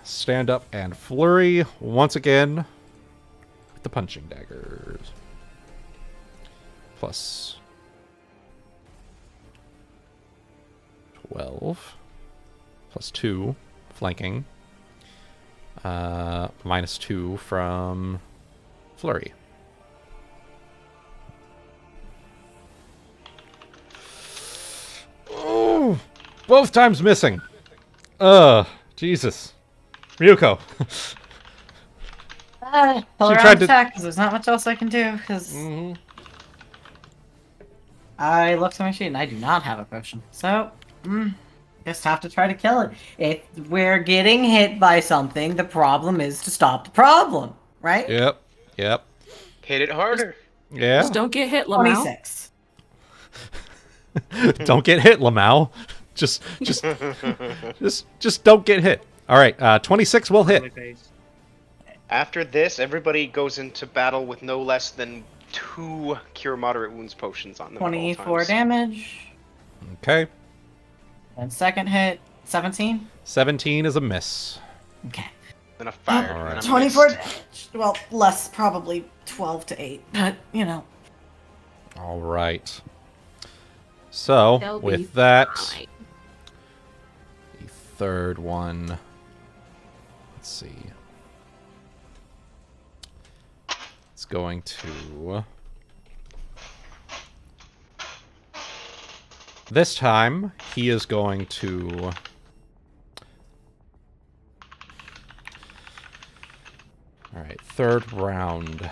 stand up and flurry once again with the punching daggers. Plus 12. Plus 2 flanking. Minus 2 from flurry. Oh! Both times missing. Jesus. Ryuko. Pull She around tried to- attack, because there's not much else I can do, because I looked at my sheet and I do not have a potion. So, just have to try to kill it. If we're getting hit by something, the problem is to stop the problem, right? Yep. Hit it harder. Yeah. Just don't get hit, Lamau. 26. Don't get hit, Lamau. Just don't get hit. All right, 26 will hit. After this, everybody goes into battle with no less than 2 Cure Moderate Wounds potions on them. 24 damage. Okay. And second hit, 17? 17 is a miss. Okay. Then a fire. All right. and a 24 mist. damage. Well, less, probably 12 to 8. But, you know. All right. So, They'll be with that, fine. the third one. Let's see. It's going to... This time, he is going to... Alright, third round.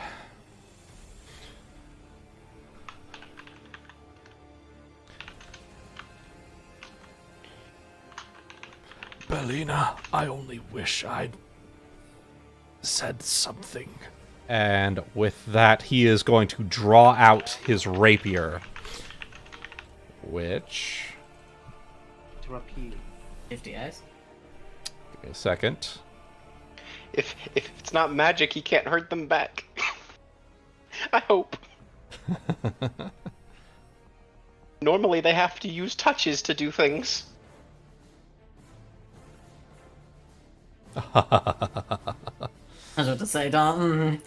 Bellina, I only wish I'd said something. And with that, he is going to draw out his rapier. Which... To appeal. 50 eyes. Give me a second. If it's not magic, he can't hurt them back. I hope. Normally they have to use touches to do things. I was about to say, don't...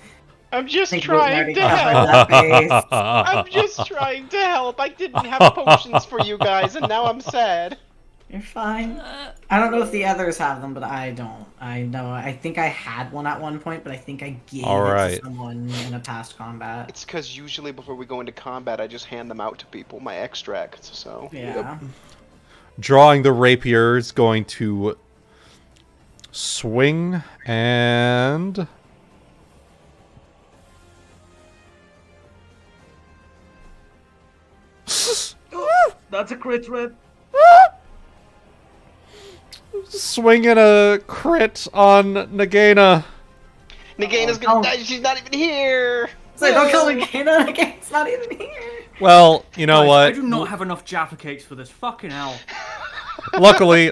I'm just think trying Wuten to already help. covered that base. I'm just trying to help. I didn't have potions for you guys, and now I'm sad. You're fine. I don't know if the others have them, but I don't. I know. I think I had one at one point, but I think I gave it Alright. to someone in a past combat. It's because usually before we go into combat, I just hand them out to people, my extracts, so... Yeah. Drawing the rapier is going to swing and... That's a crit rip. Swinging a crit on Nagaina. Nagaina's gonna die, she's not even here! So don't kill Nagaina again. It's not even here. Well, you know Guys, what? I do not have enough Jaffa cakes for this. Fucking hell. Luckily,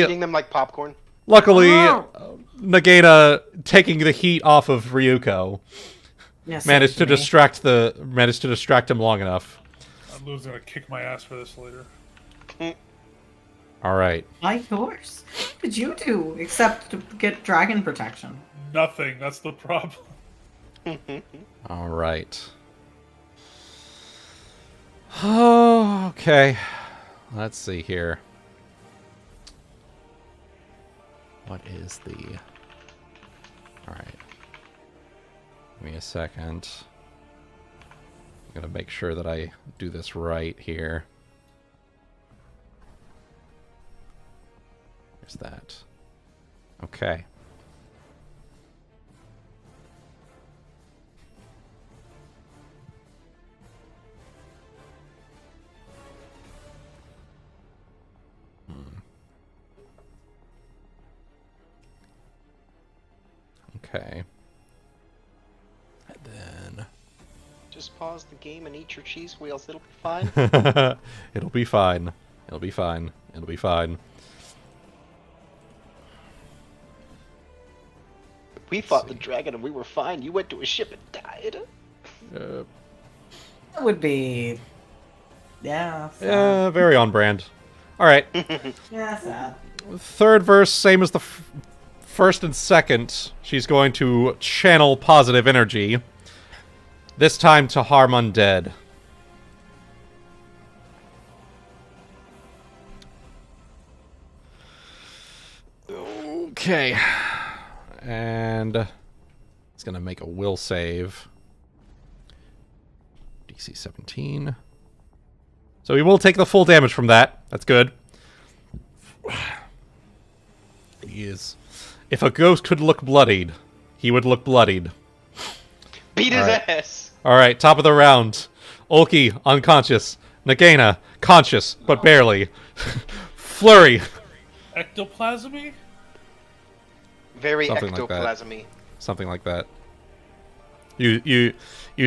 Eating them like popcorn. Nagaina taking the heat off of Ryuuko Yes. managed to distract him long enough. Lou's gonna kick my ass for this later. All right. Like yours. What did you do except to get dragon protection? Nothing. That's the problem. All right. Oh, okay. Let's see here. What is the... All right. Give me a second. I'm gonna make sure that I do this right here. There's that. Okay. Okay. And then... Just pause the game and eat your cheese wheels, it'll be fine. It'll be fine. It'll be fine. It'll be fine. We fought the dragon and we were fine. You went to a ship and died. That would be... Yeah. Sad. Yeah, very on brand. All right. Yeah, sad. Third verse, same as the first and second. She's going to channel positive energy. This time to harm undead. Okay. And it's going to make a will save. DC 17. So he will take the full damage from that. That's good. He is. If a ghost could look bloodied, he would look bloodied. Beat his ass! Alright, top of the round. Ulki, unconscious. Nagaina, conscious, but barely. Flurry. Ectoplasmy? Very Something like that. ectoplasmy. Something like that. You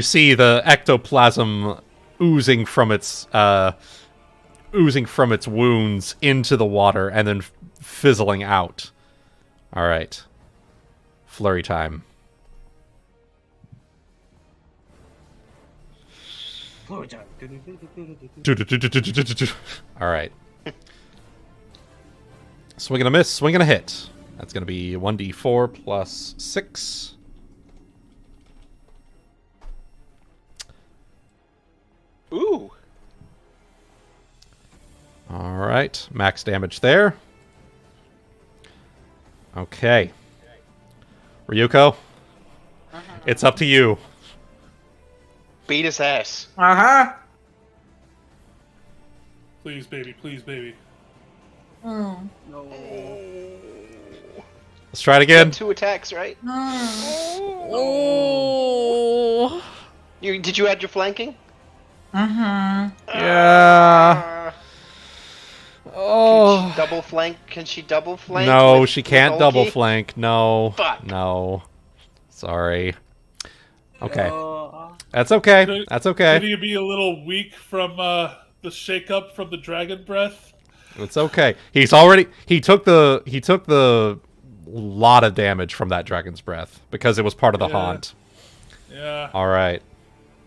see the ectoplasm oozing from its wounds into the water and then fizzling out. All right. Flurry time. Flurry time. All right. Swing and a miss, swing and a hit. That's going to be 1d4 plus 6. Ooh. All right, max damage there. Okay. Ryuuko, it's up to you. Beat his ass. Please, baby. Please, baby. Oh. No. Let's try it again. 2 attacks, right? Oh. Did you add your flanking? Yeah. Can she double flank? Can she double flank? No, she can't double Ulki? flank. No. Fuck. No. Sorry. Okay. Uh, That's okay. Could- That's okay. Could you be a little weak from the shake-up from the dragon breath? It's okay. He took the lot of damage from that dragon's breath because it was part of the Yeah. haunt. Yeah. All right.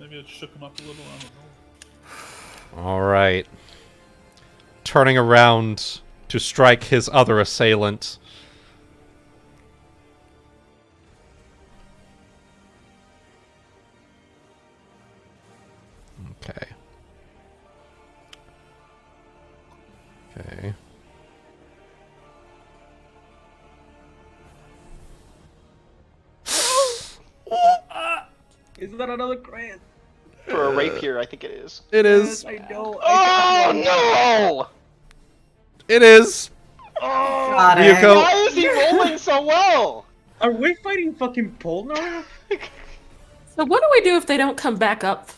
Maybe it shook him up a little. I don't know. All right. Turning around to strike his other assailant. Okay. Okay. is that another crit? For a rapier, I think it is. It is. I know. Oh no! It is. Oh, Got it. Ryuuko. why is he rolling so well? Are we fighting fucking Polnar? So what do we do if they don't come back up?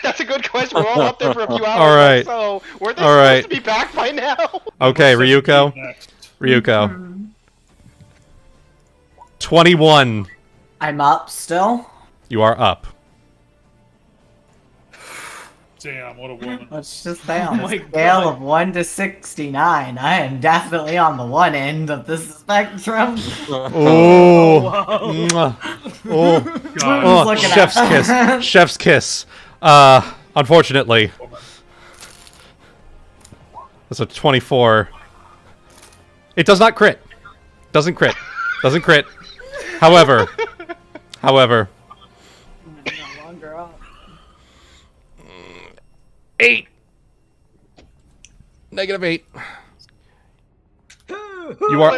That's a good question. We're all up there for a few hours. All right. So were they All supposed right. to be back by now? Okay, What's Ryuuko. next? Ryuuko. 21. I'm up still. You are up. Damn, what a woman. Let's just say on Oh a my scale God. of 1 to 69, I am definitely on the one end of the spectrum. Oh. Wow. Oh. God. Oh, looking at- chef's kiss. Chef's kiss. Unfortunately. That's a 24. It does not crit. Doesn't crit. Doesn't crit. However. No longer up. 8. -8. You are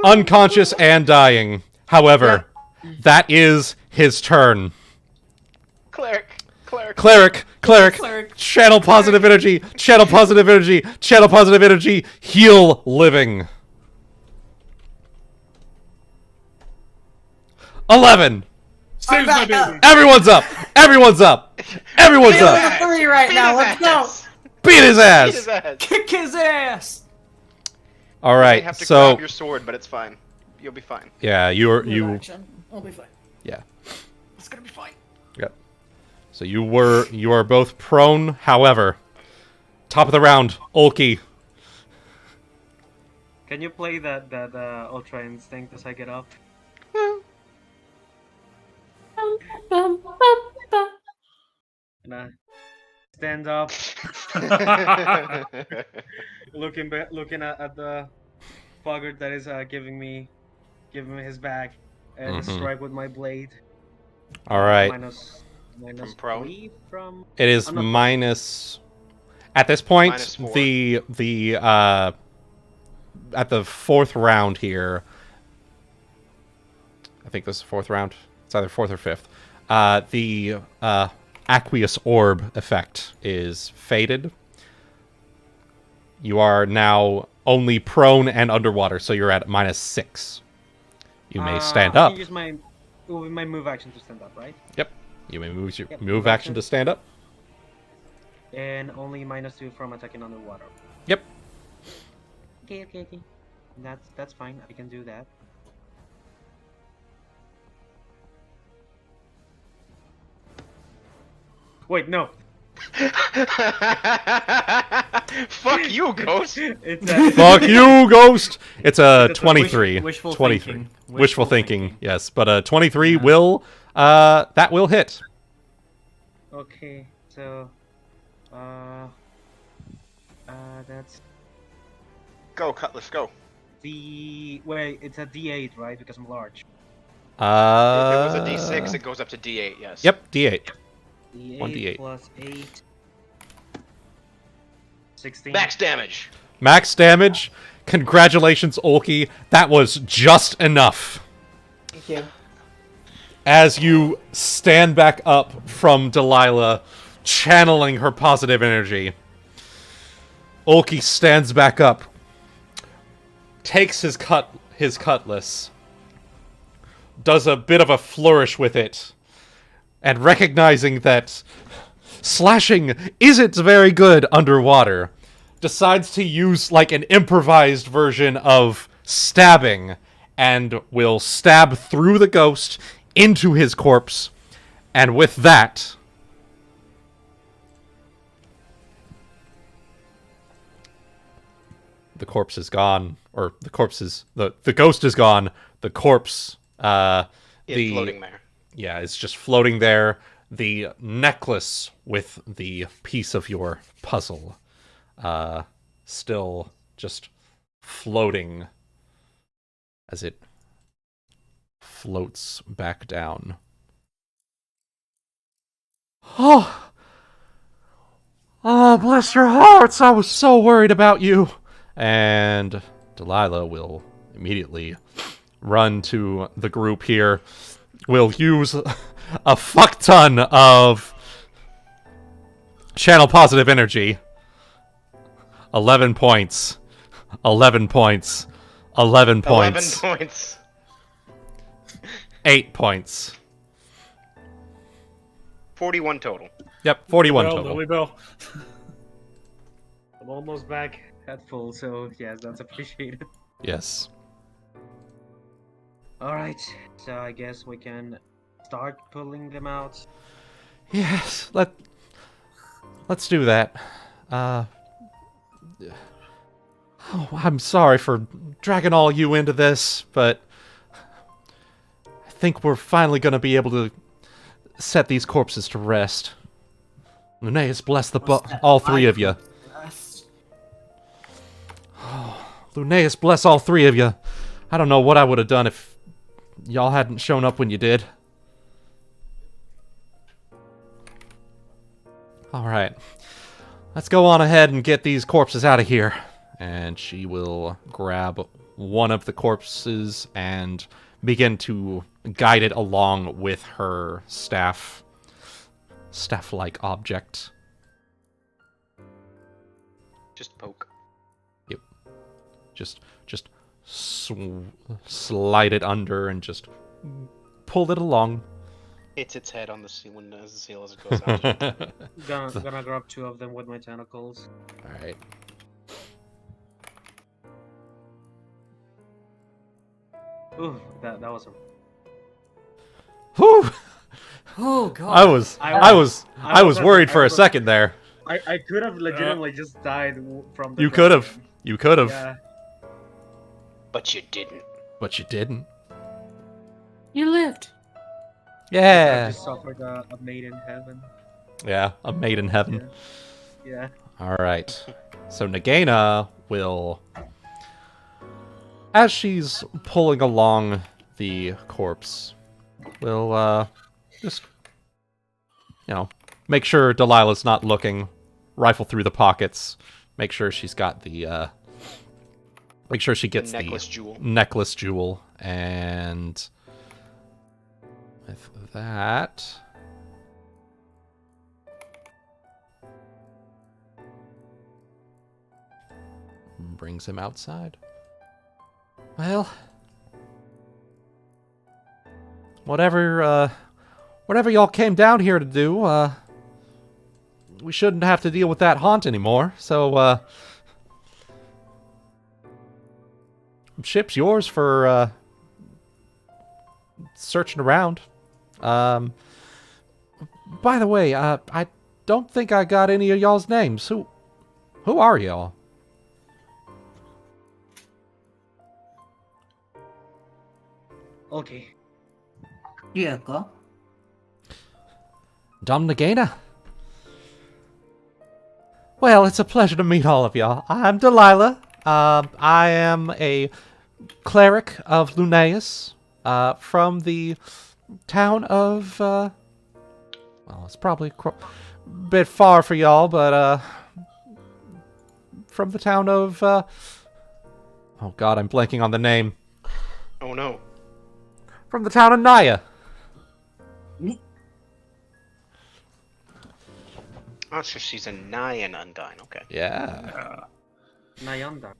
unconscious and dying. However, that is his turn. Cleric. Cleric. Channel positive energy. Channel positive energy. Channel positive energy. Heal living. 11. Saves my baby. Everyone's up. Everyone's up. Everyone's We're up. at 3 right now. Let's go. Beat his Beat ass. his ass. Kick his ass! All You right. have to So grab your sword, but it's fine. You'll be fine. yeah, you. I'll be fine. Yeah. It's gonna be fine. Yep. So you are both prone. However, top of the round, Ulki. Can you play that Ultra Instinct as I get up? And I stand up, looking at the fogger that is giving me his bag, and Mhm. strike with my blade. All right. Minus From prone? 3 from. It is I'm not- minus. At this point, -4. the at the 4th round here. I think this is the 4th round. It's either 4th or 5th. The aqueous orb effect is faded. You are now only prone and underwater, so you're at -6. You may stand I up. can use my move action to stand up, right? Yep. You may move your Yep, move move action action. to stand up. And only -2 from attacking underwater. Yep. Okay. That's fine. I can do that. Wait, no. Fuck you, Ghost. Fuck you, Ghost! It's a 23. Wishful 23. thinking. Wishful thinking, yes. But a 23 will, that will hit. Okay, so, that's Go, Cutlass, go. wait, it's a D8, right? Because I'm large. If it was a D6, it goes up to D8, yes. Yep, D8. D8 1d8. plus 8. 16. Max damage. Max damage. Congratulations, Ulki. That was just enough. Thank you. As you stand back up from Delilah, channeling her positive energy, Ulki stands back up, takes his cutlass, does a bit of a flourish with it, and recognizing that slashing isn't very good underwater, decides to use like an improvised version of stabbing, and will stab through the ghost into his corpse, and with that, the corpse is gone, or the corpse is the ghost is gone. The corpse, It's floating there. yeah, it's just floating there. The necklace with the piece of your puzzle, still just floating as it floats back down. Oh, bless your hearts! I was so worried about you. And Delilah will immediately run to the group here. Will use a fuck ton of channel positive energy. 11 points. 11 points. 11 points. 11 points. 8 points. 41 total. Yep, 41 Well, total. Lily Bell. I'm almost back at full, so yes, that's appreciated. Yes. Alright, so I guess we can start pulling them out. Yes, let's do that. Oh, I'm sorry for dragging all you into this, but I think we're finally going to be able to set these corpses to rest. Linnaeus, bless all three of you. Linnaeus, bless all three of you. I don't know what I would have done if y'all hadn't shown up when you did. Alright. Let's go on ahead and get these corpses out of here. And she will grab one of the corpses and begin to guide it along with her staff-like object. Just poke. Yep. Just slide it under and just pull it along. Hits its head on the ceiling as the seal as it goes out. Gonna grab 2 of them with my tentacles. Alright. Ooh, that was a... Whew! Oh god. I was worried for a second there. I could have legitimately just died from the... You could have. You could have. Yeah. But you didn't. But you didn't. You lived. I Yeah. just suffered a maid in heaven. Yeah, a maid in heaven. Yeah. Alright. So Nagaina will, as she's pulling along the corpse, will just, make sure Delilah's not looking, rifle through the pockets, make sure she's got the, make sure she gets the necklace jewel, and with that, brings him outside. Well, whatever y'all came down here to do, we shouldn't have to deal with that haunt anymore, so, ship's yours for, searching around. By the way, I don't think I got any of y'all's names. Who are y'all? Okay. Ryuuko. Dom Nagaina. Well, it's a pleasure to meet all of y'all. I'm Delilah. I am a cleric of Lunaeus, from the town of, well, it's probably a bit far for y'all, but, from the town of, oh god, I'm blanking on the name. Oh no. From the town of Naya. Oh, so she's a Nyan Undyne. Okay. Yeah. Nayanda.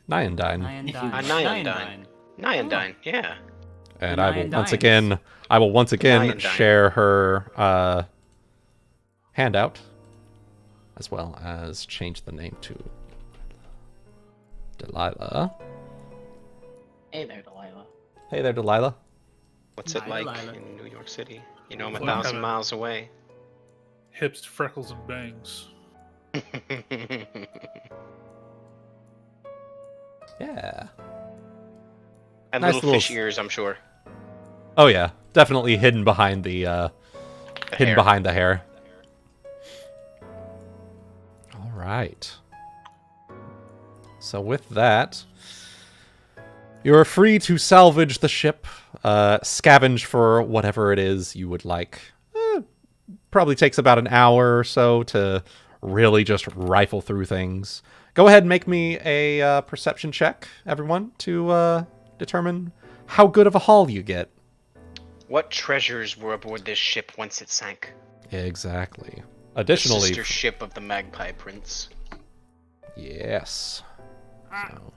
Nyandine. Nyandine. Nyandine. Yeah. And I will once Nyandines. again Nyandine. share her handout, as well as change the name to Delilah. Hey there, Delilah. Hey there, Delilah. What's it like Delilah. in New York City? You know, I'm a Well, 1,000 miles away. Hips, freckles, and bangs. Yeah. And Nice little little fish ears, I'm sure. Oh yeah, definitely hidden behind the The hidden hair. behind the hair. All right. So with that, you are free to salvage the ship, scavenge for whatever it is you would like. Probably takes about an hour or so to really just rifle through things. Go ahead and make me a perception check, everyone, to determine how good of a haul you get. What treasures were aboard this ship once it sank? Exactly. The Additionally, sister ship of the Magpie Prince. yes. So Hello,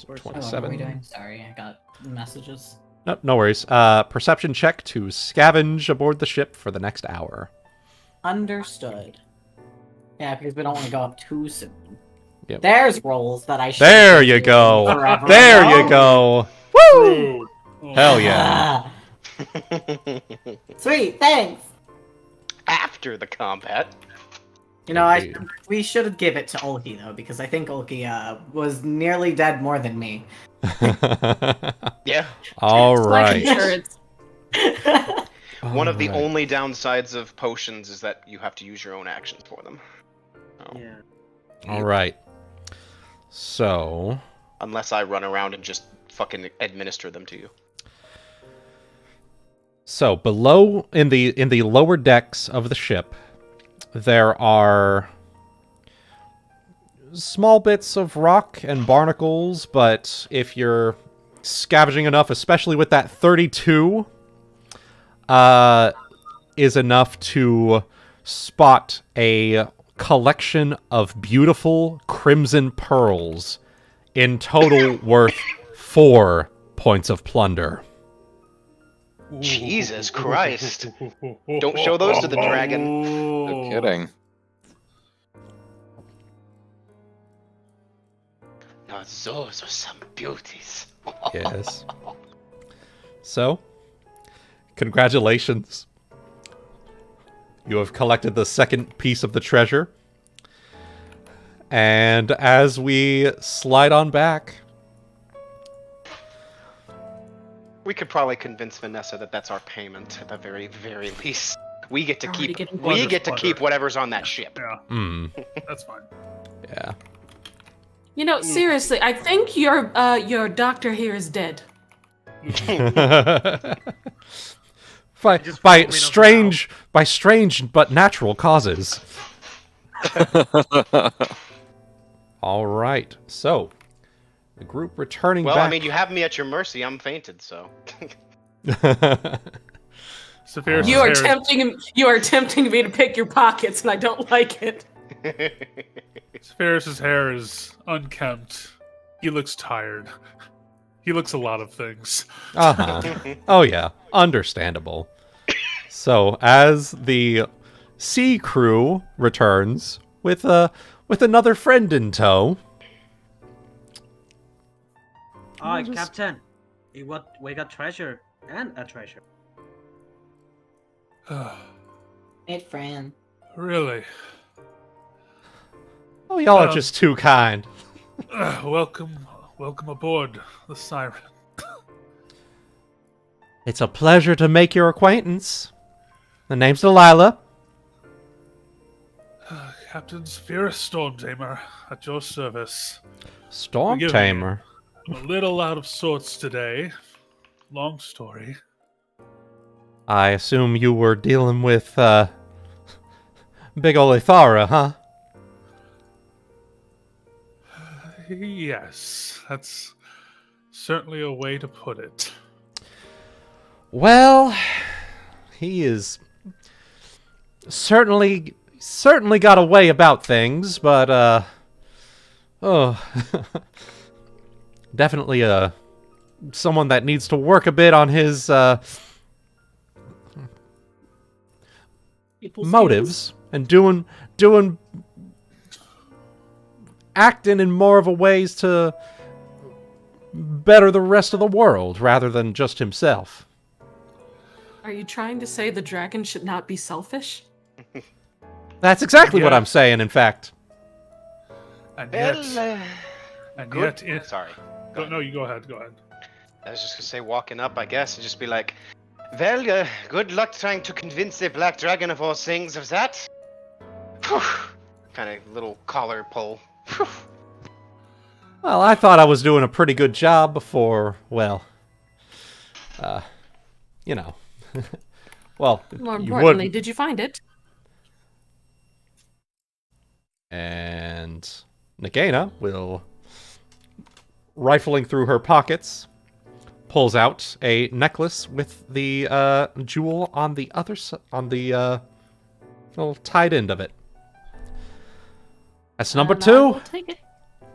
what are 27. we doing? Sorry, I got messages. No worries. Perception check to scavenge aboard the ship for the next hour. Understood. Yeah, because we don't want to go up too soon. Yep. There's rolls that I should. There you go. Forever There ago. you go. Woo! Oh, Hell yeah. Sweet, thanks. After the combat. You know, Indeed. we should give it to Ulki though, because I think Ulki was nearly dead more than me. Yeah. All Life right. insurance. One of the All right. only downsides of potions is that you have to use your own actions for them. So, Yeah. All right. So, unless I run around and just fucking administer them to you. so below in the lower decks of the ship, there are small bits of rock and barnacles, but if you're scavenging enough, especially with that 32, is enough to spot a collection of beautiful crimson pearls, in total worth 4 points of plunder. Jesus Christ. Don't show those to the dragon. No kidding. Now those are some beauties. Yes. So, congratulations. You have collected the second piece of the treasure. And as we slide on back, We could probably convince Vanessa that that's our payment at the very, very least. We get to Already keep. getting We plunder, get to plunder. keep whatever's on that ship. Yeah, that's fine. yeah. You know, seriously, I think your doctor here is dead. by Just by foaming up strange but natural causes. All right. So, the group returning Well, back. I mean, you have me at your mercy. I'm fainted, so. Saphyrus' You are hair- tempting me to pick your pockets, and I don't like it. Saphyrus' hair is unkempt. He looks tired. He looks a lot of things. Uh-huh. Oh yeah, understandable. So as the sea crew returns with another friend in tow. Alright, Captain. We got treasure and a treasure. Hey, Fran. Really? Oh, y'all are just too kind. Welcome aboard the Siren. It's a pleasure to make your acquaintance. The name's Delilah. Captain Saphyrus Stormtamer, at your service. Storm Forgive me. Tamer. I'm a little out of sorts today. Long story. I assume you were dealing with, big ol' Ithara, huh? Yes, that's certainly a way to put it. Well, he is certainly got a way about things, but, definitely, someone that needs to work a bit on his, motives and doing acting in more of a ways to better the rest of the world rather than just himself. Are you trying to say the dragon should not be selfish? That's exactly what I'm saying, in fact. And Well, yet, it... Sorry. No, you go ahead. I was just gonna say, walking up, I guess, and just be like, well, good luck trying to convince the Black Dragon of all things of that. Kind of little collar pull. Well, I thought I was doing a pretty good job before, well, you know. Well, More you importantly, would. did you find it? And Nagaina will, rifling through her pockets, pulls out a necklace with the jewel on the other side, on the little tied end of it. That's number And I 2. will take it.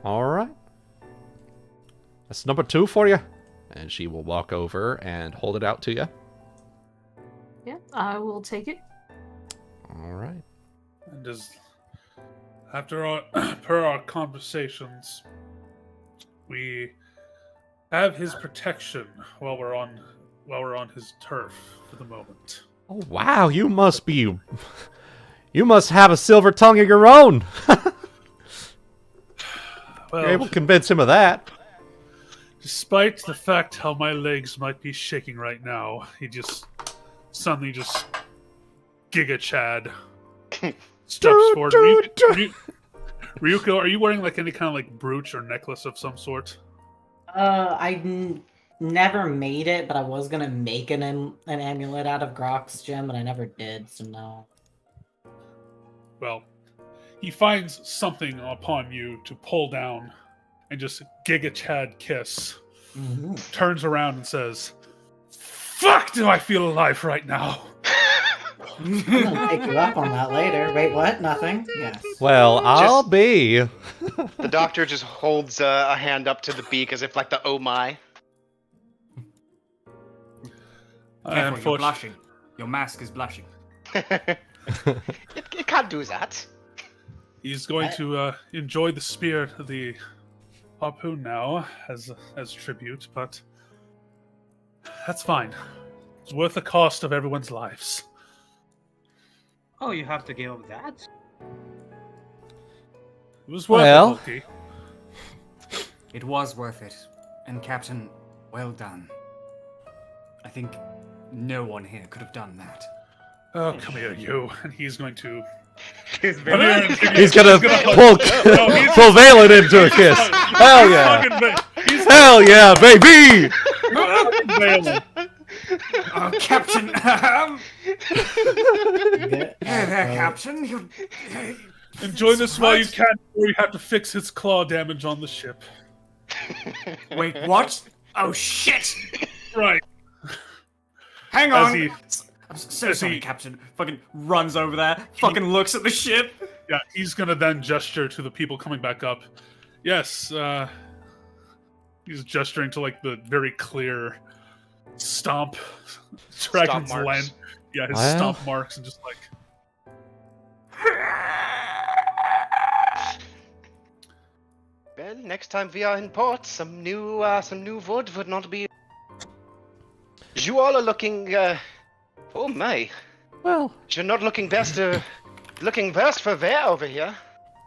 All right. That's number 2 for you. And she will walk over and hold it out to you. Yeah, I will take it. All right. And after our per our conversations, we have his protection while we're on his turf for the moment. Oh wow, you must have a silver tongue of your own. Well, You're able to convince him of that. despite the fact how my legs might be shaking right now, he just suddenly just Giga Chad steps forward. Ryuuko, are you wearing like any kind of like brooch or necklace of some sort? Never made it, but I was gonna make an amulet out of Grok's gem, but I never did, so no. Well, he finds something upon you to pull down and just Giga Chad kiss. Mm-hmm. Turns around and says, "Fuck, do I feel alive right now?" I'm gonna pick you up on that later. Wait, what? Nothing? Yes. Well, I'll Just- be. The doctor just holds a hand up to the beak as if like the oh my. Careful, you're blushing. Your mask is blushing. it can't do that. He's going to enjoy the spear, the harpoon now as tribute, but that's fine. It's worth the cost of everyone's lives. Oh, you have to give up that? It was worth Well. it, Ulki. It was worth it. And Captain, well done. I think no one here could have done that. Oh, come here, you. And he's going to... He's Come here and- He's gonna pull Valen into a kiss. Hell yeah! He's Hell yeah, baby! Valen. Oh, Captain! Good. Hey there, Captain. You... Enjoy this while you can, or you have to fix his claw damage on the ship. Wait, what? Oh, shit! Right. Hang As on! he- I'm so as sorry, he- Captain. Fucking runs over there, fucking looks at the ship. Yeah, he's gonna then gesture to the people coming back up. Yes, he's gesturing to like the very clear stomp dragon's marks. land. Yeah, his Well. stomp marks and just like Well, next time we are in port, some new wood would not be. You all are looking. Oh my, Well, You're not looking best. Looking best for there over here.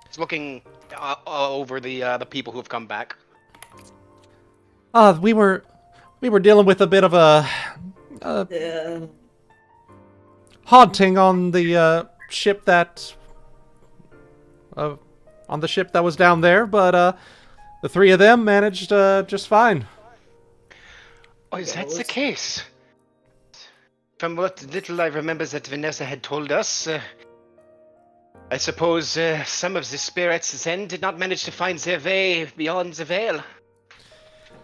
He's looking over the people who have come back. we were dealing with a bit of a haunting on the ship that was down there, but the three of them managed just fine. Oh, is that the case? From what little I remember that Vanessa had told us, I suppose some of the spirits then did not manage to find their way beyond the veil.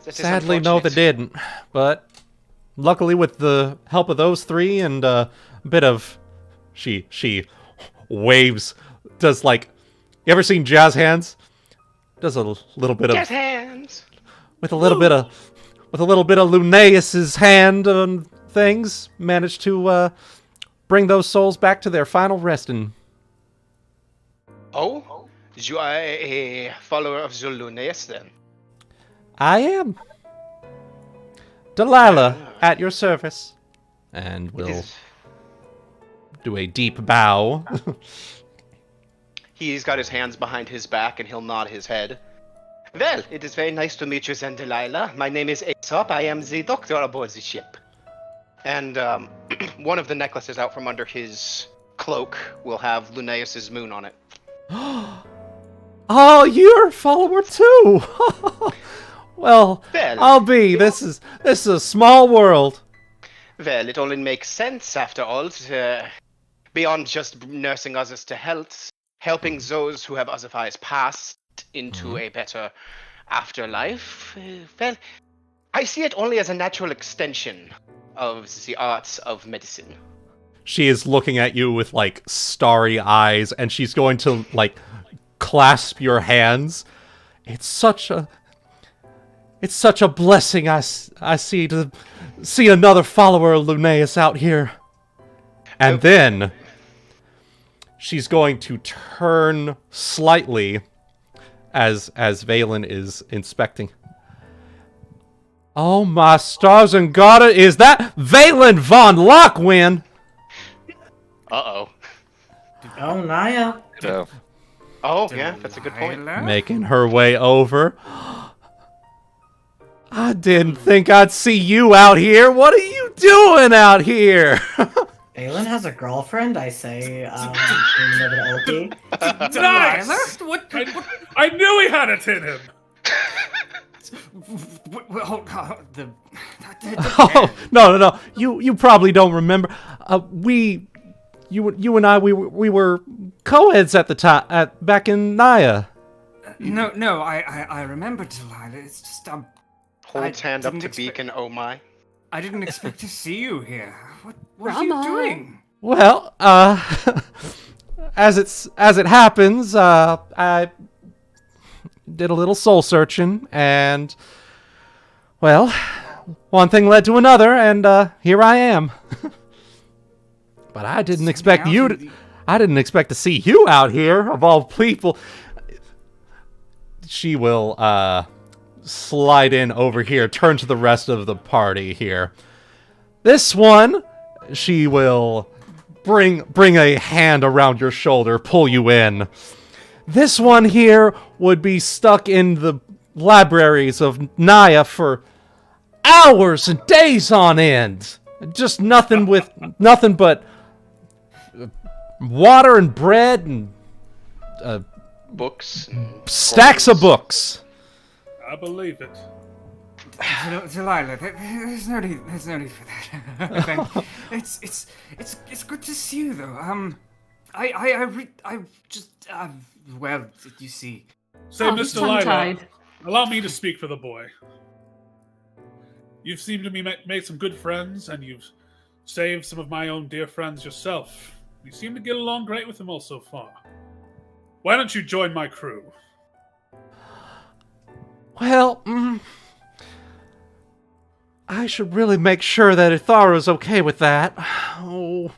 That is Sadly, no, they unfortunate. didn't. But luckily, with the help of those three and a bit of, she waves, does like, you ever seen jazz hands? Does a little bit of Jazz hands. with a little bit of Linnaeus's hand on things, managed to bring those souls back to their final resting. Oh, you are a follower of Zuluneus then? I am. Delilah, at your service. And we'll do a deep bow. He's got his hands behind his back and he'll nod his head. Well, it is very nice to meet you, then, Delilah. My name is Aesop. I am the doctor aboard the ship. And one of the necklaces out from under his cloak will have Linnaeus's moon on it. Oh, you're a follower too. Well, I'll be. This is a small world. Well, it only makes sense after all. Beyond just nursing others to health, helping those who have otherwise passed into a better afterlife. Well, I see it only as a natural extension of the arts of medicine. She is looking at you with like starry eyes, and she's going to like clasp your hands. It's such a blessing I see to see another follower of Linnaeus out here. And then she's going to turn slightly as Valen is inspecting. Oh my stars and God, is that Valen von Lockwin? Uh-oh. Oh, Naya. No. Oh, yeah, that's a good point. Making her way over. I didn't think I'd see you out here. What are you doing out here? Valen has a girlfriend, I say, leaning over to Ulki. Nice! I knew he had it in him! Oh, no. You probably don't remember. You and I, we were co-eds at the time, back in Naya. No, I remember Delilah. It's just Holds hand up to didn't beacon, oh my. I didn't expect to see you here. What are you doing? Well, as it happens, I did a little soul searching, and well, one thing led to another, and here I am. But I didn't expect to see you out here, of all people. She will slide in over here, turn to the rest of the party here. This one, she will bring a hand around your shoulder, pull you in. This one here would be stuck in the libraries of Naya for hours and days on end. Just nothing but water and bread and books. Stacks of books. I believe it. Delilah, there's no need for that. It's good to see you though. Well, you see. Say, Mr. Delilah, allow me to speak for the boy. You've seemed to me made some good friends, and you've saved some of my own dear friends yourself. You seem to get along great with them all so far. Why don't you join my crew? Well, I should really make sure that Ithara's okay with that. Oh,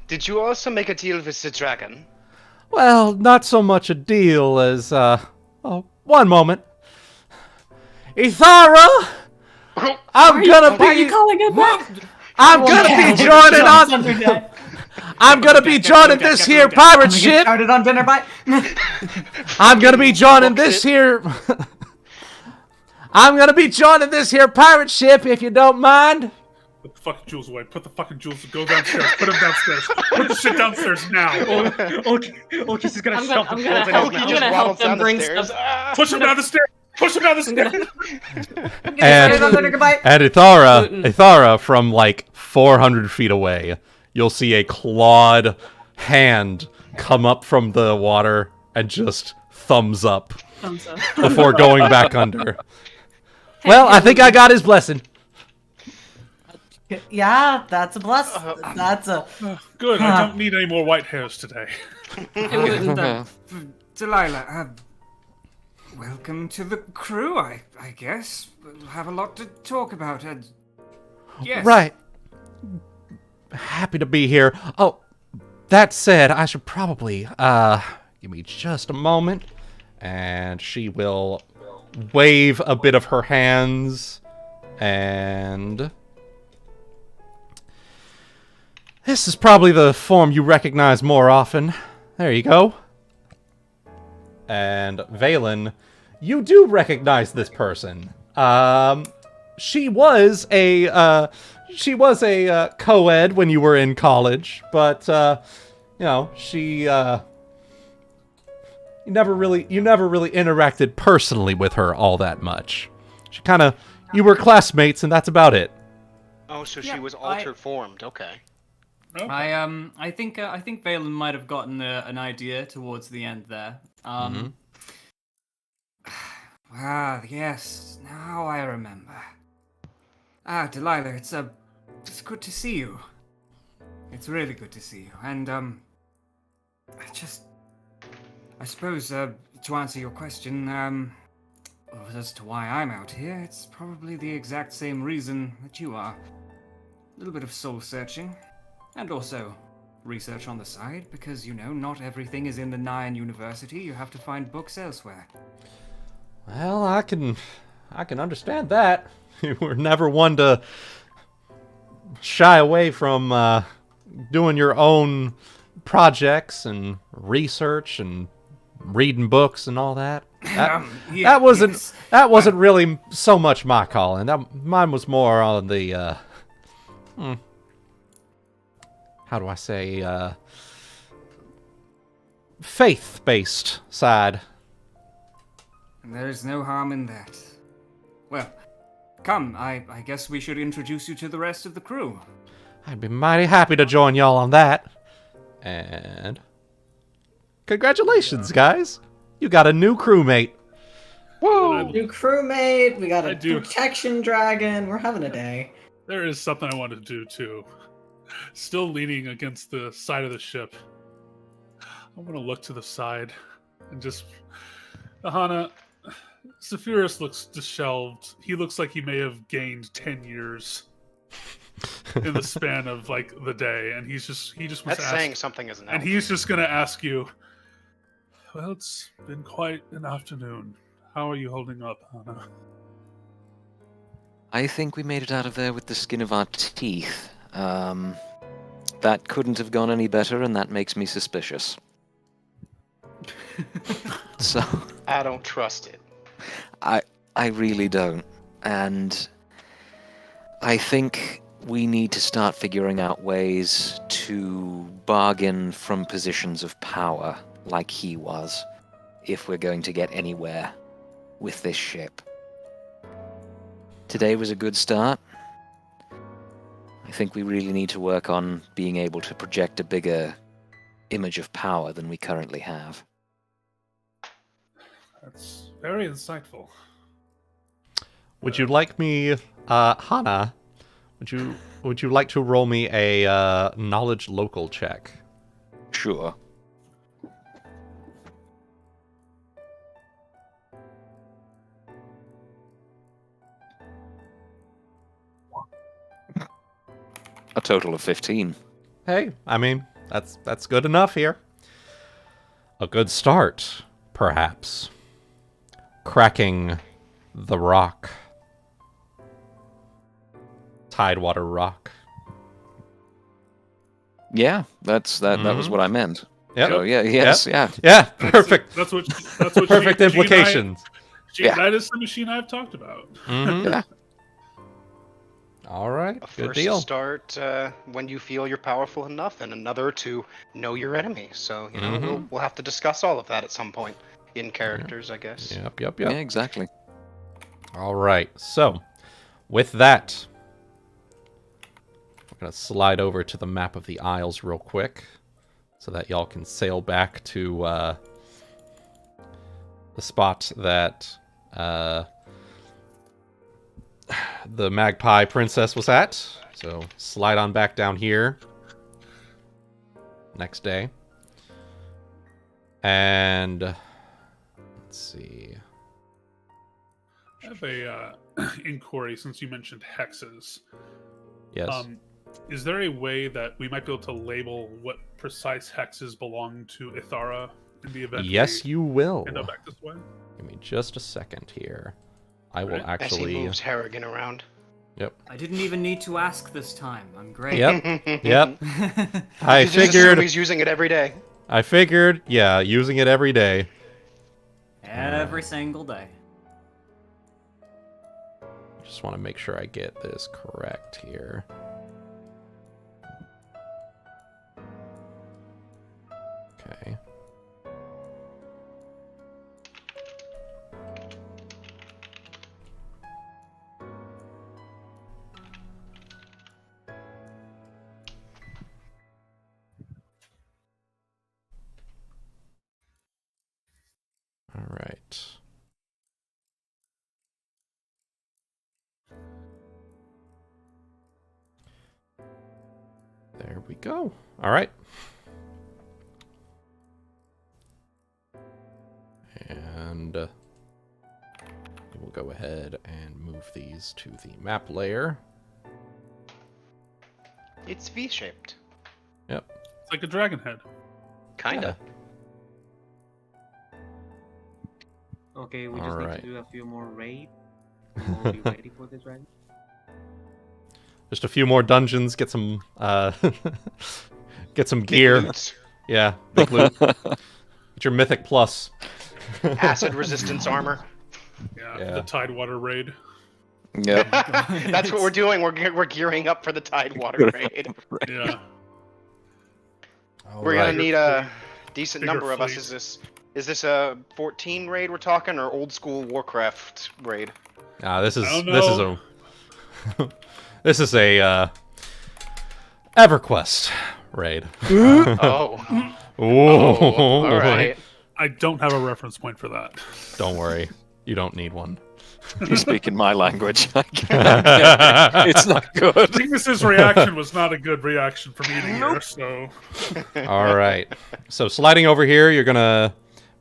Did you also make a deal with the dragon? Well, not so much a deal as, one moment. Ithara! Why are you calling it that? I'm gonna be joining on. I'm gonna be joining this here pirate ship. Started on dinner bite. I'm gonna be joining this here. I'm gonna be joining this here pirate ship if you don't mind. Put the fucking jewels away. Put the fucking jewels. Go downstairs. Put them downstairs. Put the shit downstairs now. Ulki's just gonna shove the gonna clothes help, I'm gonna help them bring stairs. stuff. Push him down the stairs. Push him down the stairs. And Ithara, from like 400 feet away, you'll see a clawed hand come up from the water and just thumbs up before going back under. Well, I think I got his blessing. Yeah, that's a plus. That's a. Good. I don't need any more white hairs today. Delilah, welcome to the crew, I guess. We'll have a lot to talk about. Yes. Right. Happy to be here. Oh, that said, I should probably, give me just a moment. And she will wave a bit of her hands. And this is probably the form you recognize more often. There you go. And Valen, you do recognize this person. She was a co-ed when you were in college, but you know, you never really interacted personally with her all that much. You were classmates, and that's about it. Oh, so she was altered formed. Okay. I think Valen might have gotten an idea towards the end there. Yes. Now I remember. Delilah, it's good to see you. It's really good to see you. And I suppose to answer your question, as to why I'm out here, it's probably the exact same reason that you are. A little bit of soul searching. And also research on the side, because, you know, not everything is in the Nine University. You have to find books elsewhere. Well, I can understand that. You were never one to shy away from doing your own projects and research and reading books and all that. That wasn't really so much my calling. Mine was more on the how do I say, faith-based side. There's no harm in that. Well, come, I guess we should introduce you to the rest of the crew. I'd be mighty happy to join y'all on that. And congratulations, guys. You got a new crewmate. Woo! New crewmate, we got a protection dragon. We're having a day. There is something I want to do, too. Still leaning against the side of the ship. I'm going to look to the side and just... Hana, Saphyrus looks disheveled. He looks like he may have gained 10 years in the span of, like, the day. And he just was That's saying something as an elf. And he's just going to ask you, well, it's been quite an afternoon. How are you holding up, Hana? I think we made it out of there with the skin of our teeth. That couldn't have gone any better, and that makes me suspicious. So I don't trust it. I really don't. And I think we need to start figuring out ways to bargain from positions of power, like he was, if we're going to get anywhere with this ship. Today was a good start. I think we really need to work on being able to project a bigger image of power than we currently have. That's very insightful. Would you like me, Hana? Would you like to roll me a knowledge local check? Sure. A total of 15. Hey, I mean, that's good enough here. A good start, perhaps. Cracking the rock. Tidewater rock. Yeah, that was what I meant. Yep. So yeah, yes, Yep. Yeah, perfect. That's what Perfect implications. That is the machine I've talked about. Mhm. Yeah. All right, A good first deal. to start when you feel you're powerful enough, and another to know your enemy. So you know we'll have to discuss all of that at some point in characters, I guess. Yep. Yeah, exactly. All right, so with that, we're gonna slide over to the map of the Isles real quick, so that y'all can sail back to the spot that the Magpie Princess was at. So slide on back down here. Next day. And let's see. I have a inquiry since you mentioned hexes. Yes. Is there a way that we might be able to label what precise hexes belong to Ithara in the event? Yes, you will. End up back this way. Give me just a second here. I will Right. As he actually. moves Harrigan around. Yep. I didn't even need to ask this time. I'm great. Yep. Yep. I You just assume figured. he's using it every day. I figured. Yeah, using it every day. Every single day. Just want to make sure I get this correct here. Okay. All right. There we go. All right. And we'll go ahead and move these to the map layer. It's V-shaped. Yep. It's like a dragon head. Kinda. Okay, we just All need right. to do a few more raids. We'll be ready for the dragon. Just a few more dungeons. Get some get some gear. Boots. Yeah, big loot. Get your Mythic Plus. Acid resistance armor. Yeah, the Tidewater raid. Yep. That's what we're doing. We're gearing up for the Tidewater raid. Yeah. All We're right. gonna need a decent Bigger number of us. fleet. Is this a 14 raid we're talking, or old school Warcraft raid? This is I don't this is know. a this is a EverQuest raid. Oh. Ooh. All right. I don't have a reference point for that. Don't worry, you don't need one. You speak in my language. It's not good. Cygnus's reaction was not a good reaction for me to hear, so... All right. So sliding over here, you're gonna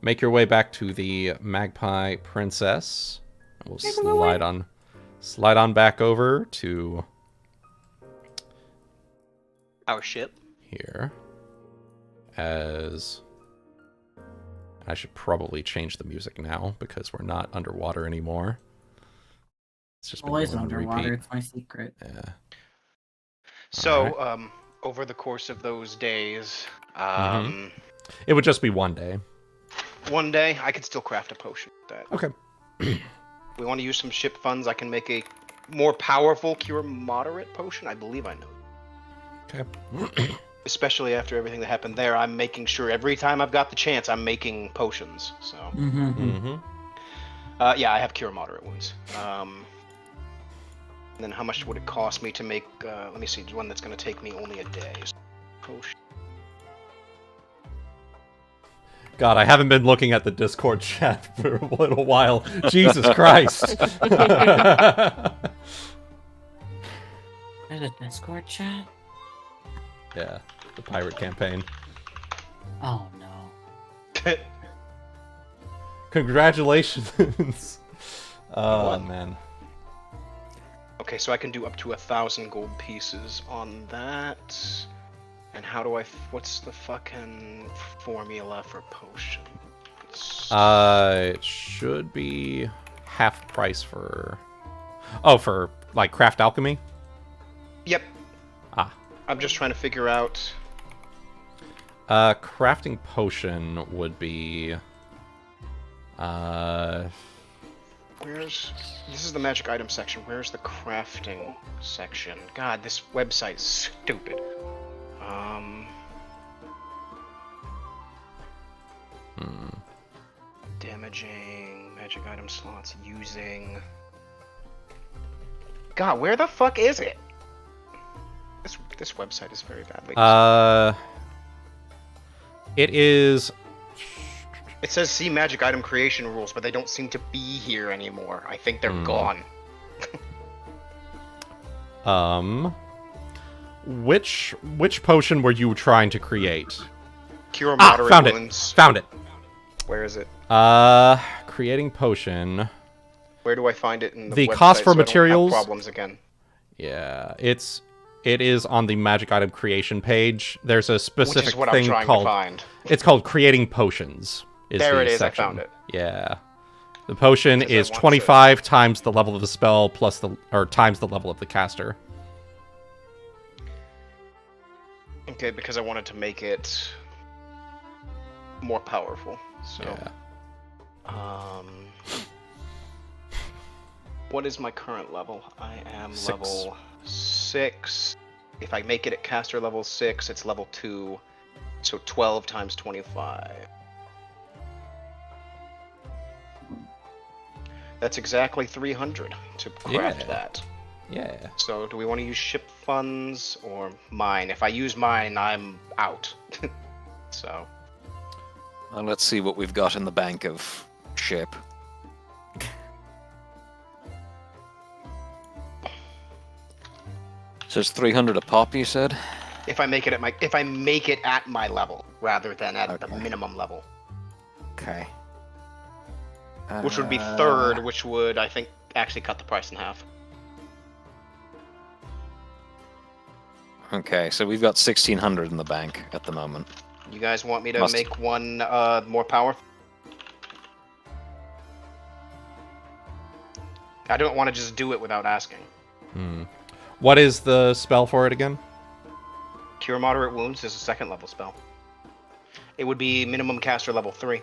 make your way back to the Magpie Princess. We'll slide on back over to Our ship. here. As I should probably change the music now because we're not underwater anymore. It's just been Always going on underwater. repeat. It's my secret. Yeah. So, over the course of those days, It would just be one day. one day I could still craft a potion with that. Okay. We want to use some ship funds. I can make a more powerful cure moderate potion. I believe I know. Okay. Especially after everything that happened there, I'm making sure every time I've got the chance, I'm making potions. So, Mm-hmm. yeah, I have cure moderate wounds. And then how much would it cost me to make? Let me see, one that's going to take me only a day. Potion. God, I haven't been looking at the Discord chat for a little while. Jesus Christ. There's a Discord chat? Yeah, the pirate campaign. Oh no. Congratulations. Oh, What? man. Okay, so I can do up to 1,000 gold pieces on that. And how do I? What's the fucking formula for potions? It should be half price for... Oh, for, like, craft alchemy? Yep. Ah. I'm just trying to figure out Crafting potion would be... This is the magic item section. Where's the crafting section? God, this website's stupid. Damaging, magic item slots, using... God, where the fuck is it? This website is very badly. It is... It says see magic item creation rules, but they don't seem to be here anymore. I think they're gone. Which potion were you trying to create? Cure moderate found wounds. Found it. Where is it? Creating potion. Where do I find it in the website cost for so I don't have materials? problems again. Yeah, it is on the magic item creation page. There's a specific Which is what thing I'm trying called. to find. It's called creating potions. There it is. Section. I found it. Yeah. The potion Because I is want 25 times the level of the spell plus times the level of the caster. Okay, because I wanted to make it more powerful. So, Yeah. What is my current level? I am 6. level 6. If I make it at caster level 6, it's level 2. So 12 times 25. That's exactly 300 to craft that. Yeah. So do we want to use ship funds or mine? If I use mine, I'm out. So. Well, let's see what we've got in the bank of ship. So it's 300 a pop, you said? If I make it at my level rather than at the minimum level. Okay. Which would be third, which would, I think, actually cut the price in half. Okay, so we've got 1,600 in the bank at the moment. You guys want me to make one more powerful? I don't want to just do it without asking. What is the spell for it again? Cure Moderate Wounds is a second level spell. It would be minimum caster level 3.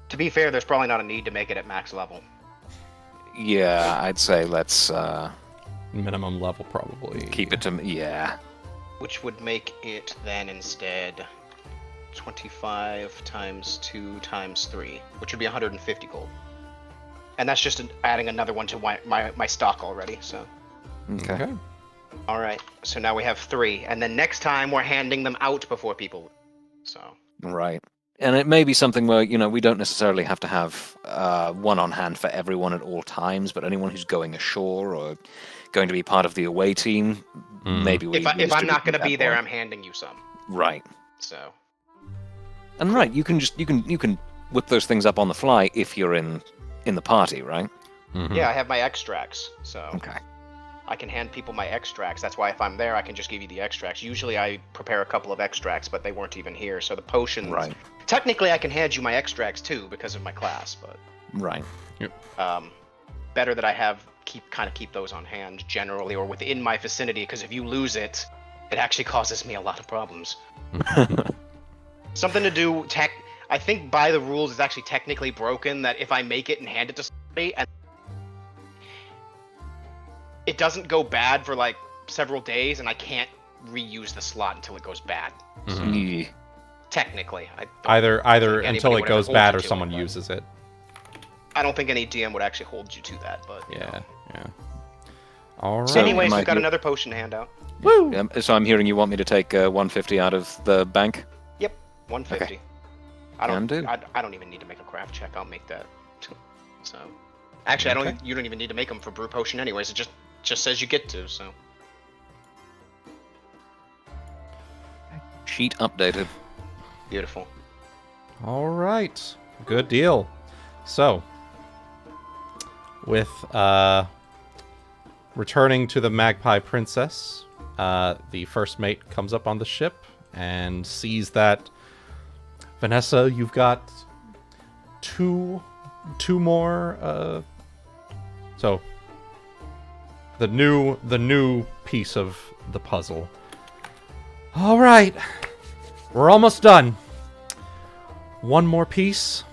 To be fair, there's probably not a need to make it at max level. Yeah, I'd say let's Minimum level, probably. keep it to... Yeah. Which would make it then instead 25 times 2 times 3, which would be 150 gold. And that's just adding another one to my stock already, so. Okay. Alright, so now we have 3, and then next time we're handing them out before people. So. Right. And it may be something where, you know, we don't necessarily have to have one on hand for everyone at all times, but anyone who's going ashore or going to be part of the away team, maybe we... If I'm not going to be there, I'm handing you some. Right. So. And right, you can whip those things up on the fly if you're in the party, right? Yeah, I have my extracts, so. Okay. I can hand people my extracts. That's why if I'm there, I can just give you the extracts. Usually I prepare a couple of extracts, but they weren't even here. So the potions... Right. Technically, I can hand you my extracts too because of my class, but... Right. Better that I keep those on hand generally or within my vicinity, because if you lose it, it actually causes me a lot of problems. Something to do... I think by the rules, it's actually technically broken that if I make it and hand it to somebody and it doesn't go bad for like several days, and I can't reuse the slot until it goes bad. So, technically, Either until it goes bad or to someone it, uses it. I don't think any DM would actually hold you to that, but Yeah. All right. So anyways, Mike, we've got you- another potion to hand out. Woo! So I'm hearing you want me to take 150 out of the bank? Yep, 150. Okay. I don't. Can do. I don't even need to make a craft check. I'll make that. So, actually, you don't even need to make them for brew potion, anyways. It just says you get to. So. Sheet updated. Beautiful. All right. Good deal. So, with returning to the Magpie Princess, the first mate comes up on the ship and sees that Vanessa, you've got two more. So the new piece of the puzzle. All right, we're almost done. One more piece,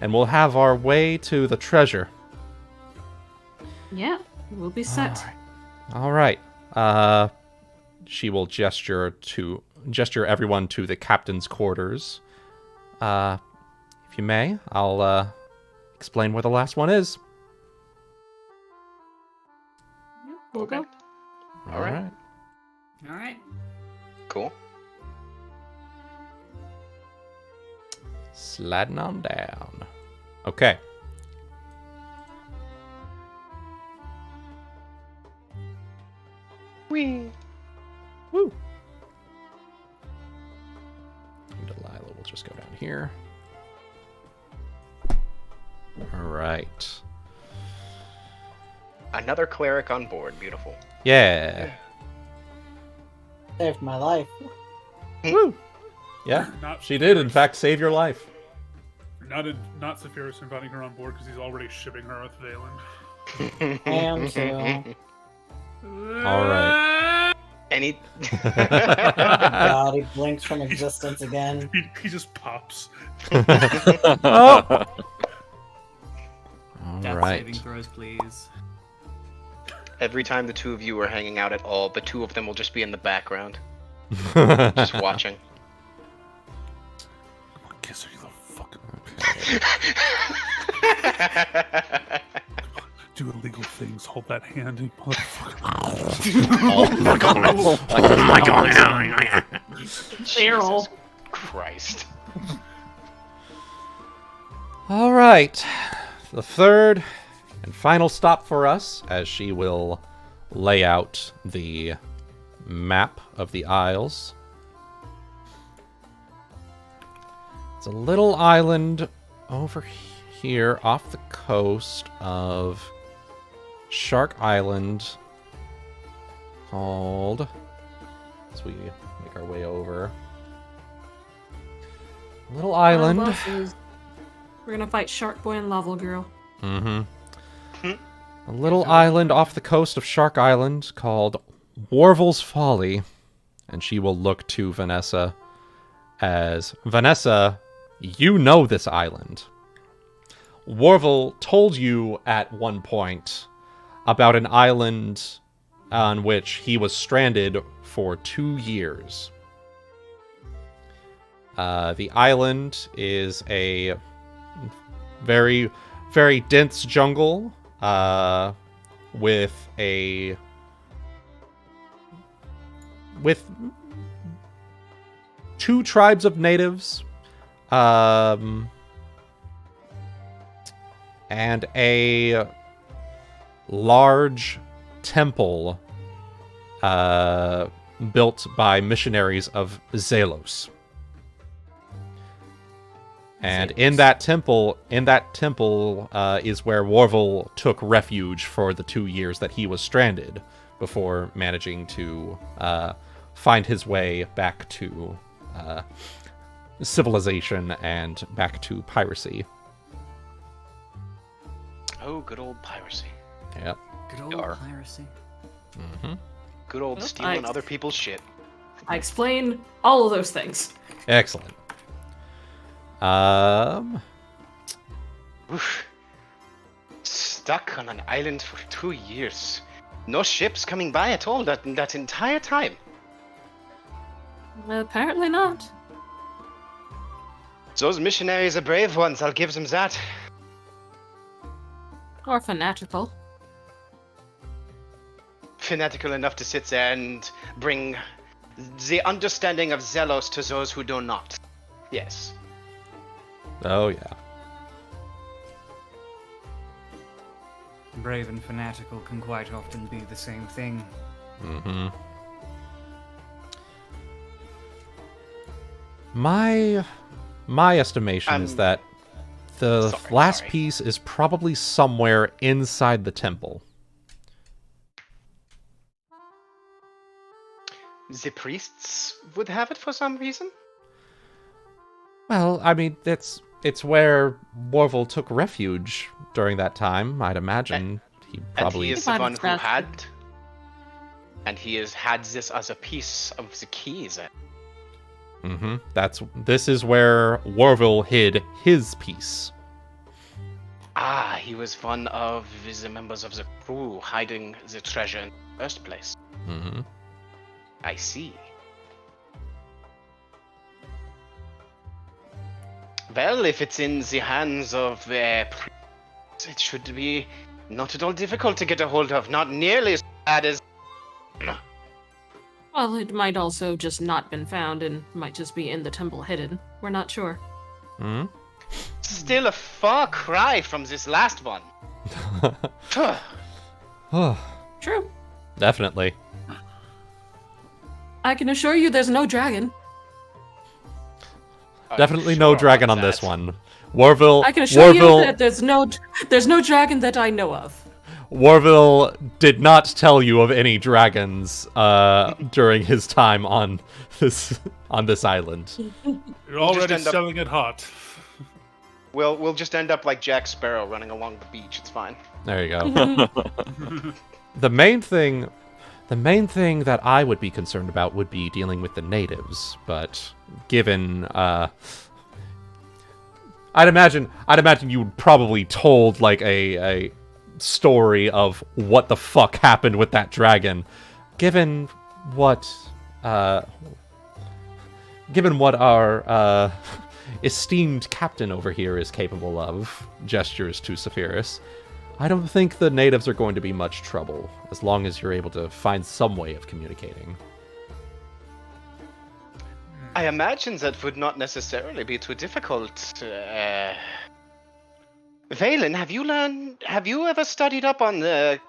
and we'll have our way to the treasure. Yeah, we'll be set. All right. She will gesture everyone to the captain's quarters. If you may, I'll explain where the last one is. We'll Okay. go. All right. All right. Cool. Sliding on down. Okay. Whee! Woo! Delilah will just go down here. Alright. Another cleric on board. Beautiful. Yeah. Saved my life. Woo! Yeah, Not she did, in fact, save your life. Not Saphyrus inviting her on board because he's already shipping her with Valen. Am too. Alright. Any. God, he blinks from existence again. He just pops. Oh! Death Alright. saving throws, please. Every time the two of you are hanging out at all, the two of them will just be in the background, just watching. Kiss her, you little fucking. Do illegal things. Hold that hand, you motherfucker. Oh my god! Oh my god! Jesus Christ! Alright. The third and final stop for us, as she will lay out the map of the Isles. It's a little island over here off the coast of Shark Island called, as we make our way over, a little island. We're gonna fight Shark Boy and Lava Girl. Mm-hmm. A little island off the coast of Shark Island called Warvel's Folly. And she will look to Vanessa as, Vanessa, you know this island. Warvel told you at one point about an island on which he was stranded for 2 years. The island is a very, very dense jungle with two tribes of natives and a large temple built by missionaries of Zelos. And in that temple is where Warvel took refuge for the 2 years that he was stranded, before managing to find his way back to civilization and back to piracy. Oh, good old piracy. Yep. Good old Yarrrr. piracy. Mm-hmm. Good old Well, stealing other people's shit. I explain all of those things. Excellent. Oof. Stuck on an island for 2 years. No ships coming by at all that entire time. Apparently not. Those missionaries are brave ones, I'll give them that. Or fanatical. Fanatical enough to sit there and bring the understanding of Zelos to those who do not. Yes. Oh, yeah. Brave and fanatical can quite often be the same thing. Mm-hmm. My estimation is that the last piece is probably somewhere inside the temple. The priests would have it for some reason? Well, I mean, it's where Warvel took refuge during that time. I'd imagine He And probably he is He the might one have who scratched had. And he has had this as a piece of the keys. This is where Warville hid his piece. Ah, he was one of the members of the crew hiding the treasure in the first place. Mm-hmm. I see. Well, if it's in the hands of priests, it should be not at all difficult to get a hold of. Not nearly as bad as. Well, it might also just not been found and might just be in the temple hidden. We're not sure. Hmm. Still a far cry from this last one. True. Definitely. I can assure you there's no dragon. Definitely I'm no sure dragon about on this that. one. Warville. I can assure you Warville, that there's no dragon that I know of. Warville did not tell you of any dragons during his time on this island. You're already end up- selling it hot. We'll just end up like Jack Sparrow running along the beach. It's fine. There you go. The main thing that I would be concerned about would be dealing with the natives, but given I'd imagine you would probably told like a story of what the fuck happened with that dragon. Given what our esteemed captain over here is capable of, gestures to Saphyrus, I don't think the natives are going to be much trouble, as long as you're able to find some way of communicating. I imagine that would not necessarily be too difficult. Valen, have you ever studied up on the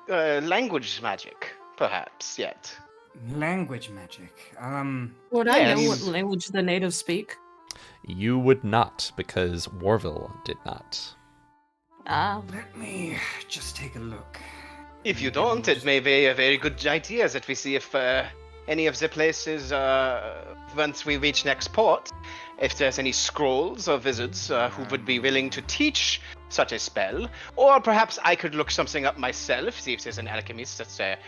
language magic, perhaps, yet? Language magic. Would I know Yes. what language the natives speak? You would not, because Warville did not. Ah. Let me just take a look. If you don't, it may be a very good idea that we see if any of the places, once we reach next port, if there's any scrolls or wizards who would be willing to teach such a spell, or perhaps I could look something up myself, see if there's an alchemist that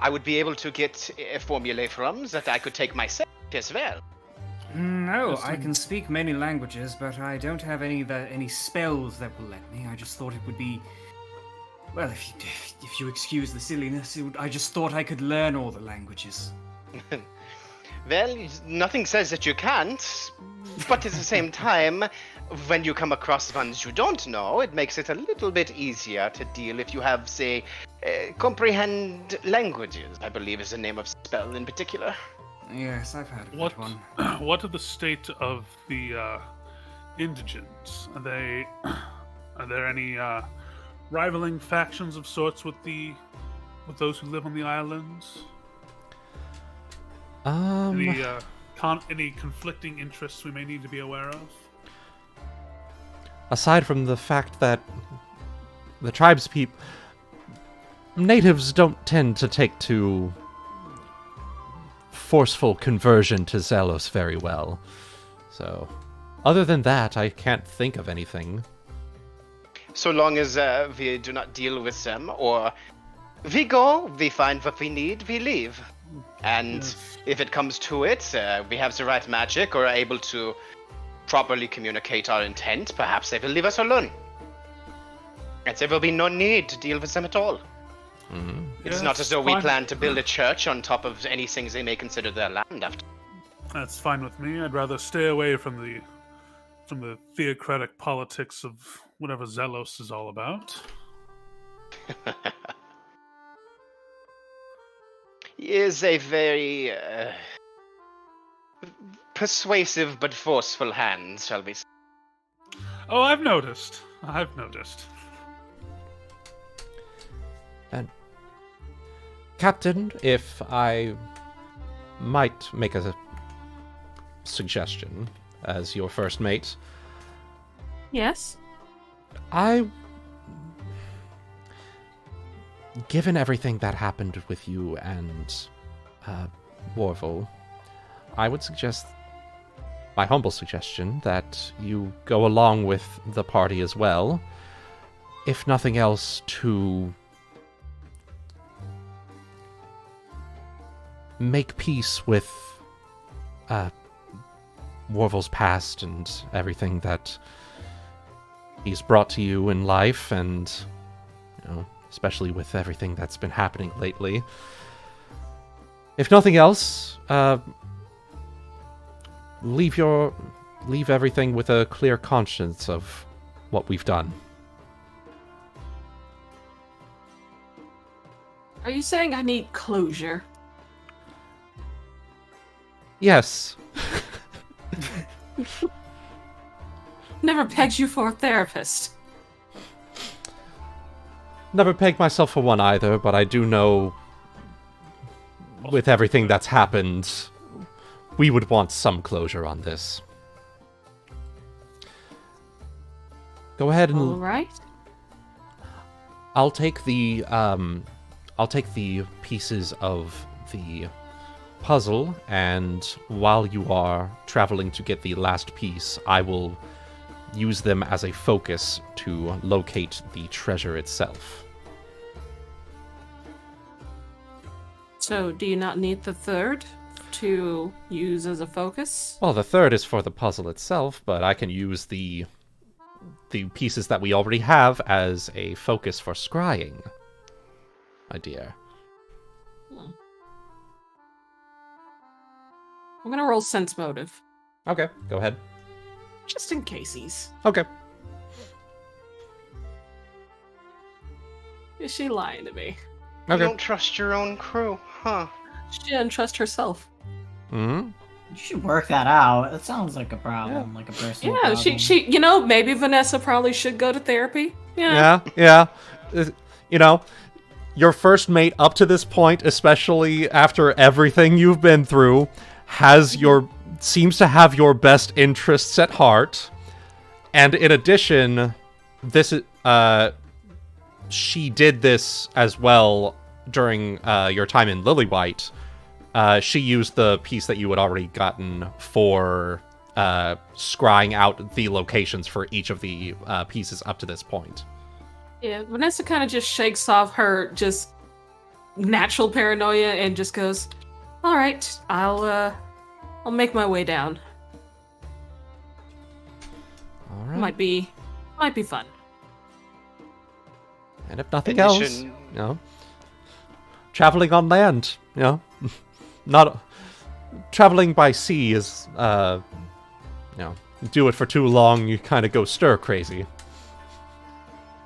I would be able to get a formulae from that I could take myself as well. No, I can speak many languages, but I don't have any spells that will let me. I just thought it would be... Well, if you excuse the silliness, I just thought I could learn all the languages. Well, nothing says that you can't, but at the same time, when you come across ones you don't know, it makes it a little bit easier to deal if you have, say, comprehend languages, I believe is the name of spell in particular. Yes, I've heard of What that one. what of the state of the indigents? Are there any rivaling factions of sorts with those who live on the islands? Any conflicting interests we may need to be aware of? Aside from the fact that the natives don't tend to take to forceful conversion to Zelos very well. So, other than that, I can't think of anything. So long as we do not deal with them, or we go, we find what we need, we leave. And if it comes to it, we have the right magic or are able to properly communicate our intent, perhaps they will leave us alone. And there will be no need to deal with them at all. Mm-hmm. It's not as though we plan to build a church on top of any things they may consider their land after. That's fine with me. I'd rather stay away from the theocratic politics of whatever Zelos is all about. He is a very persuasive but forceful hand, shall we say. Oh, I've noticed. And Captain, if I might make a suggestion as your first mate, Yes? given everything that happened with you and Warville, I would suggest, my humble suggestion, that you go along with the party as well. If nothing else, to make peace with Warvel's past and everything that he's brought to you in life, and especially with everything that's been happening lately. If nothing else, leave everything with a clear conscience of what we've done. Are you saying I need closure? Yes. Never pegged you for a therapist. Never pegged myself for one either, but I do know with everything that's happened, we would want some closure on this. Go ahead and... All right. I'll take the pieces of the puzzle, and while you are traveling to get the last piece, I will use them as a focus to locate the treasure itself. So, do you not need the third to use as a focus? Well, the third is for the puzzle itself, but I can use the pieces that we already have as a focus for scrying, my dear. I'm gonna roll sense motive. Okay, go ahead. Just in case. Okay. Is she lying to me? You don't trust your own crew, huh? She doesn't trust herself. Mm-hmm. You should work that out. It sounds like a problem, like a personal Yeah, problem. she, maybe Vanessa probably should go to therapy. Yeah. Your first mate up to this point, especially after everything you've been through, seems to have your best interests at heart. And in addition, she did this as well during your time in Lilywhite. She used the piece that you had already gotten for scrying out the locations for each of the pieces up to this point. Yeah, Vanessa kind of just shakes off her just natural paranoia and just goes, "All right, I'll make my way down. All right. Might be fun." And if nothing else, traveling on land, not traveling by sea is, do it for too long, you kind of go stir crazy.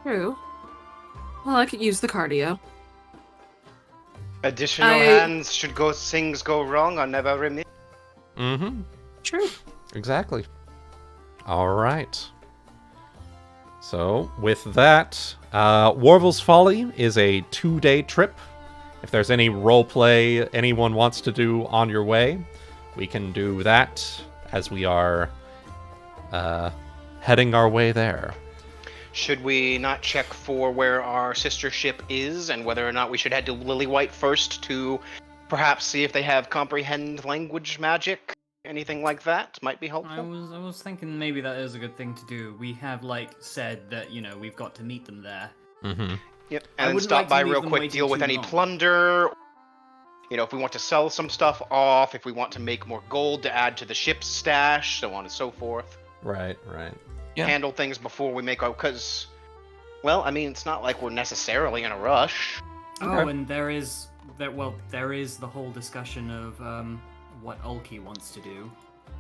True. Well, I could use the cardio. Additional hands should things go wrong are never remitted. Mm-hmm. True. Exactly. All right. So, with that, Warvel's Folly is a 2-day trip. If there's any roleplay anyone wants to do on your way, we can do that as we are heading our way there. Should we not check for where our sister ship is and whether or not we should head to Lilywhite first to perhaps see if they have comprehend language magic? Anything like that might be helpful. I was thinking maybe that is a good thing to do. We have said that we've got to meet them there. Mm-hmm. Yep, and then stop by real quick, deal with any plunder. If we want to sell some stuff off, if we want to make more gold to add to the ship's stash, so on and so forth. Right. Yeah. Handle things before we make because, it's not like we're necessarily in a rush. Oh, and there is the whole discussion of what Ulki wants to do.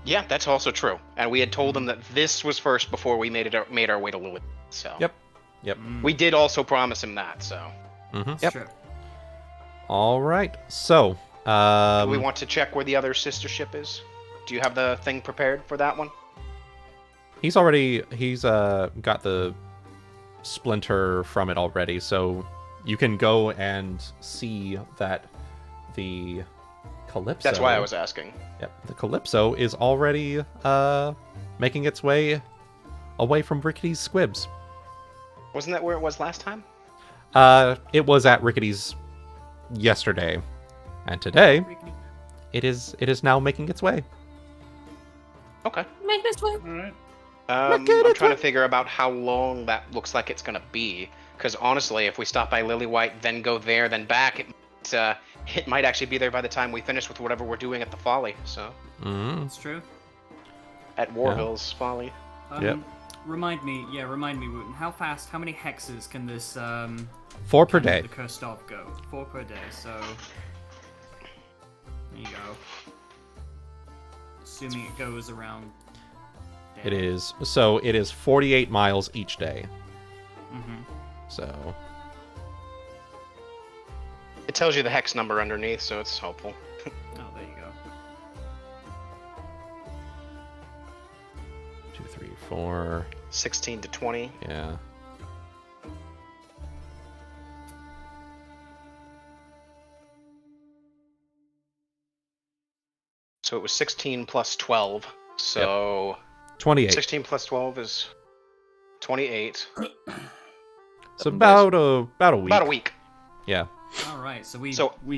Yeah, that's also true. And we had told them that this was first before we made our way to Lilith. So. Yep. We did also promise him that. So. Mm-hmm. Yep. True. All right. So. Do we want to check where the other sister ship is? Do you have the thing prepared for that one? He's got the splinter from it already, so you can go and see that the Calypso... That's why I was asking. Yep, the Calypso is already making its way away from Rickety's squibs. Wasn't that where it was last time? It was at Rickety's yesterday, and today it is now making its way. Okay. Make this way. All right. I'm trying to figure about how long that looks like it's going to be. Because honestly, if we stop by Lilywhite, then go there, then back, it it might actually be there by the time we finish with whatever we're doing at the Folly. So That's true. at Warville's Folly. Yep. Remind me, Wuten. How fast? How many hexes can this 4 per day. the cursed orb go? 4 per day. So there you go. Assuming it goes around. It is 48 miles each day. Mm-hmm. So It tells you the hex number underneath, so it's helpful. Oh, there you go. 2, 3, 4. 16 to 20. Yeah. So it was 16 plus 12. So 28. 16 plus 12 is 28. It's about a week. About a week. Yeah. All right, so we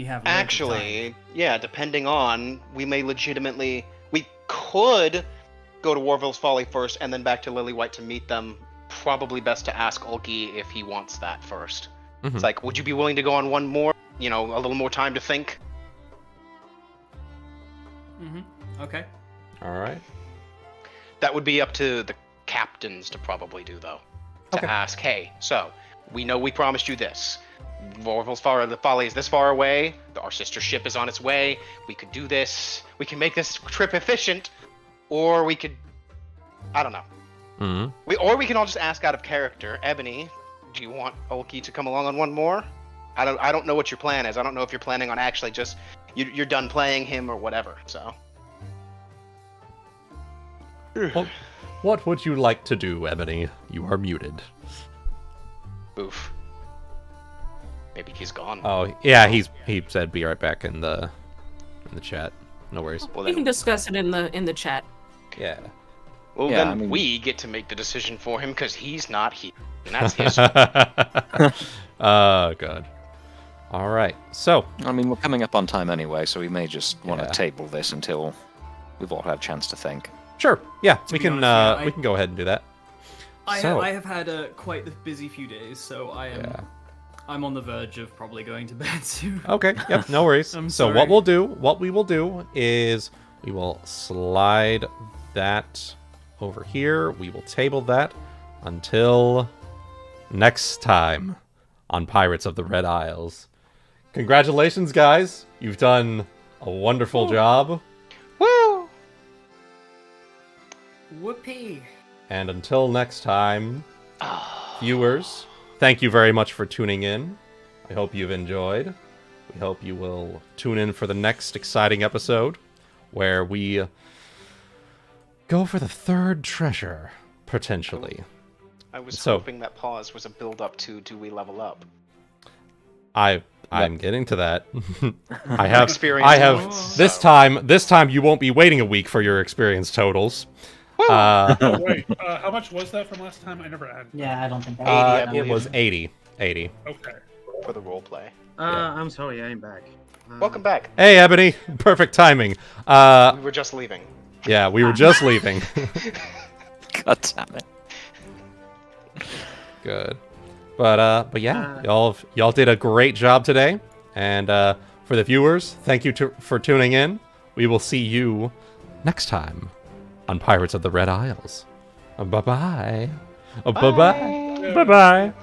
have loads of Actually, yeah, depending on, we could go to Warville's Folly first and then back to Lilywhite to meet them. Probably best to ask Ulki if he wants that first. Mhm. It's like, would you be willing to go on one more? A little more time to think? time. Okay. All right. That would be up to the captains to probably do, though. To ask, hey, so, we know we promised you this. Warville's Folly is this far away. Our sister ship is on its way. We could do this. We can make this trip efficient. Or we could... I don't know. Mm-hmm. We can all just ask out of character. Ebony, do you want Ulki to come along on one more? I don't know what your plan is. I don't know if you're planning on actually just... You're done playing him or whatever, so... What would you like to do, Ebony? You are muted. Oof. Maybe he's gone. Oh, yeah, he said be right back in the chat. No worries. Well, We can then, discuss it in the chat. Yeah. we get to make the decision for him because he's not here. And that's his. Oh, God. All right. So, I mean, we're coming up on time anyway, so we may just want to Yeah. table this until we've all had a chance to think. sure. Yeah, we be can honest, we can go ahead and do that. I So- have had quite a busy few days, so I'm on the verge of probably going to bed soon. Okay. Yep. No worries. I'm So sorry. what we will do is we will slide that over here. We will table that until next time on Pirates of the Red Isles. Congratulations, guys. You've done a wonderful job. Woo! Whoopee! And until next time, viewers, thank you very much for tuning in. I hope you've enjoyed. We hope you will tune in for the next exciting episode where we go for the third treasure, potentially. I was So- hoping that pause was a build-up to do we level up? I'm getting to that. I have Experience this points, time. This time you won't be waiting a week for your experience totals. Wait, how much was that from last time? I never added. Yeah, I don't think 80, I It believe. was 80. 80. Okay. For the roleplay. I'm sorry, I'm back. Welcome back. Hey, Ebony. Perfect timing. We were just leaving. Yeah, we were just leaving. God damn it. Good. But yeah, y'all did a great job today. And for the viewers, thank you for tuning in. We will see you next time on Pirates of the Red Isles. Bye-bye. Bye-bye. Bye-bye.